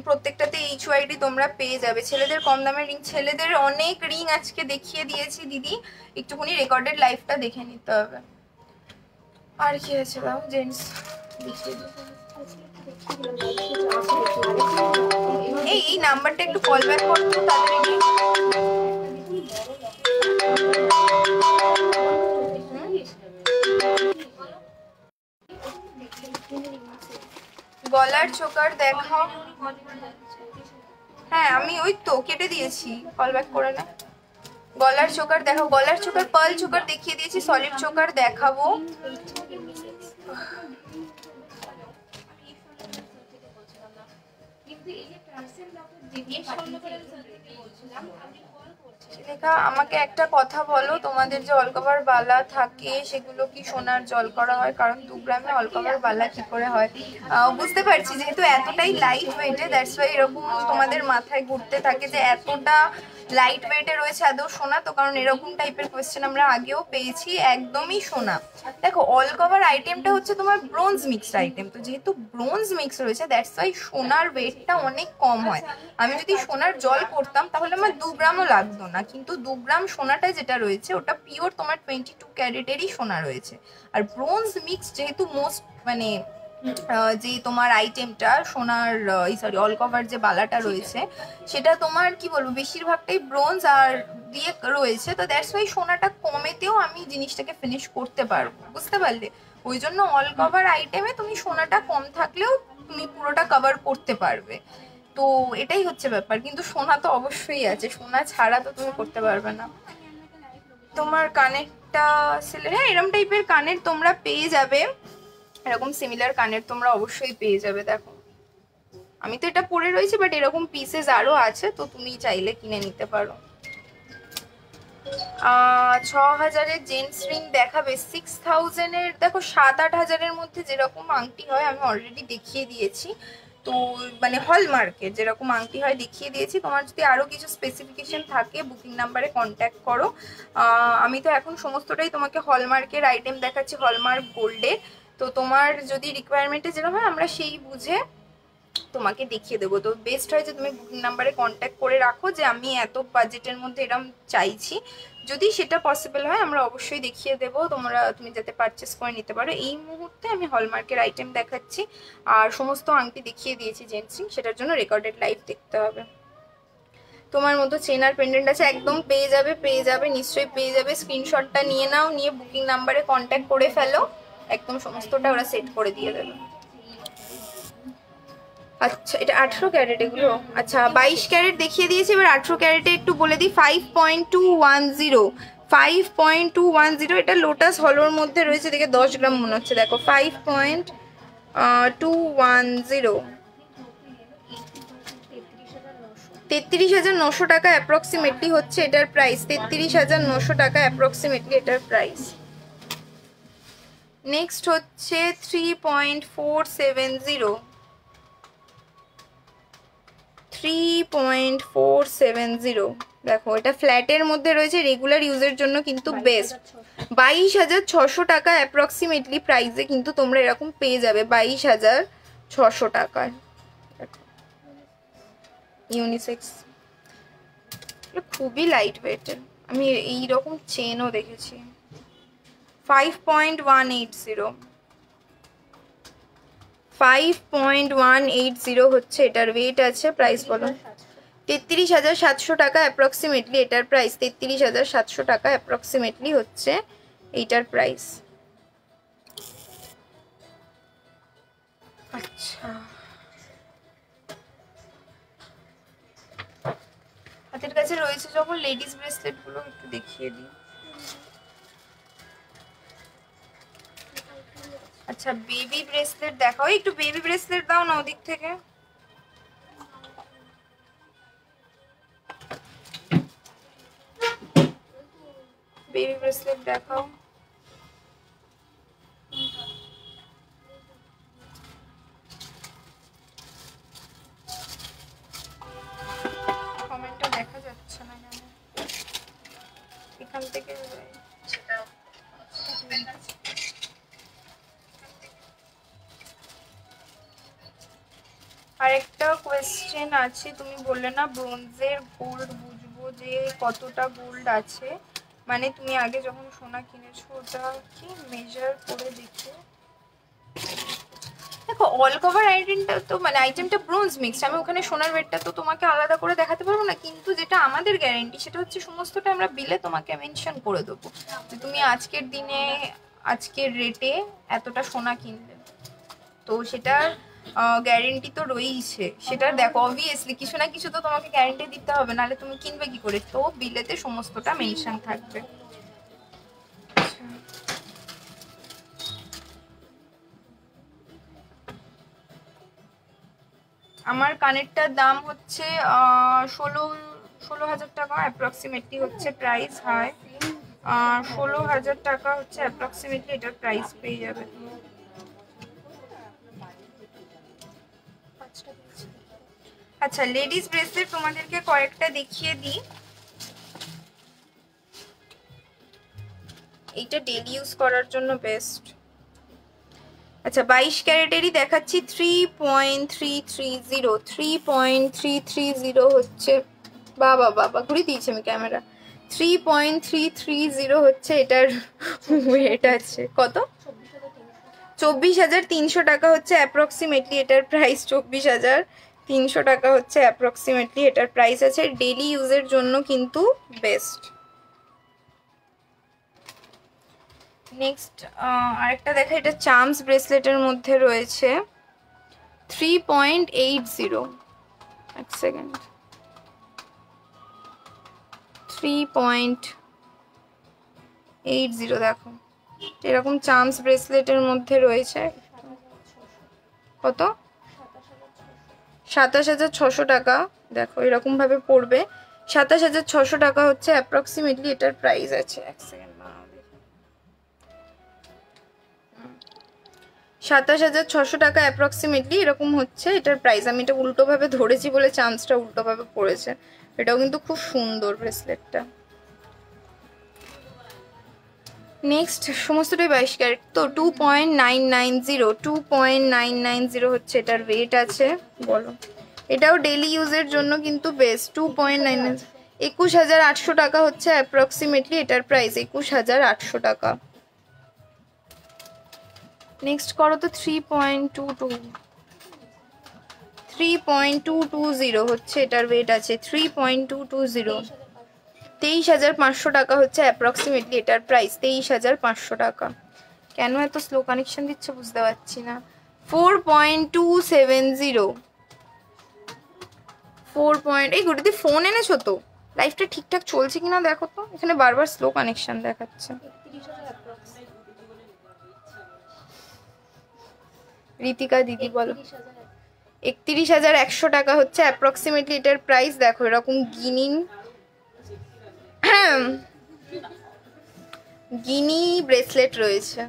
প্রত্যেকটাতে HYD তোমরা পেয়ে যাবে। ছেলেদের কম দামের রিং, ছেলেদের অনেক রিং আজকে দেখিয়ে দিয়েছি দিদি, একটুখানি রেকর্ডেড লাইভটা দেখে নিতে হবে। আর কি আছে দাও জেন্টস দেখিয়ে দিই। এই নাম্বারটা একটু কল ব্যাক করতো তাড়াতাড়ি। গলার চোকার দেখাও। হ্যাঁ আমি ওই তো কেটে দিয়েছি, কল ব্যাক করে না। গলার চোকার দেখাও, গলার চোকার পার্ল চোকার দেখিয়ে দিয়েছি, সলিড চোকার দেখাবো। আমাকে একটা কথা বলো, তোমাদের যে অলকভার বালা থাকে সেগুলো কি সোনার জল করা হয়? কারণ 2 গ্রামে অলকভার বালা কি করে হয়? বুঝতে পারছি যেহেতু এতটাই লাইট ওয়েটে, দ্যাটস ওয়াই এরকম তোমাদের মাথায় ঘুরতে থাকে যে এতটা লাইট ওয়েটে রয়েছে আদৌ সোনা তো, কারণ এরকম টাইপের কোয়েশ্চেন আমরা আগেও পেয়েছি। একদমই সোনা। দেখো অল কভার আইটেমটা হচ্ছে তোমার ব্রোঞ্জ মিক্সড আইটেম, তো যেহেতু ব্রোঞ্জ মিক্স রয়েছে দ্যাটস ওয়াই সোনার ওয়েটটা অনেক কম হয়। আমি যদি সোনার জল করতাম তাহলে আমার 2 গ্রামও লাগতো না, কিন্তু 2 গ্রাম সোনাটা যেটা রয়েছে ওটা পিওর তোমার 22 ক্যারেটেরই সোনা রয়েছে। আর ব্রোঞ্জ মিক্স যেহেতু মোস্ট মানে যে তোমার আইটেমটা সোনার সরি অল কভার যে বালাটা রয়েছে সেটা তোমার কি বলবো বেশিরভাগটাই ব্রোঞ্জ আর দিয়ে রয়েছে, তো দ্যাটস ওয়াই সোনাটা কমেতেও আমি জিনিসটাকে ফিনিশ করতে পারবো, বুঝতে পারলে? ওই জন্য অল কভার আইটেমে তুমি সোনাটা কম থাকলেও তুমি পুরোটা কভার করতে পারবে, তো এটাই হচ্ছে ব্যাপার। কিন্তু সোনা তো অবশ্যই আছে, সোনা ছাড়া তো তুমি করতে পারবে না। তোমার কানেরটা হ্যাঁ এরকম টাইপের কানের তোমরা পেয়ে যাবে, এরকম সিমিলার কানের তোমরা অবশ্যই পেয়ে যাবে। দেখো আমি তো এটা পরে রয়েছি, বাট এরকম পিসেস আরো আছে, তো তুমি চাইলে কিনে নিতে পারো। 6,000-এর জেন্টস রিং দেখাবে, 6,000-এর দেখো 7-8,000-এর মধ্যে যেরকম আংটি হয় আমি অলরেডি দেখিয়ে দিয়েছি, তো মানে হলমার্কের যেরকম আংটি হয় দেখিয়ে দিয়েছি। তোমার যদি আরও কিছু স্পেসিফিকেশন থাকে বুকিং নাম্বারে কন্ট্যাক্ট করো। আমি তো এখন সমস্তটাই তোমাকে হলমার্কের আইটেম দেখাচ্ছি, হলমার্ক গোল্ডের, তো তোমার যদি রিকোয়ারমেন্টে যেরকম হয় আমরা সেই বুঝে তোমাকে দেখিয়ে দেবো। তো বেস্ট হয় যে তুমি বুকিং নাম্বারে কন্ট্যাক্ট করে রাখো যে আমি এত বাজেটের মধ্যে এরকম চাইছি, যদি সেটা পসিবল হয় আমরা অবশ্যই দেখিয়ে দেবো, তুমি যাতে পারচেস করে নিতে পারো। এই মুহূর্তে আমি হলমার্কের আইটেম দেখাচ্ছি আর সমস্ত আংটি দেখিয়ে দিয়েছি জেন্টস রিং, সেটার জন্য রেকর্ডেড লাইভ দেখতে হবে। তোমার মতো চেন আর পেন্ডেন্ট আছে একদম পেয়ে যাবে নিশ্চয়ই পেয়ে যাবে। স্ক্রিনশটটা নিয়ে নাও, নিয়ে বুকিং নাম্বারে কন্ট্যাক্ট করে ফেলো, একদম সমস্তটা ওরা সেট করে দিয়ে দেবে। আচ্ছা এটা 18 ক্যারেট এগুলো, আচ্ছা 22 ক্যারেট দেখিয়ে দিয়েছি, এবার 18 ক্যারেটে একটু বলে দিই। 5.210, 5.210, এটা লোটাস হলোর মধ্যে রয়েছে, দেখে 10 গ্রাম মনে হচ্ছে। দেখো 5.210, 33,900 টাকা অ্যাপ্রক্সিমেটলি হচ্ছে এটার প্রাইস, 33,900 টাকা অ্যাপ্রক্সিমেটলি এটার প্রাইস। নেক্সট হচ্ছে 3.470, 3.470, দেখো এটা ফ্ল্যাটের মধ্যে রয়েছে, রেগুলার ইউজের জন্য কিন্তু বেস্ট। 22,600 টাকা অ্যাপ্রক্সিমেটলি প্রাইসে কিন্তু তোমরা এরকম পেয়ে যাবে 22,600 টাকায়। ইউনিসেক্স, খুবই লাইট ওয়েটের। আমি এইরকম চেনও দেখেছি। 5.180, 5.180 হচ্ছে এটার ওয়েট আছে। প্রাইস বলো। 33,700 টাকা অ্যাপ্রক্সিমেটলি এটার প্রাইস। 33,700 টাকা অ্যাপ্রক্সিমেটলি হচ্ছে এইটার প্রাইস। আচ্ছা, হাতের কাছে রয়েছে যখন লেডিস ব্রেসলেট গুলো একটু দেখিয়ে দিই। আচ্ছা, বেবি ব্রেসলেট দেখাও, একটু বেবি ব্রেসলেট দাও না ওদিক থেকে। বেবি ব্রেসলেট দেখাও। কমেন্টটা দেখা যাচ্ছে না কেন, এখান থেকে আরেকটা কোয়েশ্চেন আছে, তুমি বললে না ব্রোঞ্জের গোল্ড বুঝবো যে কতটা গোল্ড আছে, মানে তুমি আগে যখন সোনা কিনেছো ওটা কি মেজার করে দেখে দেখো। অল কভার আইটেমটা তো মানে আইটেমটা ব্রোঞ্জ মিক্সড, আমি ওখানে সোনার ওয়েটটা তো তোমাকে আলাদা করে দেখাতে পারবো না, কিন্তু যেটা আমাদের গ্যারেন্টি সেটা হচ্ছে সমস্তটা আমরা বিলে তোমাকে মেনশন করে দেবো যে তুমি আজকের দিনে আজকের রেটে এতটা সোনা কিনলে, তো সেটার গ্যারেন্টি তো রয়েইছে। সেটা দেখো অবভিয়াসলি কিছু না কিছু তো তোমাকে গ্যারেন্টি দিতে হবে, নাহলে তুমি কিনবে কি করে, তো বিলেতে সমস্তটা মেনশন থাকবে। আমার কানেরটার দাম হচ্ছে 16,000 টাকা অ্যাপ্রক্সিমেটলি হচ্ছে প্রাইস। হয় 16,000 টাকা হচ্ছে অ্যাপ্রক্সিমেটলি এটার প্রাইস পেয়ে যাবে। আচ্ছা, লেডিস ব্রেসলেট তোমাদেরকে কয়েকটা দেখিয়ে দিই। এইটা ডেলি ইউজ করার জন্য বেস্ট। আচ্ছা, 22 ক্যারেটেরই দেখাচ্ছি। 3.330, 3.330 হচ্ছে, বাবা বাবা ঘুরে দিয়েছি আমি ক্যামেরা। 3.330 হচ্ছে এটার ওয়েট আছে। কত? 24,300 টাকা হচ্ছে অ্যাপ্রক্সিমেটলি এটার প্রাইস। 24,300 টাকা হচ্ছে অ্যাপ্রক্সিমেটলি এটার প্রাইস আছে। ডেলি ইউজের জন্য কিন্তু বেস্ট। নেক্সট আরেকটা দেখা, এটা চার্মস ব্রেসলেটের মধ্যে রয়েছে 3.80, এক সেকেন্ড, 3.80 দেখো, এরকম চার্মস ব্রেসলেটের মধ্যে রয়েছে। কত? 27,600 টাকা। দেখো এরকম ভাবে পড়বে, 27,600 টাকা হচ্ছে অ্যাপ্রক্সিমেটলি এটার প্রাইস আছে। এক সেকেন্ড, 27,600 টাকা অ্যাপ্রক্সিমেটলি এরকম হচ্ছে এটার প্রাইস। আমি এটা উল্টো ভাবে ধরেছি বলে চান্সটা উল্টো ভাবে পড়েছে। এটাও কিন্তু খুব সুন্দর ব্রেসলেটটা। নেক্সট সমস্তটাই 22 ক্যারেট, তো 2.990, 2.990 হচ্ছে এটার ওয়েট আছে। বলো, এটাও ডেলি ইউজের জন্য কিন্তু বেস্ট। 2.9, 21,800 টাকা হচ্ছে অ্যাপ্রক্সিমেটলি এটার প্রাইস। 21,800 টাকা। নেক্সট করো তো 3.220 হচ্ছে এটার ওয়েট আছে। 3.220, 23,500 টাকা হচ্ছে অ্যাপ্রক্সিমেটলি এটার প্রাইস। 23,500 টাকা। কেন এত স্লো কানেকশন দিচ্ছে বুঝতে পারছি না। 4.270, 4. এই গুটিদি ফোন এনেছো তো? লাইফটা ঠিকঠাক চলছে কিনা দেখো তো, এখানে বারবার স্লো কানেকশন দেখাচ্ছে। ঋতিকা দিদি বলো। 31,100 টাকা হচ্ছে অ্যাপ্রক্সিমেটলি এটার প্রাইস। দেখো এরকম গিনি ব্রেসলেট রয়েছে।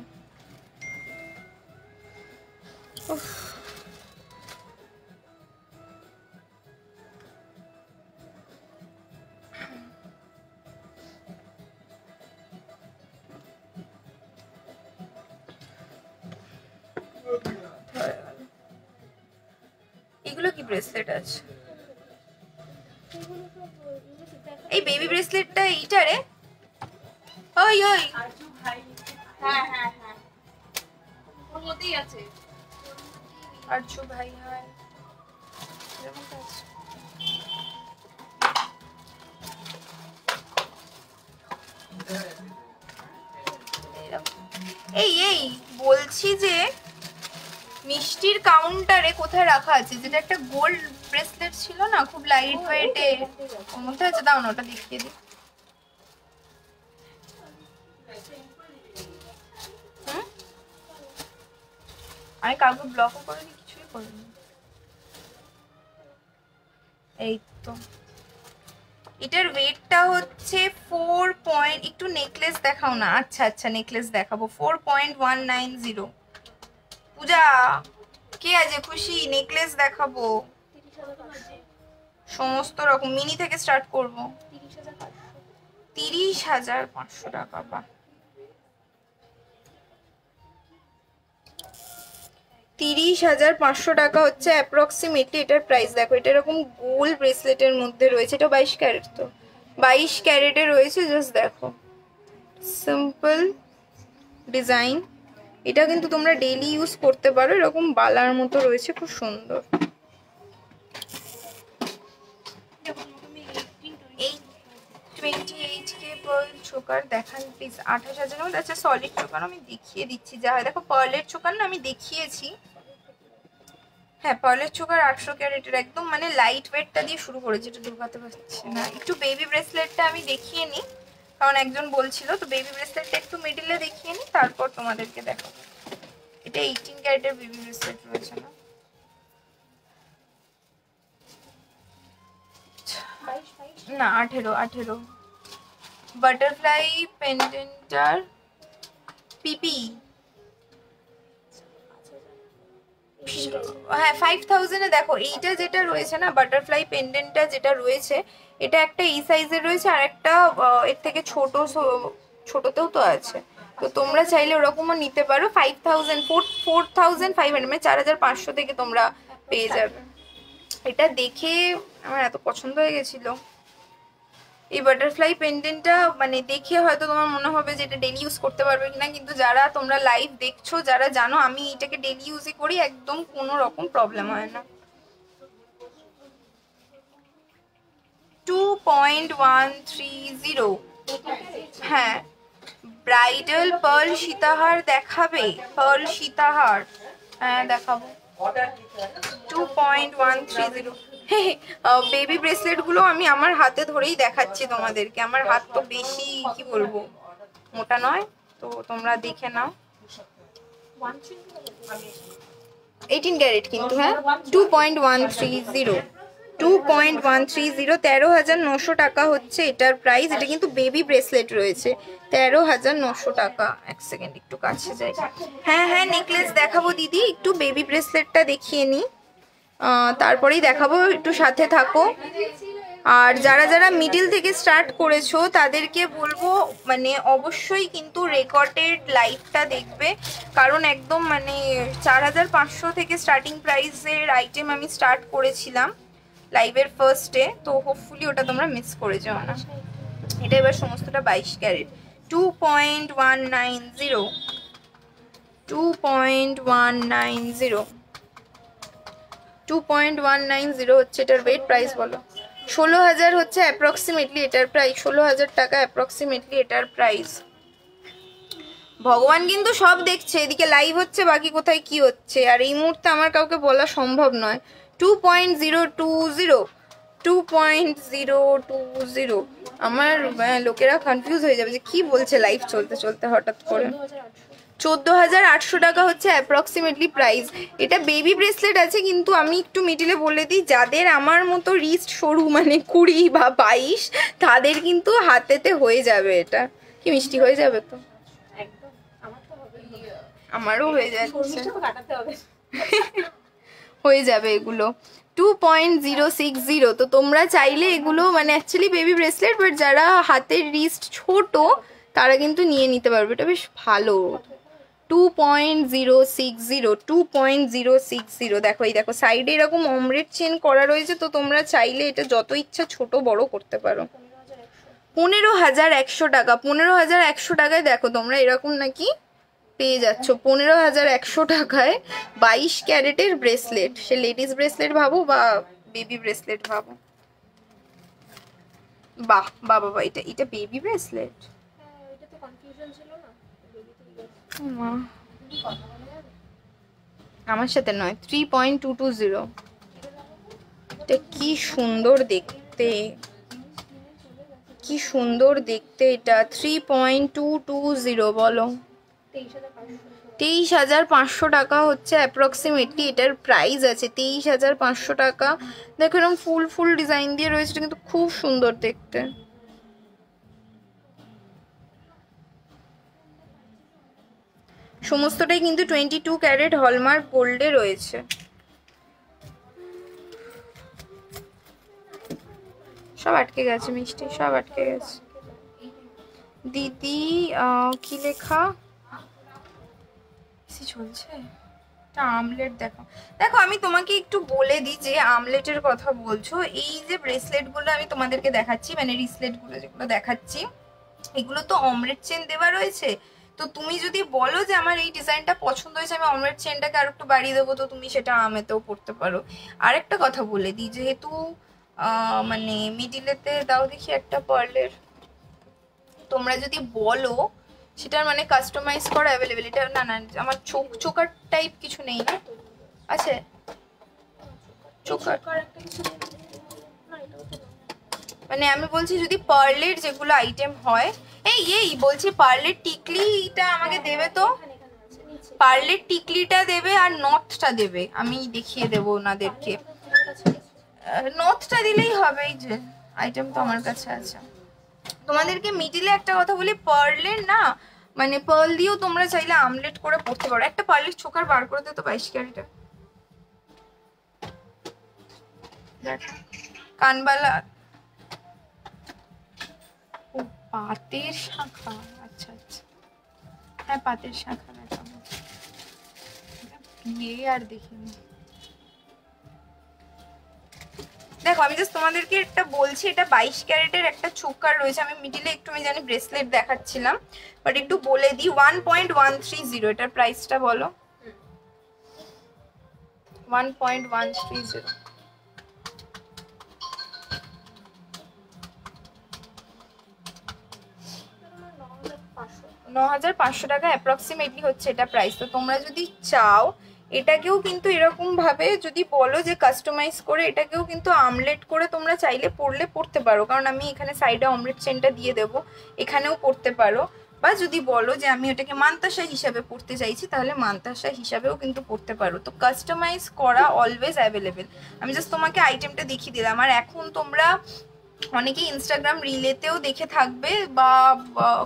এগুলো কি ব্রেসলেট আছে? এই বেবি ব্রেসলেটটা এইটারে ওই ওই হ্যাঁ হ্যাঁ হ্যাঁ ওর মধ্যেই আছে আরজু ভাই হয় এই এই বলছি যে মিষ্টির কাউন্টারে কোথায় রাখা আছে, যেটা একটা গোল্ড ব্রেসলেট ছিল না খুব লাইট ওয়েটে, ওর মধ্যে আছে, দাও না ওটা দেখিয়ে দিই। আমি কাউকে ব্লকও করিনি, কিছুই করিনি। এই তো এটার ওয়েটটা হচ্ছে 4 পয়েন্ট, একটু নেকলেস দেখাও না। আচ্ছা আচ্ছা নেকলেস দেখাবো। 4.190। পূজা কে আছে খুশি? নেকলেস দেখাবো সমস্ত রকম, মিনি থেকে স্টার্ট করবো। 30,500 টাকা। বা 30,500 টাকা হচ্ছে অ্যাপ্রক্সিমেটলি এটার প্রাইস। দেখো এটা এরকম গোল ব্রেসলেটের মধ্যে রয়েছে, এটা 22 ক্যারেট, তো 22 ক্যারেটে রয়েছে। জাস্ট দেখো সিম্পল ডিজাইন, এটা কিন্তু তোমরা ডেইলি ইউজ করতে পারো। এরকম বালার মতো রয়েছে, খুব সুন্দর। এই 28K পার্ল চোকার দেখান প্লিজ। 28,000 মধ্যে। আচ্ছা সলিড চোকার আমি দেখিয়ে দিচ্ছি যা হয়। দেখো পার্লের চোকার না আমি দেখিয়েছি, হ্যাঁ পার্লের চোকার 800 ক্যারেটের একদম মানে লাইট ওয়েটটা দিয়ে শুরু করেছি, এটা ঢুকাতে পারছি না। একটু বেবি ব্রেসলেটটা আমি দেখিয়ে নিই, কারণ একজন বলছিল, তো বেবি ব্রেসলেটটা একটু মিডিলে দেখিয়ে নিই, তারপর তোমাদেরকে দেখাবো। এটা 18 ক্যারেটের বেবি ব্রেসলেট রয়েছে না, না 18 বাটারফ্লাই পেন্ডেন্টার পিপি, হ্যাঁ 5,000 এ। দেখো এইটা যেটা রয়েছে না বাটারফ্লাই পেন্ডেন্টটা যেটা রয়েছে, এটা একটা এই সাইজের রয়েছে, আর একটা এর থেকে ছোটতেও তো আছে, তো তোমরা চাইলে ওরকমও নিতে পারো। 5,000 4,500 মানে 4,500 থেকে তোমরা পেয়ে যাবে। এটা দেখে আমার এত পছন্দ হয়ে গেছিল এই বাটারফ্লাই পেন্ডেন্টটা, মানে দেখে হয়তো তোমার মনে হবে যে এটা ডেলি ইউজ করতে পারবে কিনা, কিন্তু যারা তোমরা লাইভ দেখছো, যারা জানো আমি এটাকে ডেলি ইউজই করি, একদম কোনো রকম প্রবলেম হয় না। 2.130। হ্যাঁ ব্রাইডাল পার্ল সীতাহার দেখাবে? পার্ল সীতাহার হ্যাঁ দেখাবো। 2.130। বেবি ব্রেসলেট গুলো আমি আমার হাতে ধরেই দেখাচ্ছি তোমাদেরকে, আমার হাত তো বেশি কি বলবো মোটা নয়, তো তোমরা দেখে নাও। 18 ক্যারেট কিন্তু, হ্যাঁ 2.130 13,900 টাকা হচ্ছে এটার প্রাইস। এটা কিন্তু বেবি ব্রেসলেট রয়েছে, 13,900 টাকা। এক সেকেন্ড একটু কাছে যাই। হ্যাঁ হ্যাঁ নেকলেস দেখাবো দিদি, একটু বেবি ব্রেসলেটটা দেখিয়ে নি, তারপরেই দেখাবো, একটু সাথে থাকো। আর যারা যারা মিডিল থেকে স্টার্ট করেছো তাদেরকে বলবো মানে অবশ্যই কিন্তু রেকর্ডেড লাইভটা দেখবে, কারণ একদম মানে 4,500 থেকে স্টার্টিং প্রাইসের আইটেম আমি স্টার্ট করেছিলাম লাইভের ফার্স্টে, তো হোপফুলি ওটা তোমরা মিস করে যাও না। এটা এবার সমস্তটা 22 ক্যারেট। 2.190 2.190 হচ্ছে এটার ওয়েট। প্রাইস বলো? 16,000 হচ্ছে অ্যাপ্রক্সিমেটলি এটার প্রাইস, 16,000 টাকা অ্যাপ্রক্সিমেটলি এটার প্রাইস। ভগবান কিন্তু সব দেখছে, এদিকে লাইভ হচ্ছে, বাকি কোথায় কি হচ্ছে, আর এই মুহূর্তে আমার কাউকে বলা সম্ভব নয়। 2.020 আমার লোকেরা কনফিউজ হয়ে যাবে যে কি বলছে লাইভ চলতে চলতে হঠাৎ করে। 14,800 টাকা হচ্ছে অ্যাপ্রক্সিমেটলি প্রাইস। এটা বেবি ব্রেসলেট আছে, কিন্তু আমি একটু মিডিলে বলে দিই, যাদের আমার মতো রিস্ট সরু মানে 20 বা 22 তাদের কিন্তু হাতেতে হয়ে যাবে। এটা কি মিষ্টি হয়ে যাবে তো? আমারও হয়ে যাচ্ছে, হয়ে যাবে এগুলো। 2.060। তো তোমরা চাইলে এগুলো মানে অ্যাকচুয়ালি বেবি ব্রেসলেট, বাট যারা হাতের রিস্ট ছোট তারা কিন্তু নিয়ে নিতে পারবে, এটা বেশ ভালো। 2.060 দেখো, এই দেখো সাইডে এরকম অমরেট চেন করা রয়েছে, তো তোমরা চাইলে এটা যত ইচ্ছা ছোট বড় করতে পারো। 15,100 টাকা। 15,100 টাকায় দেখো তোমরা এরকম নাকি পেয়ে যাচ্ছ। 15,100 টাকায় 22 ক্যারেটের ব্রেসলেট, সে লেডিস ব্রেসলেট ভাবো বা বেবি ব্রেসলেট ভাবো। বাহ বাহ বাবা, এটা বেবি ব্রেসলেট। আমার সাথে নয়, 3.220। এটা কি সুন্দর দেখতে, কি সুন্দর দেখতে এটা। 3.220 বলো, 23,500 টাকা হচ্ছে অ্যাপ্রক্সিমেটলি এটার প্রাইস আছে। 23,500 টাকা। দেখো এরকম ফুল ফুল ডিজাইন দিয়ে রয়েছে, কিন্তু খুব সুন্দর দেখতে। সমস্তটাই কিন্তু 22 ক্যারেট হলমার্ক গোল্ডে রয়েছে। সব আটকে গেছে মিষ্টি, সব আটকে গেছে। দিদি কি লেখা চলছে? আমলেট দেখো, দেখো আমি তোমাকে একটু বলে দিই যে আমলেটের কথা বলছো, এই যে ব্রেসলেট গুলো আমি তোমাদেরকে দেখাচ্ছি, মানে রিসলেট গুলো যেগুলো দেখাচ্ছি, এগুলো তো অমলেট চেন দেওয়া রয়েছে। তো তুমি যদি বলো যে আমার এই ডিজাইনটা পছন্দ হয়েছে, আমি অমলেট চেনটাকে আর একটু বাড়িয়ে দেবো, তো তুমি সেটা আমেতেও পড়তে পারো। আরেকটা কথা বলে দিই, যেহেতু মানে মিডিলেতে দাও দেখি একটা পার্লের, তোমরা যদি বলো সেটার মানে কাস্টমাইজ করা অ্যাভেলেবেল। এটা না না আমার চোকার টাইপ কিছু নেই না, আছে চোকার মানে আমি বলছি যদি পার্লের যেগুলো আইটেম হয়, এই বলছি পার্লের টিকলিটা আমাকে দেবে তো, পার্লের টিকলিটা দেবে আর নথটা দেবে, আমি দেখিয়ে দেবো ওনাদেরকে। নথটা দিলেই হবে, এই যে আইটেম তো আমার কাছে আছে। তোমাদেরকে মিডিলে একটা কথা বলি, পার্লের না মানে পার্ল দিয়েও তোমরা চাইলে আমলেট করে পড়তে পারো। একটা পার্লের চোকার বার করে দে তো 22 ক্যারেটটা। কানবালা ও পাতের শাখা, আচ্ছা আচ্ছা হ্যাঁ পাতের শাখা দেখাবো, বিয়ে আর দেখিনি। দেখো আমি জাস্ট তোমাদেরকে একটা বলছি, এটা 22 ক্যারেটের একটা চোকার রয়েছে। আমি মিডিলে একটু আমি জানি ব্রেসলেট দেখাচ্ছিলাম, বাট একটু বলে দিই 1.130 এটার প্রাইসটা বলো। 1.130 9,500 টাকা অ্যাপ্রক্সিমেটলি হচ্ছে এটা প্রাইস। তো তোমরা যদি চাও এটাকেও কিন্তু এরকম ভাবে যদি বলো যে কাস্টমাইজ করে, এটাকেও কিন্তু আমলেট করে তোমরা চাইলে পরলে পরতে পারো, কারণ আমি এখানে সাইডে অমলেট চেনটা দিয়ে দেবো, এখানেও পরতে পারো। বা যদি বলো যে আমি এটাকে মান্তাসা হিসাবে পরতে চাইছি, তাহলে মান্তাসা হিসাবেও কিন্তু পরতে পারো। তো কাস্টমাইজ করা অলওয়েজ অ্যাভেলেবেল। আমি জাস্ট তোমাকে আইটেমটা দেখিয়ে দিলাম। আর এখন তোমরা অনেকেই ইনস্টাগ্রাম রিলেতেও দেখে থাকবে, বা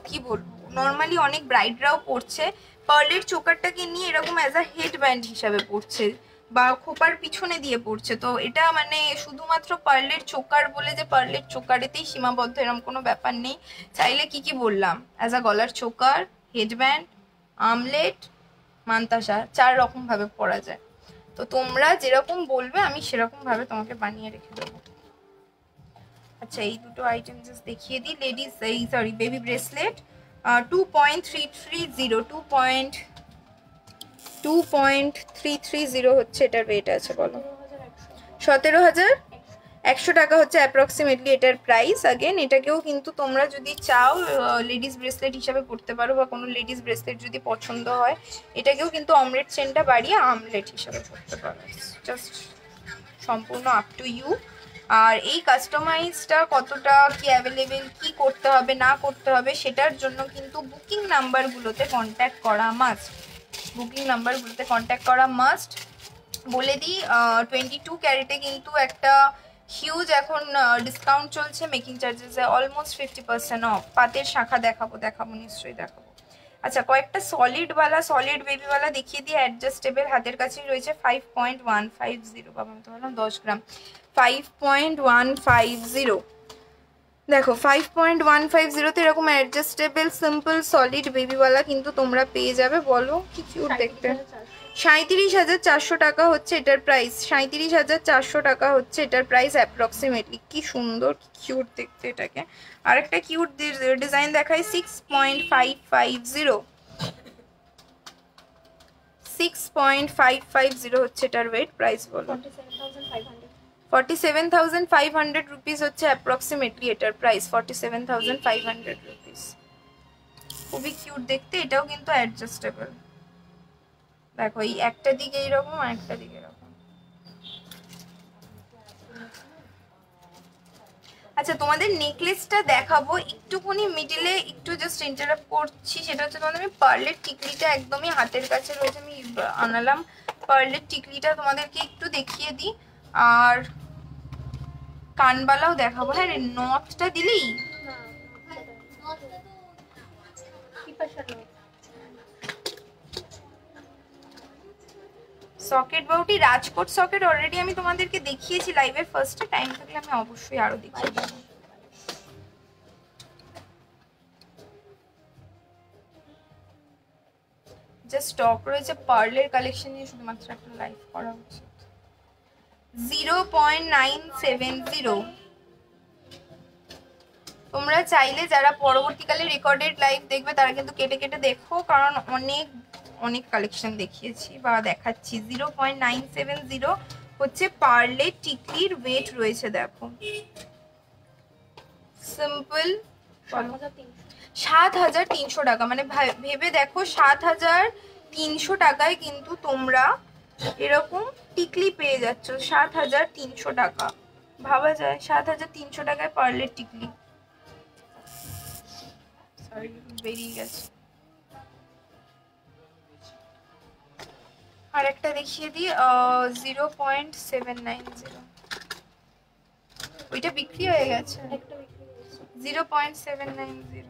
কি বলবো নর্মালি অনেক ব্রাইডরাও পরছে, পার্লের চোকারটাকে নিয়ে এরকম অ্যাজ আ হেড ব্যান্ড হিসাবে পরছে বা খোপার পিছনে দিয়ে পড়ছে। তো এটা মানে শুধুমাত্র পার্লের চোকার বলে যে পার্লের চোকারেতেই সীমাবদ্ধ এরকম কোনো ব্যাপার নেই। চাইলে কি বললাম, অ্যাজ আ গলার চোকার, হেডব্যান্ড, আমলেট, মান্তাসা 4 রকম ভাবে পরা যায়। তো তোমরা যেরকম বলবে আমি সেরকম ভাবে তোমাকে বানিয়ে রেখে দেবো। আচ্ছা এই দুটো আইটেম জাস্ট দেখিয়ে দিই। লেডিস এই সরি বেবি ব্রেসলেট 2.330 হচ্ছে এটার রেট আছে বলো। 17,100 টাকা হচ্ছে অ্যাপ্রক্সিমেটলি এটার প্রাইস। আগেন এটাকেও কিন্তু তোমরা যদি চাও লেডিস ব্রেসলেট হিসাবে পড়তে পারো, বা কোনো লেডিস ব্রেসলেট যদি পছন্দ হয় এটাকেও কিন্তু অমলেট চেনটা বাড়িয়ে আমলেট হিসাবে পড়তে পারো। জাস্ট সম্পূর্ণ আপ টু ইউ। আর এই কাস্টমাইজটা কতটা কি অ্যাভেলেবেল, কি করতে হবে না করতে হবে সেটার জন্য কিন্তু বুকিং নাম্বারগুলোতে কন্ট্যাক্ট করা মাস্ট। বুকিং নাম্বারগুলোতে কন্ট্যাক্ট করা মাস্ট। বলে দিই 22 ক্যারেটে কিন্তু একটা হিউজ এখন ডিসকাউন্ট চলছে, মেকিং চার্জেসে অলমোস্ট 50% অফ। পাতের শাখা দেখাবো নিশ্চয়ই দেখাবো। আচ্ছা কয়েকটা সলিড বেবিওয়ালা দেখিয়ে দিয়ে, অ্যাডজাস্টেবল হাতের কাছেই রয়েছে। 5.150 বাবা আমি তো বললাম 10 গ্রাম। 5.150 দেখো 5.150 এরকম অ্যাডজাস্টেবল সিম্পল সলিড বেবিওয়ালা কিন্তু তোমরা পেয়ে যাবে। বলো কি কিউট দেখতে, 37,400 টাকা হচ্ছে এটার প্রাইস, 37,400 টাকা হচ্ছে এটার প্রাইস অ্যাপ্রক্সিমেটলি। কি সুন্দর, কি কিউট দেখতে এটাকে। আরেকটা কিউট ডিজাইন দেখাই, 6.550, 6.550 হচ্ছে এটার ওয়েট। প্রাইস বলো। 47,500 রুপিস হচ্ছে অ্যাপ্রক্সিমেটলি এটার প্রাইস, 47,500 রুপিস। খুবই কিউট দেখতে, এটাও কিন্তু অ্যাডজাস্টেবল। দেখো এই একটা দিকে এইরকম আর একটা দিকে এরকম। আচ্ছা তোমাদের নেকলেসটা দেখাবো, একটুখানি মিডিলে একটু জাস্ট ইন্টারাপ্ট করছি। সেটা হচ্ছে তোমাদের আমি পার্লের টিকলিটা একদমই হাতের কাছে রয়েছে, আমি আনালাম পার্লের টিকলিটা তোমাদেরকে একটু দেখিয়ে দিই। আর কানবালাও দেখাবো। হ্যাঁ রে, নথটা দিলি? সকেট বাউটি রাজকোট সকেট অলরেডি আমি তোমাদেরকে দেখিয়েছি লাইভের ফার্স্টে, টাইম থাকলে আমি অবশ্যই আরো দেখিয়ে দেবো। জাস্ট স্টক রয়েছে পার্লের কালেকশন নিয়ে, শুধুমাত্র একটা লাইভ করা উচিত। 0.970। তোমরা চাইলে যারা পরবর্তীকালে রেকর্ডেড লাইভ দেখবে তারা কিন্তু কেটে কেটে দেখো, কারণ অনেক অনেক কালেকশন দেখিয়েছি বা দেখাচ্ছি। 0.970 হচ্ছে পার্লের টিকলির ওয়েট রয়েছে। দেখো সিম্পল 7,300 টাকা, মানে ভেবে দেখো 7,300 টাকায় কিন্তু তোমরা এরকম টিকলি পেয়ে যাচ্ছ। 7,300 টাকা, ভাবা যায় 7,300 টাকায় পার্লের টিকলি। সরি বেরিয়ে গেছে। আর একটা দেখিয়ে দিই, 0.790, ওইটা বিক্রি হয়ে গেছে। 0.790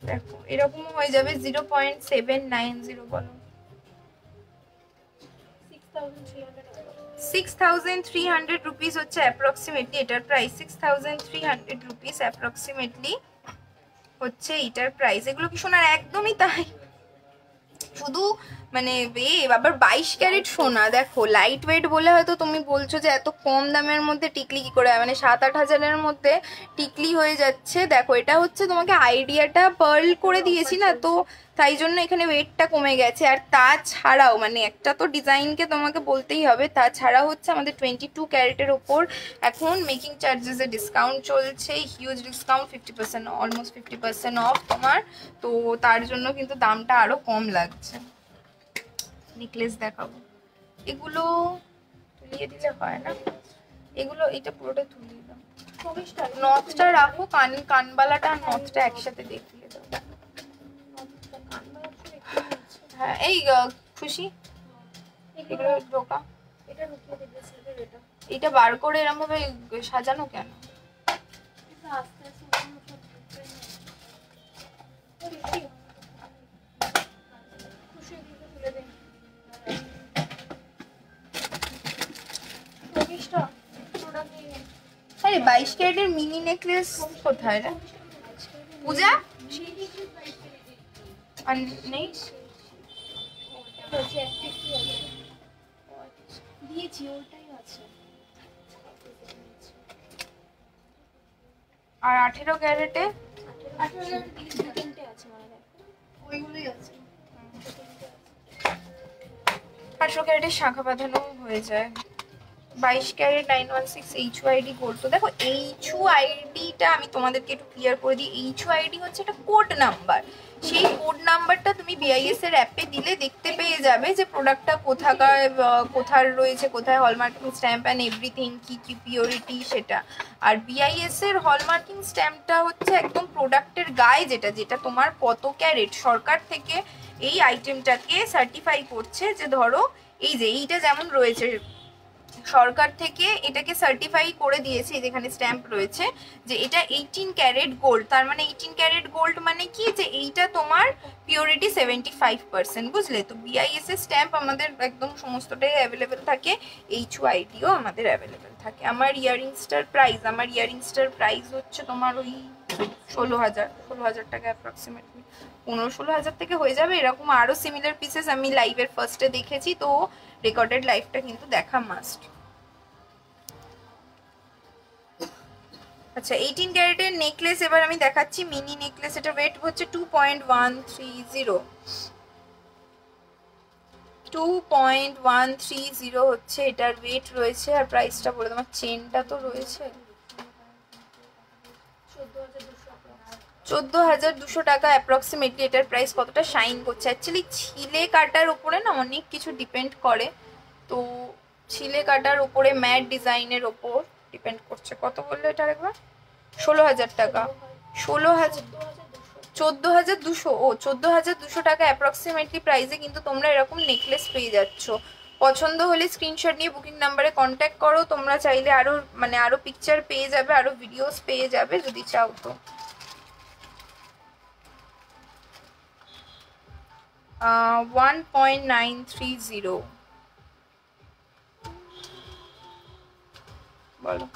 দেখো এরকম হয়ে যাবে। 0.790 বলো। 6,300 রুপিস হচ্ছে অ্যাপ্রক্সিমেটলি এটার প্রাইস। 6,300 রুপিস অ্যাপ্রক্সিমেটলি হচ্ছে এটার প্রাইস। এগুলো কি সোনার? একদমই তাই, শুধু মানে আবার 22 ক্যারেট সোনা। দেখো লাইট ওয়েট বলে হয়তো তুমি বলছো যে এত কম দামের মধ্যে টিকলি কি করে হয়, মানে 7-8 হাজারের মধ্যে টিকলি হয়ে যাচ্ছে। দেখো এটা হচ্ছে তোমাকে আইডিয়াটা পার্ল করে দিয়েছি না, তো তাই জন্য এখানে ওয়েটটা কমে গেছে। আর তাছাড়াও মানে একটা তো ডিজাইনকে তোমাকে বলতেই হবে, তাছাড়া হচ্ছে আমাদের 22 ক্যারেটের ওপর এখন মেকিং চার্জেসে ডিসকাউন্ট চলছে, হিউজ ডিসকাউন্ট, 50%, অলমোস্ট 50% অফ তোমার। তো তার জন্য কিন্তু দামটা আরো কম লাগছে। নেকলেস দেখাবো, এগুলো তুলিয়ে দিলে হয় না, এগুলো এটা পুরোটা তুলিয়ে দাও। নথটা রাখো, কানবালাটা আর নথটা একসাথে দেখিয়ে দাও। হ্যাঁ এই খুশি, এগুলো ঢোকা, এটা বার করে এরকম ভাবে সাজানো কেন? আরে 22 ক্যারেটের মিনি নেকলেস কোথায় রে পূজা? আর নেই দিয়েছি, ওটাই আছে। আর 18 ক্যারেটে 18 ক্যারেটের শাখা বাঁধানো হয়ে যায়। 22 ক্যারেট 916 HUID গোল্ড। তো দেখো HUIDটা আমি তোমাদেরকে একটু ক্লিয়ার করে দিই। HUID হচ্ছে একটা কোড নাম্বার, সেই কোড নাম্বারটা তুমি BIS এর অ্যাপে দিলে দেখতে পেয়ে যাবে যে প্রোডাক্টটা কোথায় রয়েছে, কোথায় হলমার্কিং স্ট্যাম্প অ্যান্ড এভরিথিং, কি কি পিওরিটি সেটা। আর BIS এর হলমার্কিং স্ট্যাম্পটা হচ্ছে একদম প্রোডাক্টের গায়ে, যেটা তোমার কত ক্যারেট, সরকার থেকে এই আইটেমটাকে সার্টিফাই করছে। যে ধরো এই যে এইটা যেমন রয়েছে, সরকার থেকে এটাকে সার্টিফাই করে দিয়েছে, যেখানে স্ট্যাম্প রয়েছে যে এটা 18 ক্যারেট গোল্ড। তার মানে 18 ক্যারেট গোল্ড মানে কি, যে এইটা তোমার পিওরিটি 75%, বুঝলে? তো BIS এর স্ট্যাম্প আমাদের একদম সমস্তটাই অ্যাভেলেবেল থাকে, HUIDও আমাদের অ্যাভেলেবেল থাকে। আমার ইয়াররিংসটার প্রাইস হচ্ছে তোমার ওই 16,000 টাকা অ্যাপ্রক্সিমেটলি। 15-16,000 থেকে হয়ে যাবে। এরকম আরো সিমিলার পিসেস আমি লাইভের ফার্স্টে দেখেছি, তো রেকর্ডেড লাইভটা কিন্তু দেখা মাস্ট। আচ্ছা 18 ক্যারেটের নেকলেস এবার আমি দেখাচ্ছি, মিনি নেকলেস। এটা ওয়েট হচ্ছে 2.130, 2.130 হচ্ছে এটার ওয়েট রয়েছে। আর প্রাইসটা বলে তোমার, চেনটা তো রয়েছে 14,200 টাকা অ্যাপ্রক্সিমেটলি এটার প্রাইস। কতটা শাইন করছে অ্যাকচুয়ালি ছিলে কাটার উপরে না অনেক কিছু ডিপেন্ড করে, তো ছিলে কাটার উপরে ম্যাট ডিজাইনের ওপর ডিপেন্ড করছে। কত বললো এটা একবার? 16,000 টাকা। 16,000, 14,200, ও 14,200 টাকা অ্যাপ্রক্সিমেটলি প্রাইসে কিন্তু তোমরা এরকম নেকলেস পেয়ে যাচ্ছ। পছন্দ হলে স্ক্রিনশট নিয়ে বুকিং নাম্বারে কন্ট্যাক্ট করো। তোমরা চাইলে আরো আরো পিকচার পেয়ে যাবে, আরো ভিডিওস পেয়ে যাবে যদি চাও তো। 1.930 বলো,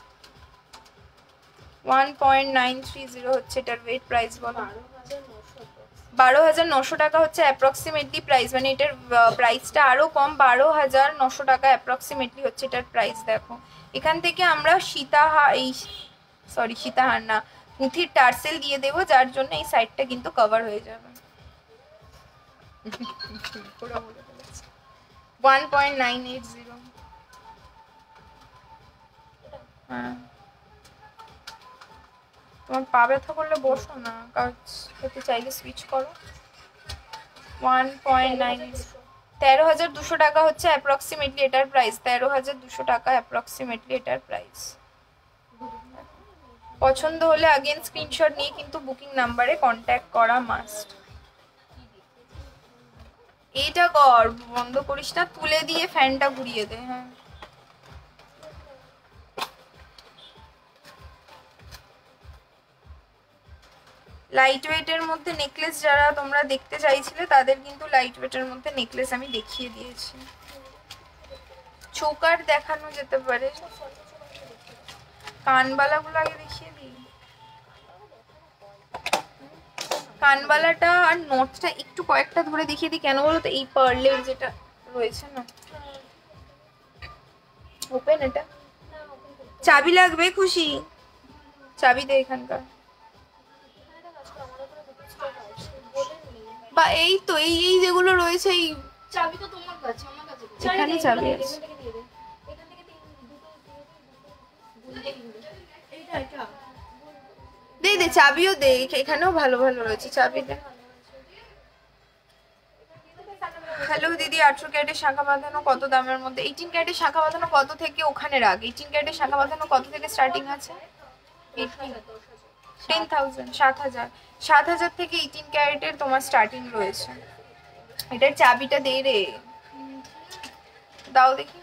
1.930 হচ্ছে এটার ওয়েট। প্রাইস বলো? 12,900 টাকা হচ্ছে অ্যাপ্রক্সিমেটলি প্রাইস, মানে এটার প্রাইসটা আরো কম। 12,900 টাকা অ্যাপ্রক্সিমেটলি হচ্ছে এটার প্রাইস। দেখো এখান থেকে আমরা সীতাহার না, পুঁথির টার্সেল দিয়ে দেবো, যার জন্য এই সাইডটা কিন্তু কভার হয়ে যাবে। 1.980। হ্যাঁ, তোমার পা ব্যথা করলে বসো না, কাজ করতে চাইলে সুইচ করো। 1.9, 13,200 টাকা হচ্ছে অ্যাপ্রক্সিমেটলি এটার প্রাইস। 13,200 টাকা অ্যাপ্রক্সিমেটলি এটার প্রাইস। পছন্দ হলে আগেন স্ক্রিনশট নিয়ে কিন্তু বুকিং নাম্বারে কন্ট্যাক্ট করা মাস্ট। এইটা কর, বন্ধ করিস না, তুলে দিয়ে ফ্যানটা ঘুরিয়ে দে। হ্যাঁ লাইট ওয়েটের মধ্যে নেকলেস যারা তোমরা দেখতে চাইছিলে তাদের কিন্তু লাইট ওয়েটের মধ্যে নেকলেস আমি দেখিয়ে দিয়েছি। চোকার দেখানো যেতে পারে, কানবালাগুলো আগে দেখিয়ে দিই। কানবালাটা আর নথটা একটু কয়েকটা ধরে দেখিয়ে দিই, কেন বলো তো, এই পার্লের যেটা রয়েছে না। ওপেন এটা, চাবি লাগবে খুশি, চাবি দে এখানকার। বা এই তো এই যেগুলো রয়েছে, এই চাবি তো তোমার কাছে, আমার কাছে এখানে চাবি আছে। দে দে চাবিও দে, এখানেও ভালো ভালো রয়েছে, চাবি দে। হ্যালো দিদি, 18 ক্যারেটের শাঁখা বাঁধানো কত দামের মধ্যে? 18 ক্যারেটের শাঁখা বাঁধানো কত থেকে ওখানে রাখ। 18 ক্যারেটের শাঁখা বাঁধানো কত থেকে স্টার্টিং আছে? 10,000, 7,000, 7,000 থেকে 18 ক্যারেটের তোমার স্টার্টিং রয়েছে। এটার চাবিটা দে রে, দাও দেখি।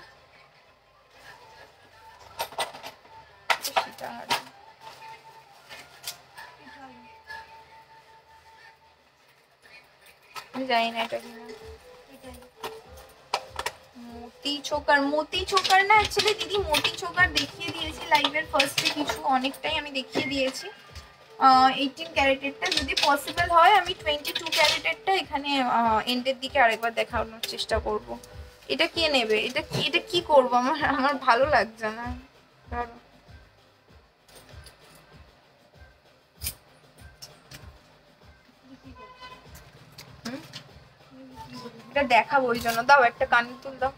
আমি জানি না এটা কিনা। মোতি চোকার না অ্যাকচুয়ালি দিদি, মোতি চোকার দেখিয়ে দিয়েছি লাইভের ফার্স্টে কিছু, অনেকটাই আমি দেখিয়ে দিয়েছি। 18 ক্যারেটেরটা যদি পসিবল হয় আমি 22 ক্যারেটেরটা এখানে এন্ডের দিকে আরেকবার দেখানোর চেষ্টা করব। এটা কে নেবে? এটা কি করব, আমার ভালো লাগছে না। ধরো এটা দেখাবো ওই জন্য। দাও একটা কানের দুল দাও।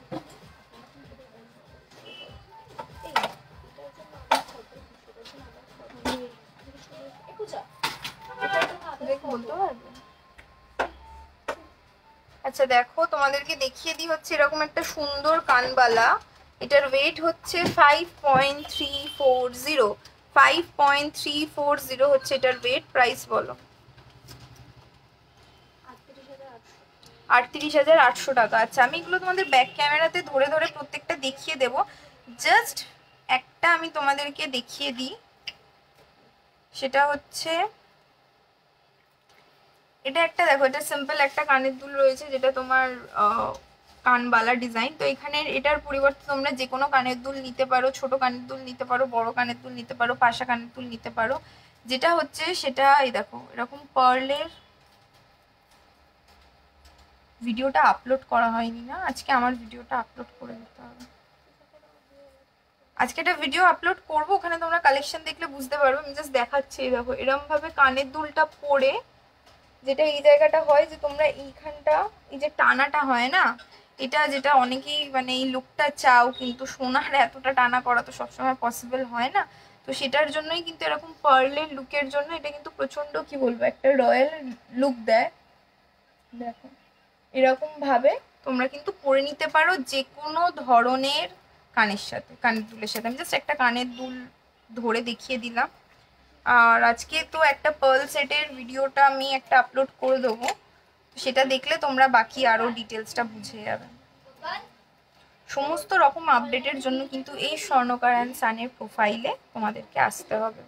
আচ্ছা দেখো তোমাদেরকে দেখিয়ে দিই, হচ্ছে এরকম একটা সুন্দর কানবালা। এটার ওয়েট হচ্ছে 5.340, 5.340 হচ্ছে এটার ওয়েট। প্রাইস বলো? 38,800 টাকা। আচ্ছা আমি এগুলো তোমাদের ব্যাক ক্যামেরাতে ধরে ধরে প্রত্যেকটা দেখিয়ে দেব। জাস্ট একটা আমি তোমাদেরকে দেখিয়ে দিই, সেটা হচ্ছে এটা একটা দেখো, এটা সিম্পল একটা কানের দুল রয়েছে যেটা তোমার কানবালা ডিজাইন। তো এখানে এটার পরিবর্তে তোমরা যে কোনো কানের দুল নিতে পারো, ছোট কানের দুল নিতে পারো, বড় কানের দুল নিতে পারো, পাশা কানের দুল নিতে পারো। যেটা হচ্ছে সেটা এই দেখো এরকম পার্লের ভিডিওটা আপলোড করা হয়নি না, আজকে আমার ভিডিওটা আপলোড করে দিতে হবে। আজকে একটা ভিডিও আপলোড করবো, ওখানে তোমরা কালেকশন দেখলে বুঝতে পারবে। আমি জাস্ট দেখাচ্ছি, দেখো এরম ভাবে কানের দুলটা পরে, যেটা এই জায়গাটা হয় যে তোমরা এইখানটা এই যে টানাটা হয় না, এটা যেটা অনেকেই মানে এই লুকটা চাও, কিন্তু সোনার এতটা টানা করা তো সবসময় পসিবল হয় না। তো সেটার জন্যই কিন্তু এরকম পার্লের লুকের জন্য এটা কিন্তু প্রচন্ড কি বলবো একটা রয়্যাল লুক দেয়। দেখো এরকম ভাবে তোমরা কিন্তু পরে নিতে পারো যে কোনো ধরনের কানের সাথে, কানের দুলের সাথে। আমি জাস্ট একটা কানের দুল ধরে দেখিয়ে দিলাম। আর আজকে তো একটা পার্ল সেটের ভিডিওটা আমি একটা আপলোড করে দেবো, সেটা দেখলে তোমরা বাকি আরো ডিটেলসটা বুঝে যাবে। সমস্ত রকম আপডেটের জন্য কিন্তু এই স্বর্ণকার অ্যান্ড সানের প্রোফাইলে তোমাদেরকে আসতে হবে।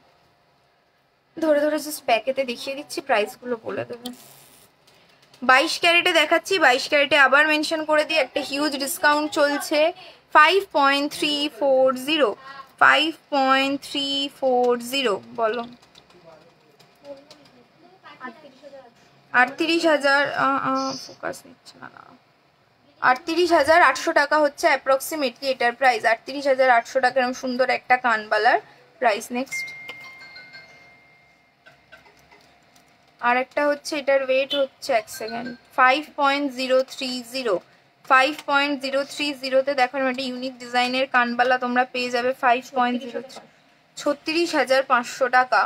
ধরে ধরে জাস্ট প্যাকেটে দেখিয়ে দিচ্ছি, প্রাইসগুলো বলে দেবে। 22 ক্যারেটে দেখাচ্ছি, 22 ক্যারেটে আবার মেনশন করে দিই, একটা হিউজ ডিসকাউন্ট চলছে 5.340, 5.340 বলো 38,000, ফোকাস নিচ্ছে না, 38,800 টাকা হচ্ছে অ্যাপ্রক্সিমেটলি এটার প্রাইস। 38,800 টাকা এরকম সুন্দর একটা কানবালার প্রাইস। নেক্সট আর একটা হচ্ছে, এটার ওয়েট হচ্ছে 1 সেকেন্ড 5.030, 5.030তে দেখো একটা ইউনিক ডিজাইনের কানবালা তোমরা পেয়ে যাবে 5.03, 36,500 টাকা।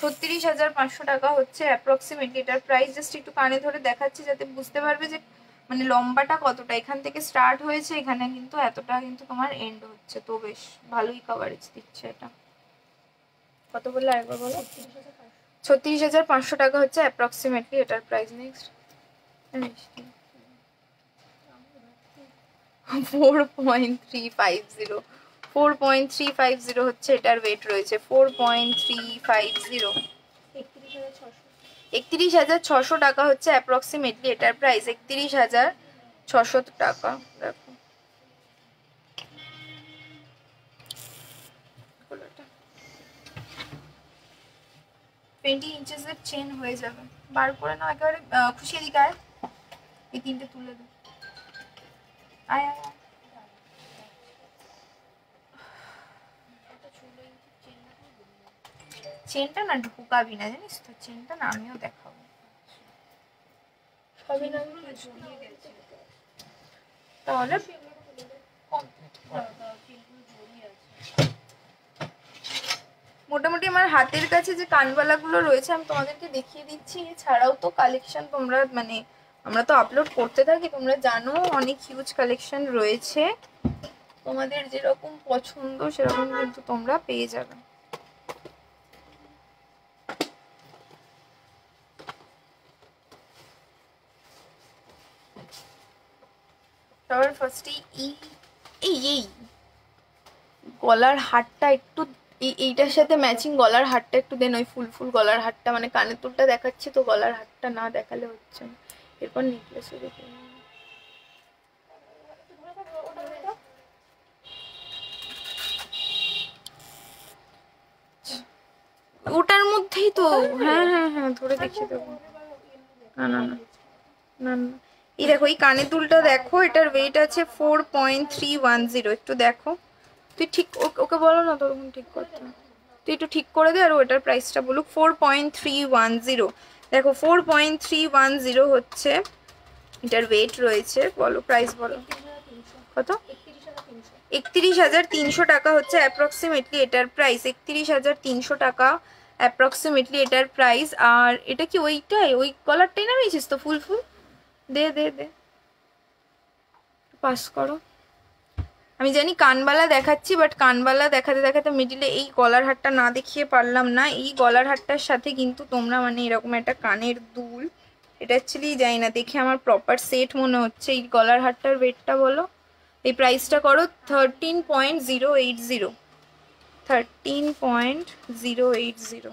36,500 টাকা হচ্ছে অ্যাপ্রক্সিমেটলি এটার প্রাইস। জাস্ট একটু কানে ধরে দেখাচ্ছি যাতে বুঝতে পারবে যে মানে লম্বাটা কতটা, এখান থেকে স্টার্ট হয়েছে এখানে কিন্তু এতটা কিন্তু তোমার এন্ড হচ্ছে, তো বেশ ভালোই কভারেজ দিচ্ছে এটা। কত বললে আরেকবার বলো? 36,500 টাকা হচ্ছে অ্যাপ্রক্সিমেটলি এটার প্রাইস। নেক্সট 4.350, 4.350 হচ্ছে এটার ওয়েট রয়েছে, 4.350, 31,600 টাকা হচ্ছে অ্যাপ্রক্সিমেটলি এটার প্রাইস, 31,600 টাকা। দেখো 20 ইঞ্চেসের চেন হয়ে যাবে, বার করে নাও একেবারে খুশি দিকে আয়, এই তিনটে তুলে দে, আয় আয়। চেনটা না ঢুকাবি না জানিস তো, চেনটা না আমিও দেখাবো। তাহলে মোটামুটি আমার হাতের কাছে যে কানবালাগুলো রয়েছে আমি তোমাদেরকে দেখিয়ে দিচ্ছি। এছাড়াও তো কালেকশন তোমরা মানে আমরা তো আপলোড করতে থাকি, তোমরা জানো অনেক হিউজ কালেকশন রয়েছে, তোমাদের যেরকম পছন্দ সেরকম কিন্তু তোমরা পেয়ে যাবে। সবার ফার্স্টে এই গলার হারটা একটু এইটার সাথে ম্যাচিং গলার হারটা একটু দেন, ওই ফুল ফুল গলার হারটা, মানে কানের দুলটা দেখাচ্ছি তো গলার হারটা না দেখালে হচ্ছে না। এরপর নেকলেসও দেখে ওটার মধ্যেই তো, হ্যাঁ হ্যাঁ হ্যাঁ ধরে দেখিয়ে দেবো। না না না না না, এই দেখো এই কানের দুলটা দেখো, এটার ওয়েট আছে 4.310, একটু দেখো তুই ঠিক, ওকে বলো না তখন ঠিক করতে, তুই একটু ঠিক করে দে আর ওটার প্রাইসটা বলুক। 4.310, দেখো 4.310 হচ্ছে এটার ওয়েট রয়েছে। বলো প্রাইস বলো কত? 31,300 টাকা হচ্ছে অ্যাপ্রক্সিমেটলি এটার প্রাইস, 31,300 টাকা অ্যাপ্রক্সিমেটলি এটার প্রাইস। আর এটা কি ওইটাই, ওই কলারটাই নামিয়েছিস তো ফুল ফুল, দে দে দে পাস করো। আমি জানি কানবালা দেখাচ্ছি, বাট কানবালা দেখাতে দেখাতে মিডিলে এই গলার হারটা না দেখিয়ে পারলাম না। এই গলার হারটার সাথে কিন্তু তোমরা মানে এরকম একটা কানের দুল, এটা অ্যাকচুয়ালি জানি না দেখে আমার প্রপার সেট মনে হচ্ছে। এই গলার হারটার ওয়েটটা বলো, এই প্রাইসটা করো 13.080, 13.080।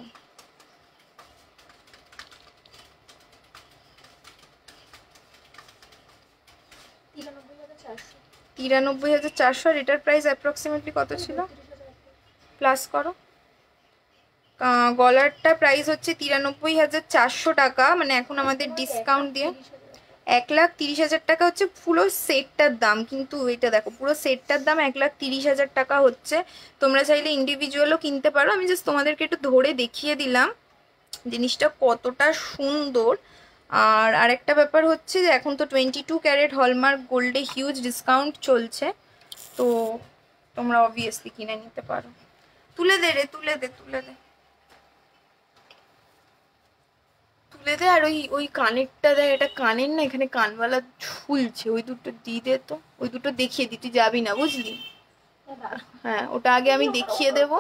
93,400, আর এটার প্রাইস অ্যাপ্রক্সিমেটলি কত ছিল? প্লাস করো গলারটা প্রাইস হচ্ছে 93,400 টাকা, মানে এখন আমাদের ডিসকাউন্ট দিয়ে 1,30,000 টাকা হচ্ছে পুরো সেটটার দাম। কিন্তু এটা দেখো পুরো সেটটার দাম 1,30,000 টাকা হচ্ছে। তোমরা চাইলে ইন্ডিভিজুয়ালও কিনতে পারো, আমি জাস্ট তোমাদেরকে একটু ধরে দেখিয়ে দিলাম জিনিসটা কতটা সুন্দর। আর আরেকটা ব্যাপার হচ্ছে যে এখন তো 22 ক্যারেট হলমার্ক গোল্ডে হিউজ ডিসকাউন্ট চলছে, তো তোমরা অবভিয়াসলি কিনে নিতে পারো। তুলে দে রে, তুলে দে, তুলে দে, তুলে দে। আর ওই ওই কানেরটা দেখ, এটা কানের না, এখানে কানবালা ঝুলছে, ওই দুটো দিয়ে দে তো, ওই দুটো দেখিয়ে দি, তুই যাবি না বুঝলি? হ্যাঁ ওটা আগে আমি দেখিয়ে দেব,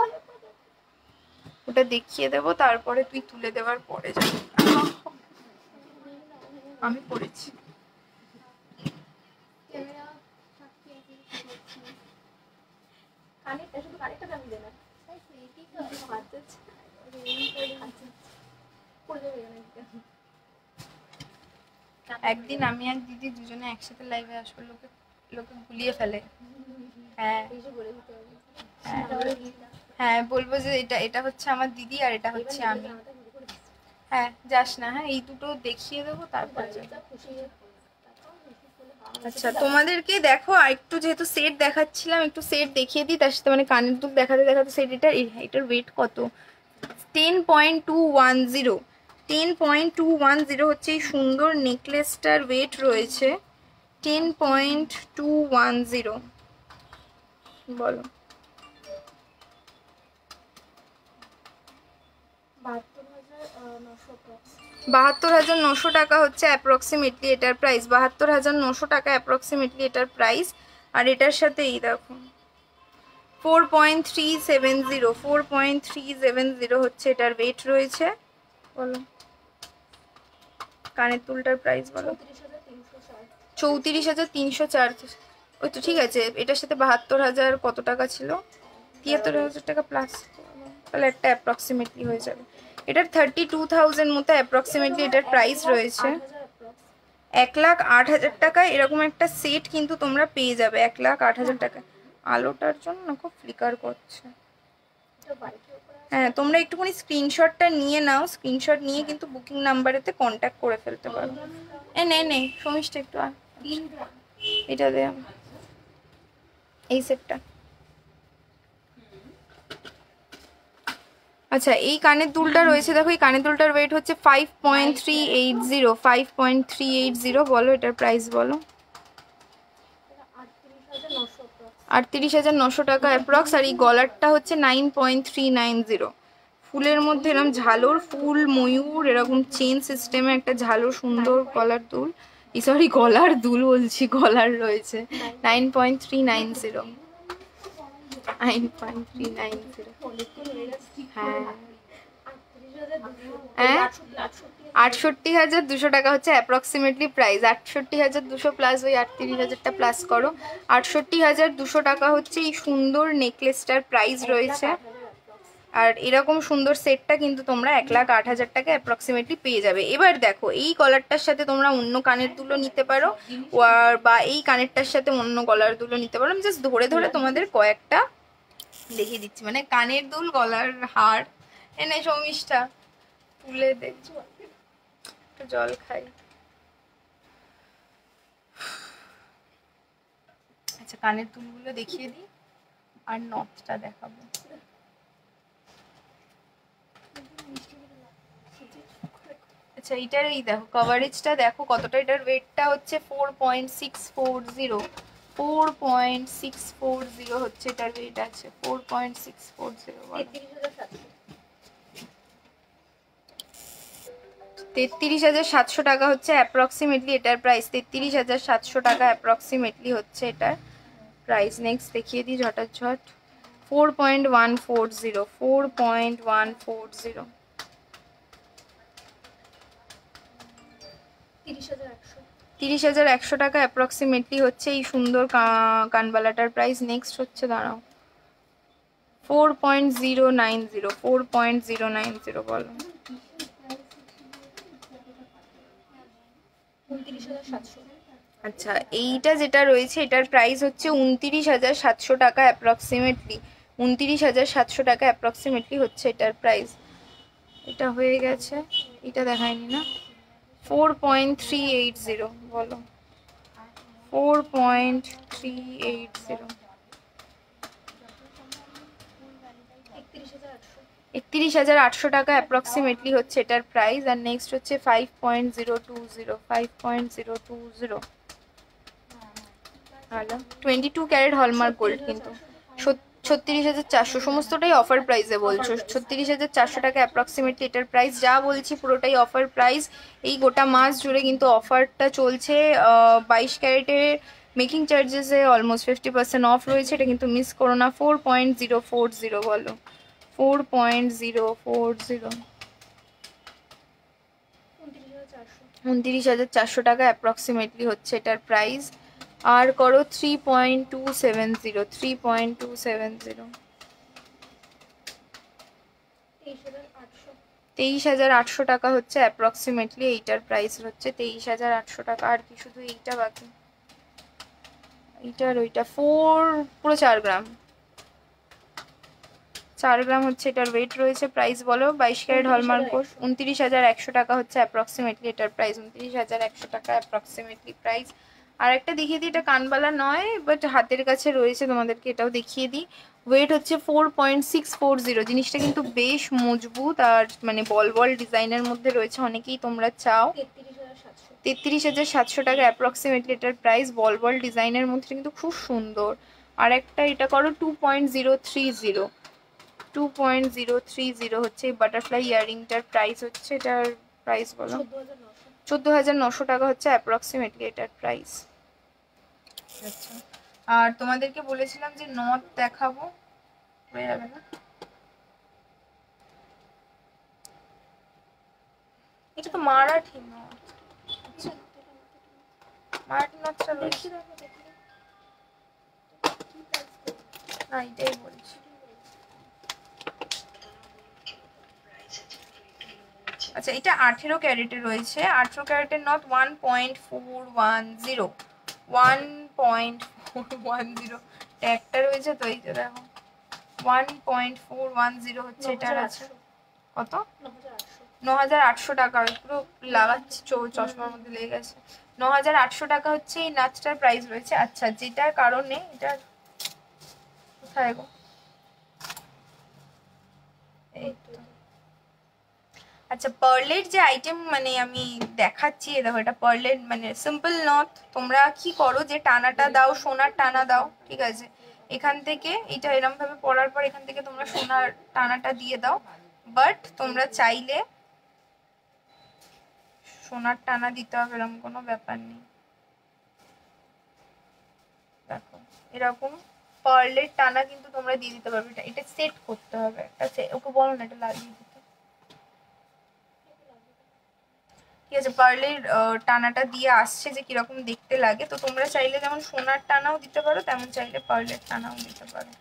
ওটা দেখিয়ে দেব, তারপরে তুই তুলে দেওয়ার পরে যাবি। আমি পড়েছি। একদিন আমি আর দিদি দুজনে একসাথে লাইভে আসবো, লোকে লোকে গুলিয়ে ফেলে। হ্যাঁ হ্যাঁ বলবো যে এটা এটা হচ্ছে আমার দিদি আর এটা হচ্ছে আমি। হ্যাঁ যাস না, হ্যাঁ এই দুটো দেখিয়ে দেবো তারপর। আচ্ছা তোমাদেরকে দেখো আর একটু, যেহেতু সেট দেখাচ্ছিলাম একটু সেট দেখিয়ে দিই তার সাথে, মানে কানের দুল দেখাতে দেখাতে সেট। এটার ওয়েট কত? 10.210, 10.210 হচ্ছে এই সুন্দর নেকলেসটার ওয়েট রয়েছে 10.210। বলো 72,900 টাকা হচ্ছে অ্যাপ্রক্সিমেটলি এটার প্রাইস। 72,900 টাকা অ্যাপ্রক্সিমেটলি এটার প্রাইস। আর এটার সাথে এই দেখো 4.370, 4.370 হচ্ছে এটার ওয়েট রয়েছে। বলো কানের দুলটার প্রাইস বলো। 34,304। ওই তো ঠিক আছে, এটার সাথে 72,000 কত টাকা ছিল? 73,000 টাকা প্লাস, তাহলে একটা অ্যাপ্রক্সিমেটলি হয়ে যাবে। এটার 32,000 মতো অ্যাপ্রক্সিমেটলি এটার প্রাইস রয়েছে। 1,08,000 টাকায় এরকম একটা সেট কিন্তু তোমরা পেয়ে যাবে 1,08,000 টাকা। আলোটার জন্য খুব ফ্লিকার করছে। হ্যাঁ তোমরা একটুখানি স্ক্রিনশটটা নিয়ে নাও, স্ক্রিনশট নিয়ে কিন্তু বুকিং নাম্বারেতে কন্ট্যাক্ট করে ফেলতে পারো। নে সমিষ্টা একটু এটা দে এই সেটটা। আচ্ছা এই কানের দুলটা রয়েছে দেখো, এই কানের দুলটার ওয়েট হচ্ছে 5.380, 5.380। বলো এটার প্রাইস বলো। 38,900 টাকা অ্যাপ্রক্স। আর এই গলারটা হচ্ছে 9.390। ফুলের মধ্যে এরকম ঝালর, ফুল ময়ূর এরকম চেন সিস্টেমে একটা ঝালর সুন্দর গলার দুল, সরি গলার দুল বলছি, গলার রয়েছে 9.390, 9.390। হ্যাঁ 68,200 টাকা হচ্ছে অ্যাপ্রক্সিমেটলি প্রাইস। 68,200 প্লাস ওই 38,000টা প্লাস করো, 68,200 টাকা হচ্ছে এই সুন্দর নেকলেসটার প্রাইস রয়েছে। আর এরকম সুন্দর সেটটা কিন্তু তোমরা 1,08,000 টাকা অ্যাপ্রক্সিমেটলি পেয়ে যাবে। এবার দেখো এই গলারটার সাথে তোমরা অন্য কানের দুলও নিতে পারো, বা এই কানেরটার সাথে অন্য গলার দুলও নিতে পারো। আমি জাস্ট ধরে ধরে তোমাদের কয়েকটা দেখিয়ে দিচ্ছি, মানে কানের দুল, গলার হার। এনে সৌমিষ্ঠা তুলে দে, একটু জল খাই। আচ্ছা কানের দুলগুলো দেখিয়ে দিই আর নথটা দেখাবো। আচ্ছা এটার এই দেখো কভারেজটা দেখো কতটা, এটার ওয়েটটা হচ্ছে 4.640, 4.640 হচ্ছে এটার ওয়েট আছে, 4.640। 33,700 টাকা হচ্ছে অ্যাপ্রক্সিমেটলি এটার প্রাইস। 33,700 টাকা অ্যাপ্রক্সিমেটলি হচ্ছে এটার প্রাইস। নেক্সট দেখিয়ে দিই ঝটাঝট। 4.140, 4.140, 30,100 টাকা অ্যাপ্রক্সিমেটলি হচ্ছে এই সুন্দর কানবালাটার প্রাইস। নেক্সট হচ্ছে দাঁড়াও 4.090, 4.090 বলো। 29,700। আচ্ছা এইটা যেটা রয়েছে এটার প্রাইস হচ্ছে 29,700 টাকা অ্যাপ্রক্সিমেটলি, 29,700 টাকা অ্যাপ্রক্সিমেটলি হচ্ছে এটার প্রাইস। এটা হয়ে গেছে, এটা দেখায়নি না। 4.380 বলো, 4.380। 31,800 টাকা অ্যাপ্রক্সিমেটলি হচ্ছে এটার প্রাইস। আর নেক্সট হচ্ছে 5.020, 5.020। হ্যালো, 22 ক্যারেট হলমার্ক গোল্ড কিন্তু 36,400, সমস্তটাই অফার প্রাইসে বলছো। 36,400 টাকা অ্যাপ্রক্সিমেটলি এটার প্রাইস। যা বলছি পুরোটাই অফার প্রাইস। এই গোটা মাস জুড়ে কিন্তু অফারটা চলছে। 22 ক্যারেটের মেকিং চার্জেসে অলমোস্ট 50% অফ রয়েছে, এটা কিন্তু মিস করো না। 4.040 বলো, 4.040। 29,400 টাকা অ্যাপ্রক্সিমেটলি হচ্ছে এটার প্রাইস। আর করো 3.270, 3.270। 23,800 টাকা হচ্ছে অ্যাপ্রক্সিমেটলি এইটার প্রাইস হচ্ছে 23,800 টাকা। আর কি শুধু এইটা বাকি? এইটার ওইটা পুরো 4 গ্রাম, 4 গ্রাম হচ্ছে এটার ওয়েট রয়েছে। প্রাইস বলো, 22 ক্যারেট হলমার্ক গোল্ড 29,100 টাকা হচ্ছে অ্যাপ্রক্সিমেটলি এটার প্রাইস। 29,100 টাকা অ্যাপ্রক্সিমেটলি প্রাইস। আর একটা দেখিয়ে দিই, এটা কানবালা নয় বাট হাতের কাছে রয়েছে, তোমাদেরকে এটাও দেখিয়ে দিই। ওয়েট হচ্ছে 4.640। জিনিসটা কিন্তু বেশ মজবুত আর মানে বল বল ডিজাইনের মধ্যে রয়েছে, অনেকেই তোমরা চাও। 33,700 টাকা অ্যাপ্রক্সিমেটলি এটার প্রাইস। বল বল ডিজাইনের মধ্যে কিন্তু খুব সুন্দর। আর একটা এটা করো 2.030, 2.030 হচ্ছে এই বাটারফ্লাই ইয়াররিংটার প্রাইস হচ্ছে। এটার প্রাইস বলো, 14,900 টাকা হচ্ছে অ্যাপ্রক্সিমেটলি এটার প্রাইস। আচ্ছা, আর তোমাদেরকে বলেছিলাম যে নথ দেখাবো, হয়ে যাবে না? এটা তো মারাঠি নথ, মারাঠি নথটা রয়েছে না, এটাই বলছি। আচ্ছা, এটা 18 ক্যারেটে রয়েছে। 18 ক্যারেটের নথ 1.410, 1.410 ট্যাগটা রয়েছে তো, এই যে দেখো 1.410 হচ্ছে এটার আছে। কত? 9,800 টাকা। পুরো লাগাচ্ছি, চশমার মধ্যে লেগে গেছে। 9,800 টাকা হচ্ছে এই নাচটার প্রাইস রয়েছে। আচ্ছা, যেটার কারণে এটা কোথায় গো, এই তো। আচ্ছা, পার্লের যে আইটেম মানে আমি দেখাচ্ছি, দেখো এটা পার্লের মানে সিম্পল নথ। তোমরা কি করো, যে টানাটা দাও, সোনার টানা দাও, ঠিক আছে? এখান থেকে এটা এরম ভাবে পরার পর এখান থেকে তোমরা সোনার টানাটা দিয়ে দাও। বাট তোমরা চাইলে সোনার টানা দিতে হবে এরকম কোনো ব্যাপার নেই। দেখো এরকম পার্লের টানা কিন্তু তোমরা দিয়ে দিতে পারবে। এটা সেট করতে হবে, ওকে বলো না এটা লাগিয়ে দিতে, ঠিক আছে? পার্লের টানাটা দিয়ে আসছে যে কিরকম দেখতে লাগে। তো তোমরা চাইলে যেমন সোনার টানাও দিতে পারো, তেমন চাইলে পার্লের টানাও দিতে পারো।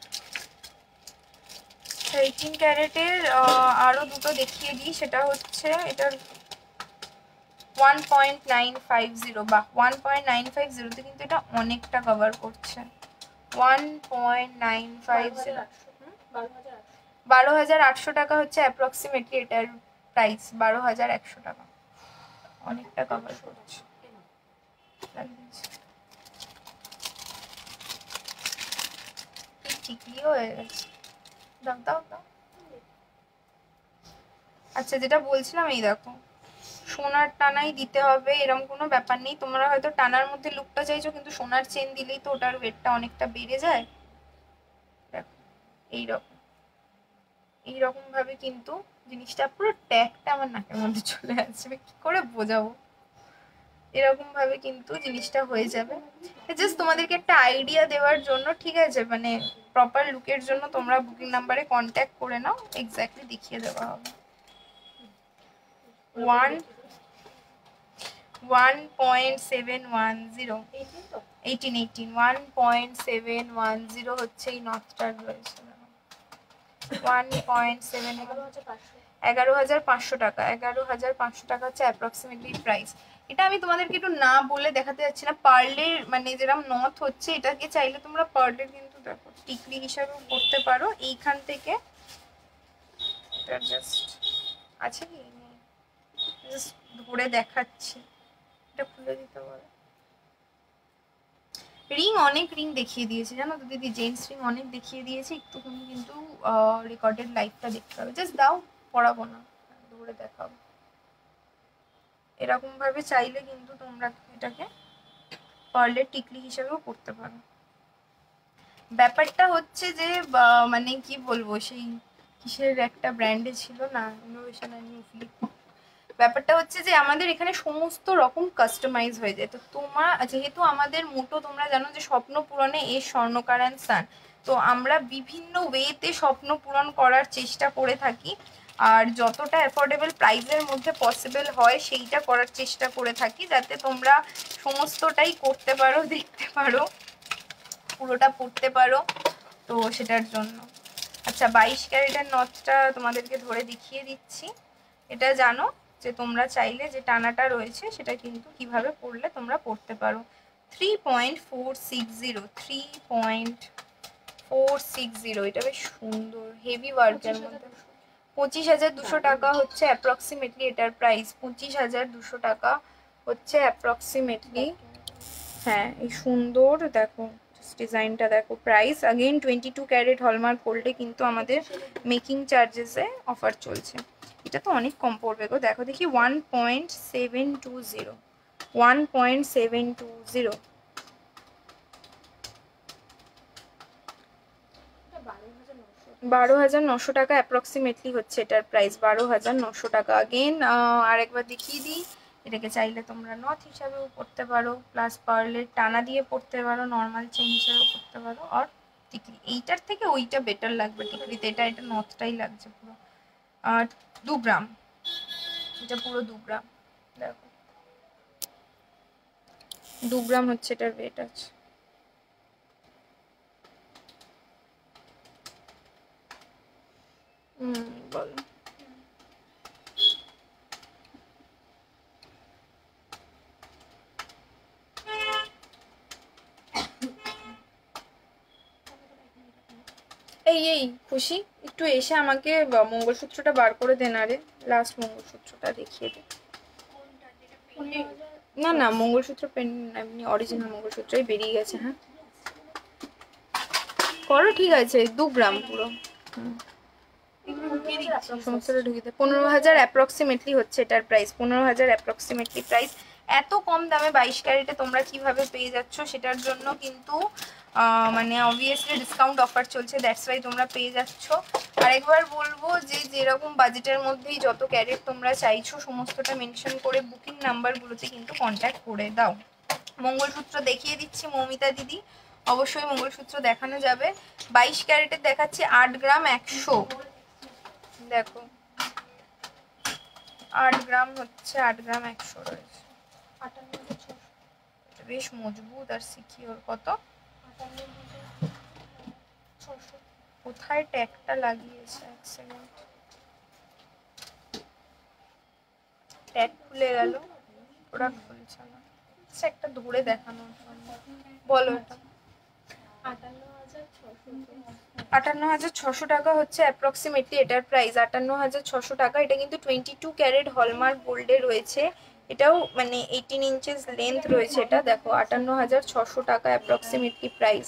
18 ক্যারেটের আরো দুটো দেখিয়ে দিই। সেটা হচ্ছে এটার 1.950 বা 1.950 তে কিন্তু এটা অনেকটা কভার করছে। 1.950, 12,800 টাকা হচ্ছে অ্যাপ্রক্সিমেটলি এটার প্রাইস। 12,100 টাকা, অনেকটা কভার করছে। ঠিকই হয়ে গেছে, দাও দাও দাও। আচ্ছা, যেটা বলছিলাম, এই দেখো সোনার টানাই দিতে হবে এরকম কোনো ব্যাপার নেই। তোমরা হয়তো টানার মধ্যে লুকটা চাইছো, কিন্তু সোনার চেন দিলেই তো ওটার ওয়েটটা অনেকটা বেড়ে যায়। দেখো এইরকম এইরকম ভাবে কিন্তু জিনিসটা, পুরো ট্যাগটা আমার নাকের মধ্যে চলে আসবে, কি করে বোঝাবো। এরকম ভাবে কিন্তু জিনিসটা হয়ে যাবে। জাস্ট তোমাদেরকে একটা আইডিয়া দেওয়ার জন্য, ঠিক আছে? মানে প্রপার লুকের জন্য তোমরা বুকিং নাম্বারে কন্ট্যাক্ট করে নাও, এক্স্যাক্টলি দেখিয়ে দেওয়া হবে। 1.710, 1.710 হচ্ছে এই নথটার রয়েছে। 11,500 টাকা, 11,500 টাকা হচ্ছে অ্যাপ্রক্সিমেটলি প্রাইস। এটা আমি তোমাদেরকে একটু না বলে দেখাতে যাচ্ছি না। পার্লের মানে যেরকম নথ হচ্ছে, এটাকে চাইলে তোমরা পার্লের কিন্তু দেখো টিকলি হিসাবেও করতে পারো। এইখান থেকে জাস্ট আছে কি? জাস্ট ধরে দেখাচ্ছি, এটা খুলে দিতে পারো। রিং অনেক রিং দেখিয়ে দিয়েছে জানো তো দিদি, জেন্টস রিং অনেক দেখিয়ে দিয়েছে, একটুখানি কিন্তু রেকর্ডেড লাইভটা দেখতে হবে। জাস্ট দাও, পড়াবো না, ধরে দেখাবো। এরকম ভাবে চাইলে কিন্তু তোমরা এটাকে পার্লের টিকলি হিসেবেও করতে পারো। ব্যাপারটা হচ্ছে যে মানে কি বলবো, সেই কিসের একটা ব্র্যান্ডে ছিল না, ইনোভেশন অ্যান্ড নিউ ফ্লিপ, ব্যাপারটা হচ্ছে যে আমাদের এখানে সমস্ত রকম কাস্টমাইজ হয়ে যায়। তো তোমার যেহেতু আমাদের মোটো তোমরা জানো যে স্বপ্ন পূরণে এর স্বর্ণকার অ্যান্ড সান, তো আমরা বিভিন্ন ওয়েতে স্বপ্ন পূরণ করার চেষ্টা করে থাকি, আর যতটা অ্যাফোর্ডেবল প্রাইসের মধ্যে পসিবল হয় সেইটা করার চেষ্টা করে থাকি, যাতে তোমরা সমস্তটাই করতে পারো, দেখতে পারো, পুরোটা পড়তে পারো। তো সেটার জন্য আচ্ছা 22 ক্যারেটের নথটা তোমাদেরকে ধরে দেখিয়ে দিচ্ছি। এটা জানো যে তোমরা চাইলে যে টানাটা রয়েছে সেটা কিন্তু কিভাবে পড়লে তোমরা পড়তে পারো। 3.460, 3.460, এটা বেশ সুন্দর হেভি ওয়ার্কের মধ্যে। 25,200 টাকা হচ্ছে অ্যাপ্রক্সিমেটলি এটার প্রাইস। 25,200 টাকা হচ্ছে অ্যাপ্রক্সিমেটলি। হ্যাঁ এই সুন্দর দেখো ডিজাইনটা দেখো। প্রাইস अगेन 22 ক্যারেট হলমার্ক গোল্ডে কিন্তু আমাদের মেকিং চার্জেসে অফার চলছে। এটা তো অনেক কম পড়বে গো, দেখো দেখি 1.720, 1.720, 12,900 টাকা অ্যাপ্রক্সিমেটলি হচ্ছে এটার প্রাইস। 12,900 টাকা। अगेन আরেকবার দেখিয়ে দিই, এটাকে চাইলে তোমরা নথ হিসাবেও পড়তে পারো, প্লাস পার্লের টানা দিয়ে পড়তে পারো, নর্মাল চেন হিসাবেও পড়তে পারো, আর টিকলি এইটার থেকে ওইটা বেটার লাগবে টিকলিতে, এটা নথটাই লাগছে পুরো। আর 2 গ্রাম, এটা পুরো 2 গ্রাম, দেখো 2 গ্রাম হচ্ছে এটার ওয়েট আছে। বলো এই খুশি একটু এসে আমাকে মঙ্গলসূত্রটা বার করে দে না রে, লাস্ট মঙ্গলসূত্রটা দেখিয়ে দে। না না মঙ্গলসূত্র পেন এমনি অরিজিনাল মঙ্গলসূত্রই বেরিয়ে গেছে। হ্যাঁ করো, ঠিক আছে 2 গ্রাম পুরো। সমস্তটা ঢুকিয়ে দে। 15,000 অ্যাপ্রক্সিমেটলি হচ্ছে এটার প্রাইস। 15,000 approximately price. এত কম দামে 22 ক্যারেটে তোমরা কিভাবে পেয়ে যাচ্ছ সেটার জন্য কিন্তু মানে অবভিয়াসলি ডিসকাউন্ট অফার চলছে, দ্যাটস ওয়াই তোমরা পেয়ে যাচ্ছ। আরেকবার বলবো যে যেরকম বাজেটের মধ্যেই যত ক্যারেট তোমরা চাইছো সমস্তটা মেনশন করে বুকিং নাম্বারগুলোতে কিন্তু কন্ট্যাক্ট করে দাও। মঙ্গলসূত্র দেখিয়ে দিচ্ছি মৌমিতা দিদি, অবশ্যই মঙ্গলসূত্র দেখানো যাবে। 22 ক্যারেটের দেখাচ্ছি 8 গ্রাম 100, দেখো 8 গ্রাম হচ্ছে, 8 গ্রাম 100 রয়েছে। 58,600, এটা বেশ মজবুত আর সিকিউর। কত? 58,600। কোথায় ট্যাগটা লাগিয়েছে, এক সেকেন্ড, ট্যাগ খুলে গেল, প্রোডাক্ট খুলছে না, একটা ধরে দেখানোর জন্য। বলো এটা 58,600 টাকা হচ্ছে অ্যাপ্রক্সিমেটলি এটার প্রাইস। 58,600 টাকা। এটা কিন্তু 22 ক্যারেট হলমার্ক গোল্ডে রয়েছে, এটাও মানে 18 ইঞ্চেস লেন্থ রয়েছে এটা। দেখো 58,600 টাকা অ্যাপ্রক্সিমেটলি প্রাইস।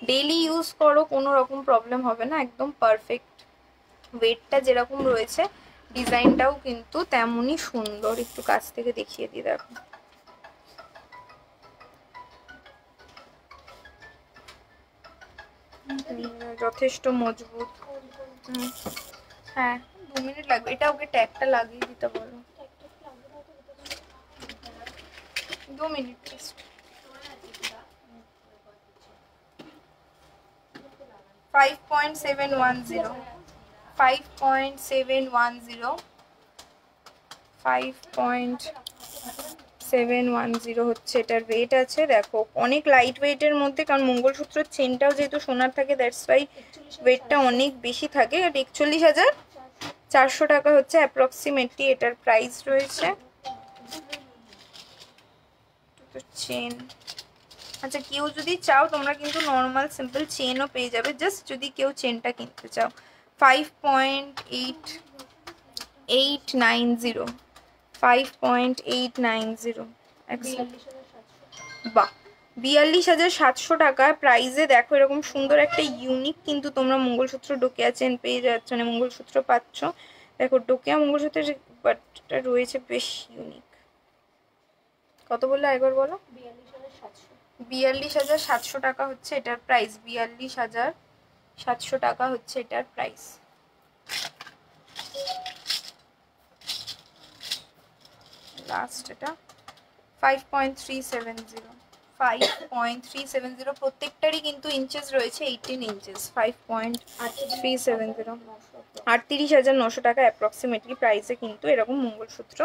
ডেইলি ইউজ করো, কোনো রকম প্রবলেম হবে না, একদম পারফেক্ট। ওয়েটটা যেরকম রয়েছে ডিজাইনটাও কিন্তু তেমনই সুন্দর। একটু কাছ থেকে দেখিয়ে দিই, দেখো যথেষ্ট মজবুত। হ্যাঁ 2 মিনিট লাগবে, এটা ওকে ট্যাগটা লাগিয়ে দিতে বলো। 2 মিনিট জাস্ট। 5.710, 5.710, 5.710 হচ্ছে এটার ওয়েট আছে। দেখো অনেক লাইট ওয়েটের মধ্যে, কারণ মঙ্গলসূত্রের চেনটাও যেহেতু সোনার থাকে দ্যাটস ওয়াই ওয়েটটা অনেক বেশি থাকে। 41,400 টাকা হচ্ছে অ্যাপ্রক্সিমেটলি এটার প্রাইস রয়েছে। চেন আচ্ছা কেউ যদি চাও তোমরা কিন্তু নর্মাল সিম্পল চেনও পেয়ে যাবে, জাস্ট যদি কেউ চেনটা কিনতে চাও। 5.8, 5.890, 5.890। বাহ, 42,700 টাকা প্রাইসে দেখো এরকম সুন্দর একটা ইউনিক কিন্তু তোমরা মঙ্গলসূত্র ডোকিয়া চেন পেয়ে যাচ্ছ, মানে মঙ্গলসূত্র পাচ্ছ। দেখো ডোকিয়া মঙ্গলসূত্রের বাটটা রয়েছে বেশ ইউনিক। কত বললে একবার বলো? 42,700 টাকা হচ্ছে এটার প্রাইস। 42,700 টাকা হচ্ছে এটার প্রাইস। লাস্ট এটা 5.370, 5.370। প্রত্যেকটারই কিন্তু ইঞ্চেস রয়েছে 18 ইঞ্চেস। 5.370, 38,900 টাকা অ্যাপ্রক্সিমেটলি প্রাইসে কিন্তু এরকম মঙ্গলসূত্র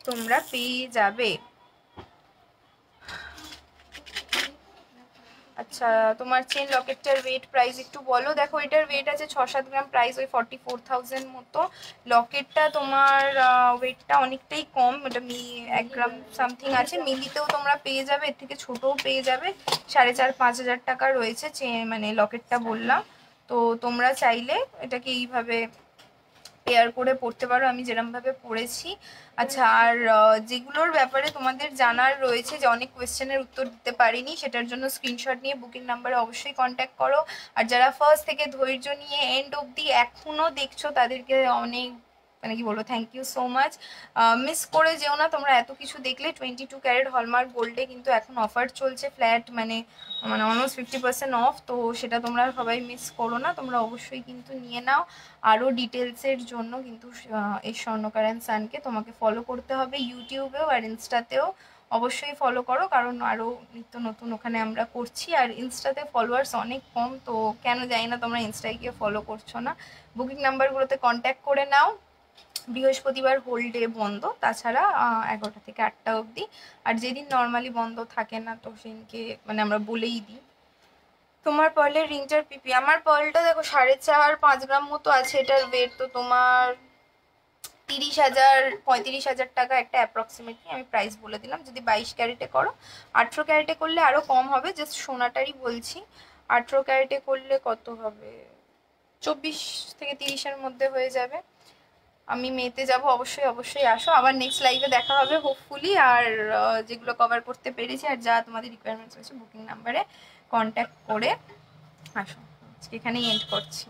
তোমরা পেয়ে যাবে। আচ্ছা, তোমার চেন লকেটটার ওয়েট প্রাইস একটু বলো। দেখো এটার ওয়েট আছে 6-7 গ্রাম, প্রাইস ওই 44,000 মতো। লকেটটা তোমার ওয়েটটা অনেকটাই কম, এটা 1 গ্রাম সামথিং আছে। মিলিতেও তোমরা পেয়ে যাবে, এর থেকে ছোটও পেয়ে যাবে। 4,500-5,000 টাকা রয়েছে মানে লকেটটা বললাম। তো তোমরা চাইলে এটাকে এইভাবে পেয়ার করে পড়তে পারো, আমি যেরকমভাবে পড়েছি। আচ্ছা, আর যেগুলোর ব্যাপারে তোমাদের জানার রয়েছে, যে অনেক কোয়েশ্চেনের উত্তর দিতে পারিনি, সেটার জন্য স্ক্রিনশট নিয়ে বুকিং নাম্বারে অবশ্যই কন্ট্যাক্ট করো। আর যারা ফার্স্ট থেকে ধৈর্য নিয়ে এন্ড অবধি এখনো দেখছো, তাদেরকে অনেক মানে কি বলবো, thank you so much. Miss করে যেও না তোমরা, এত কিছু দেখলে। 22 ক্যারেট হলমার্ক গোল্ডে কিন্তু এখন অফার চলছে ফ্ল্যাট, মানে অলমোস্ট 50% অফ। তো সেটা তোমরা সবাই মিস করো না, তোমরা অবশ্যই কিন্তু নিয়ে নাও। আরও ডিটেলসের জন্য কিন্তু এই স্বর্ণকার অ্যান্ড সানকে তোমাকে ফলো করতে হবে, ইউটিউবেও আর ইনস্টাতেও অবশ্যই ফলো করো, কারণ আরও নিত্য নতুন ওখানে আমরা করছি। আর ইনস্টাতে ফলোয়ার্স অনেক কম, তো কেন জানি না তোমরা ইনস্টায় গিয়ে ফলো করছো না। বুকিং নাম্বারগুলোতে কন্ট্যাক্ট করে নাও। বৃহস্পতিবার হোল ডে বন্ধ, তাছাড়া 11টা থেকে 8টা অবধি। আর যেদিন নর্মালি বন্ধ থাকে না, তো সেদিনকে মানে আমরা বলেই দিই। তোমার পার্লের রিংটার পিপি, আমার পার্লটা দেখো 4.5-5 গ্রাম মতো আছে এটার ওয়েট। তো তোমার 30,000-35,000 টাকা একটা অ্যাপ্রক্সিমেটলি আমি প্রাইস বলে দিলাম। যদি 22 ক্যারেটে করো, 18 ক্যারেটে করলে আরও কম হবে, জাস্ট সোনাটারই বলছি। 18 ক্যারেটে করলে কত হবে, 24 থেকে 30-এর মধ্যে হয়ে যাবে। আমি মেতে যাব, অবশ্যই অবশ্যই আসো। আবার নেক্সট লাইভে দেখা হবে হোপফুলি। আর যেগুলো কভার করতে পেরেছি আর যা তোমাদের রিকোয়ারমেন্টস হয়েছে, বুকিং নাম্বারে কন্ট্যাক্ট করে আসো। আজকে এখানেই এন্ড করছি।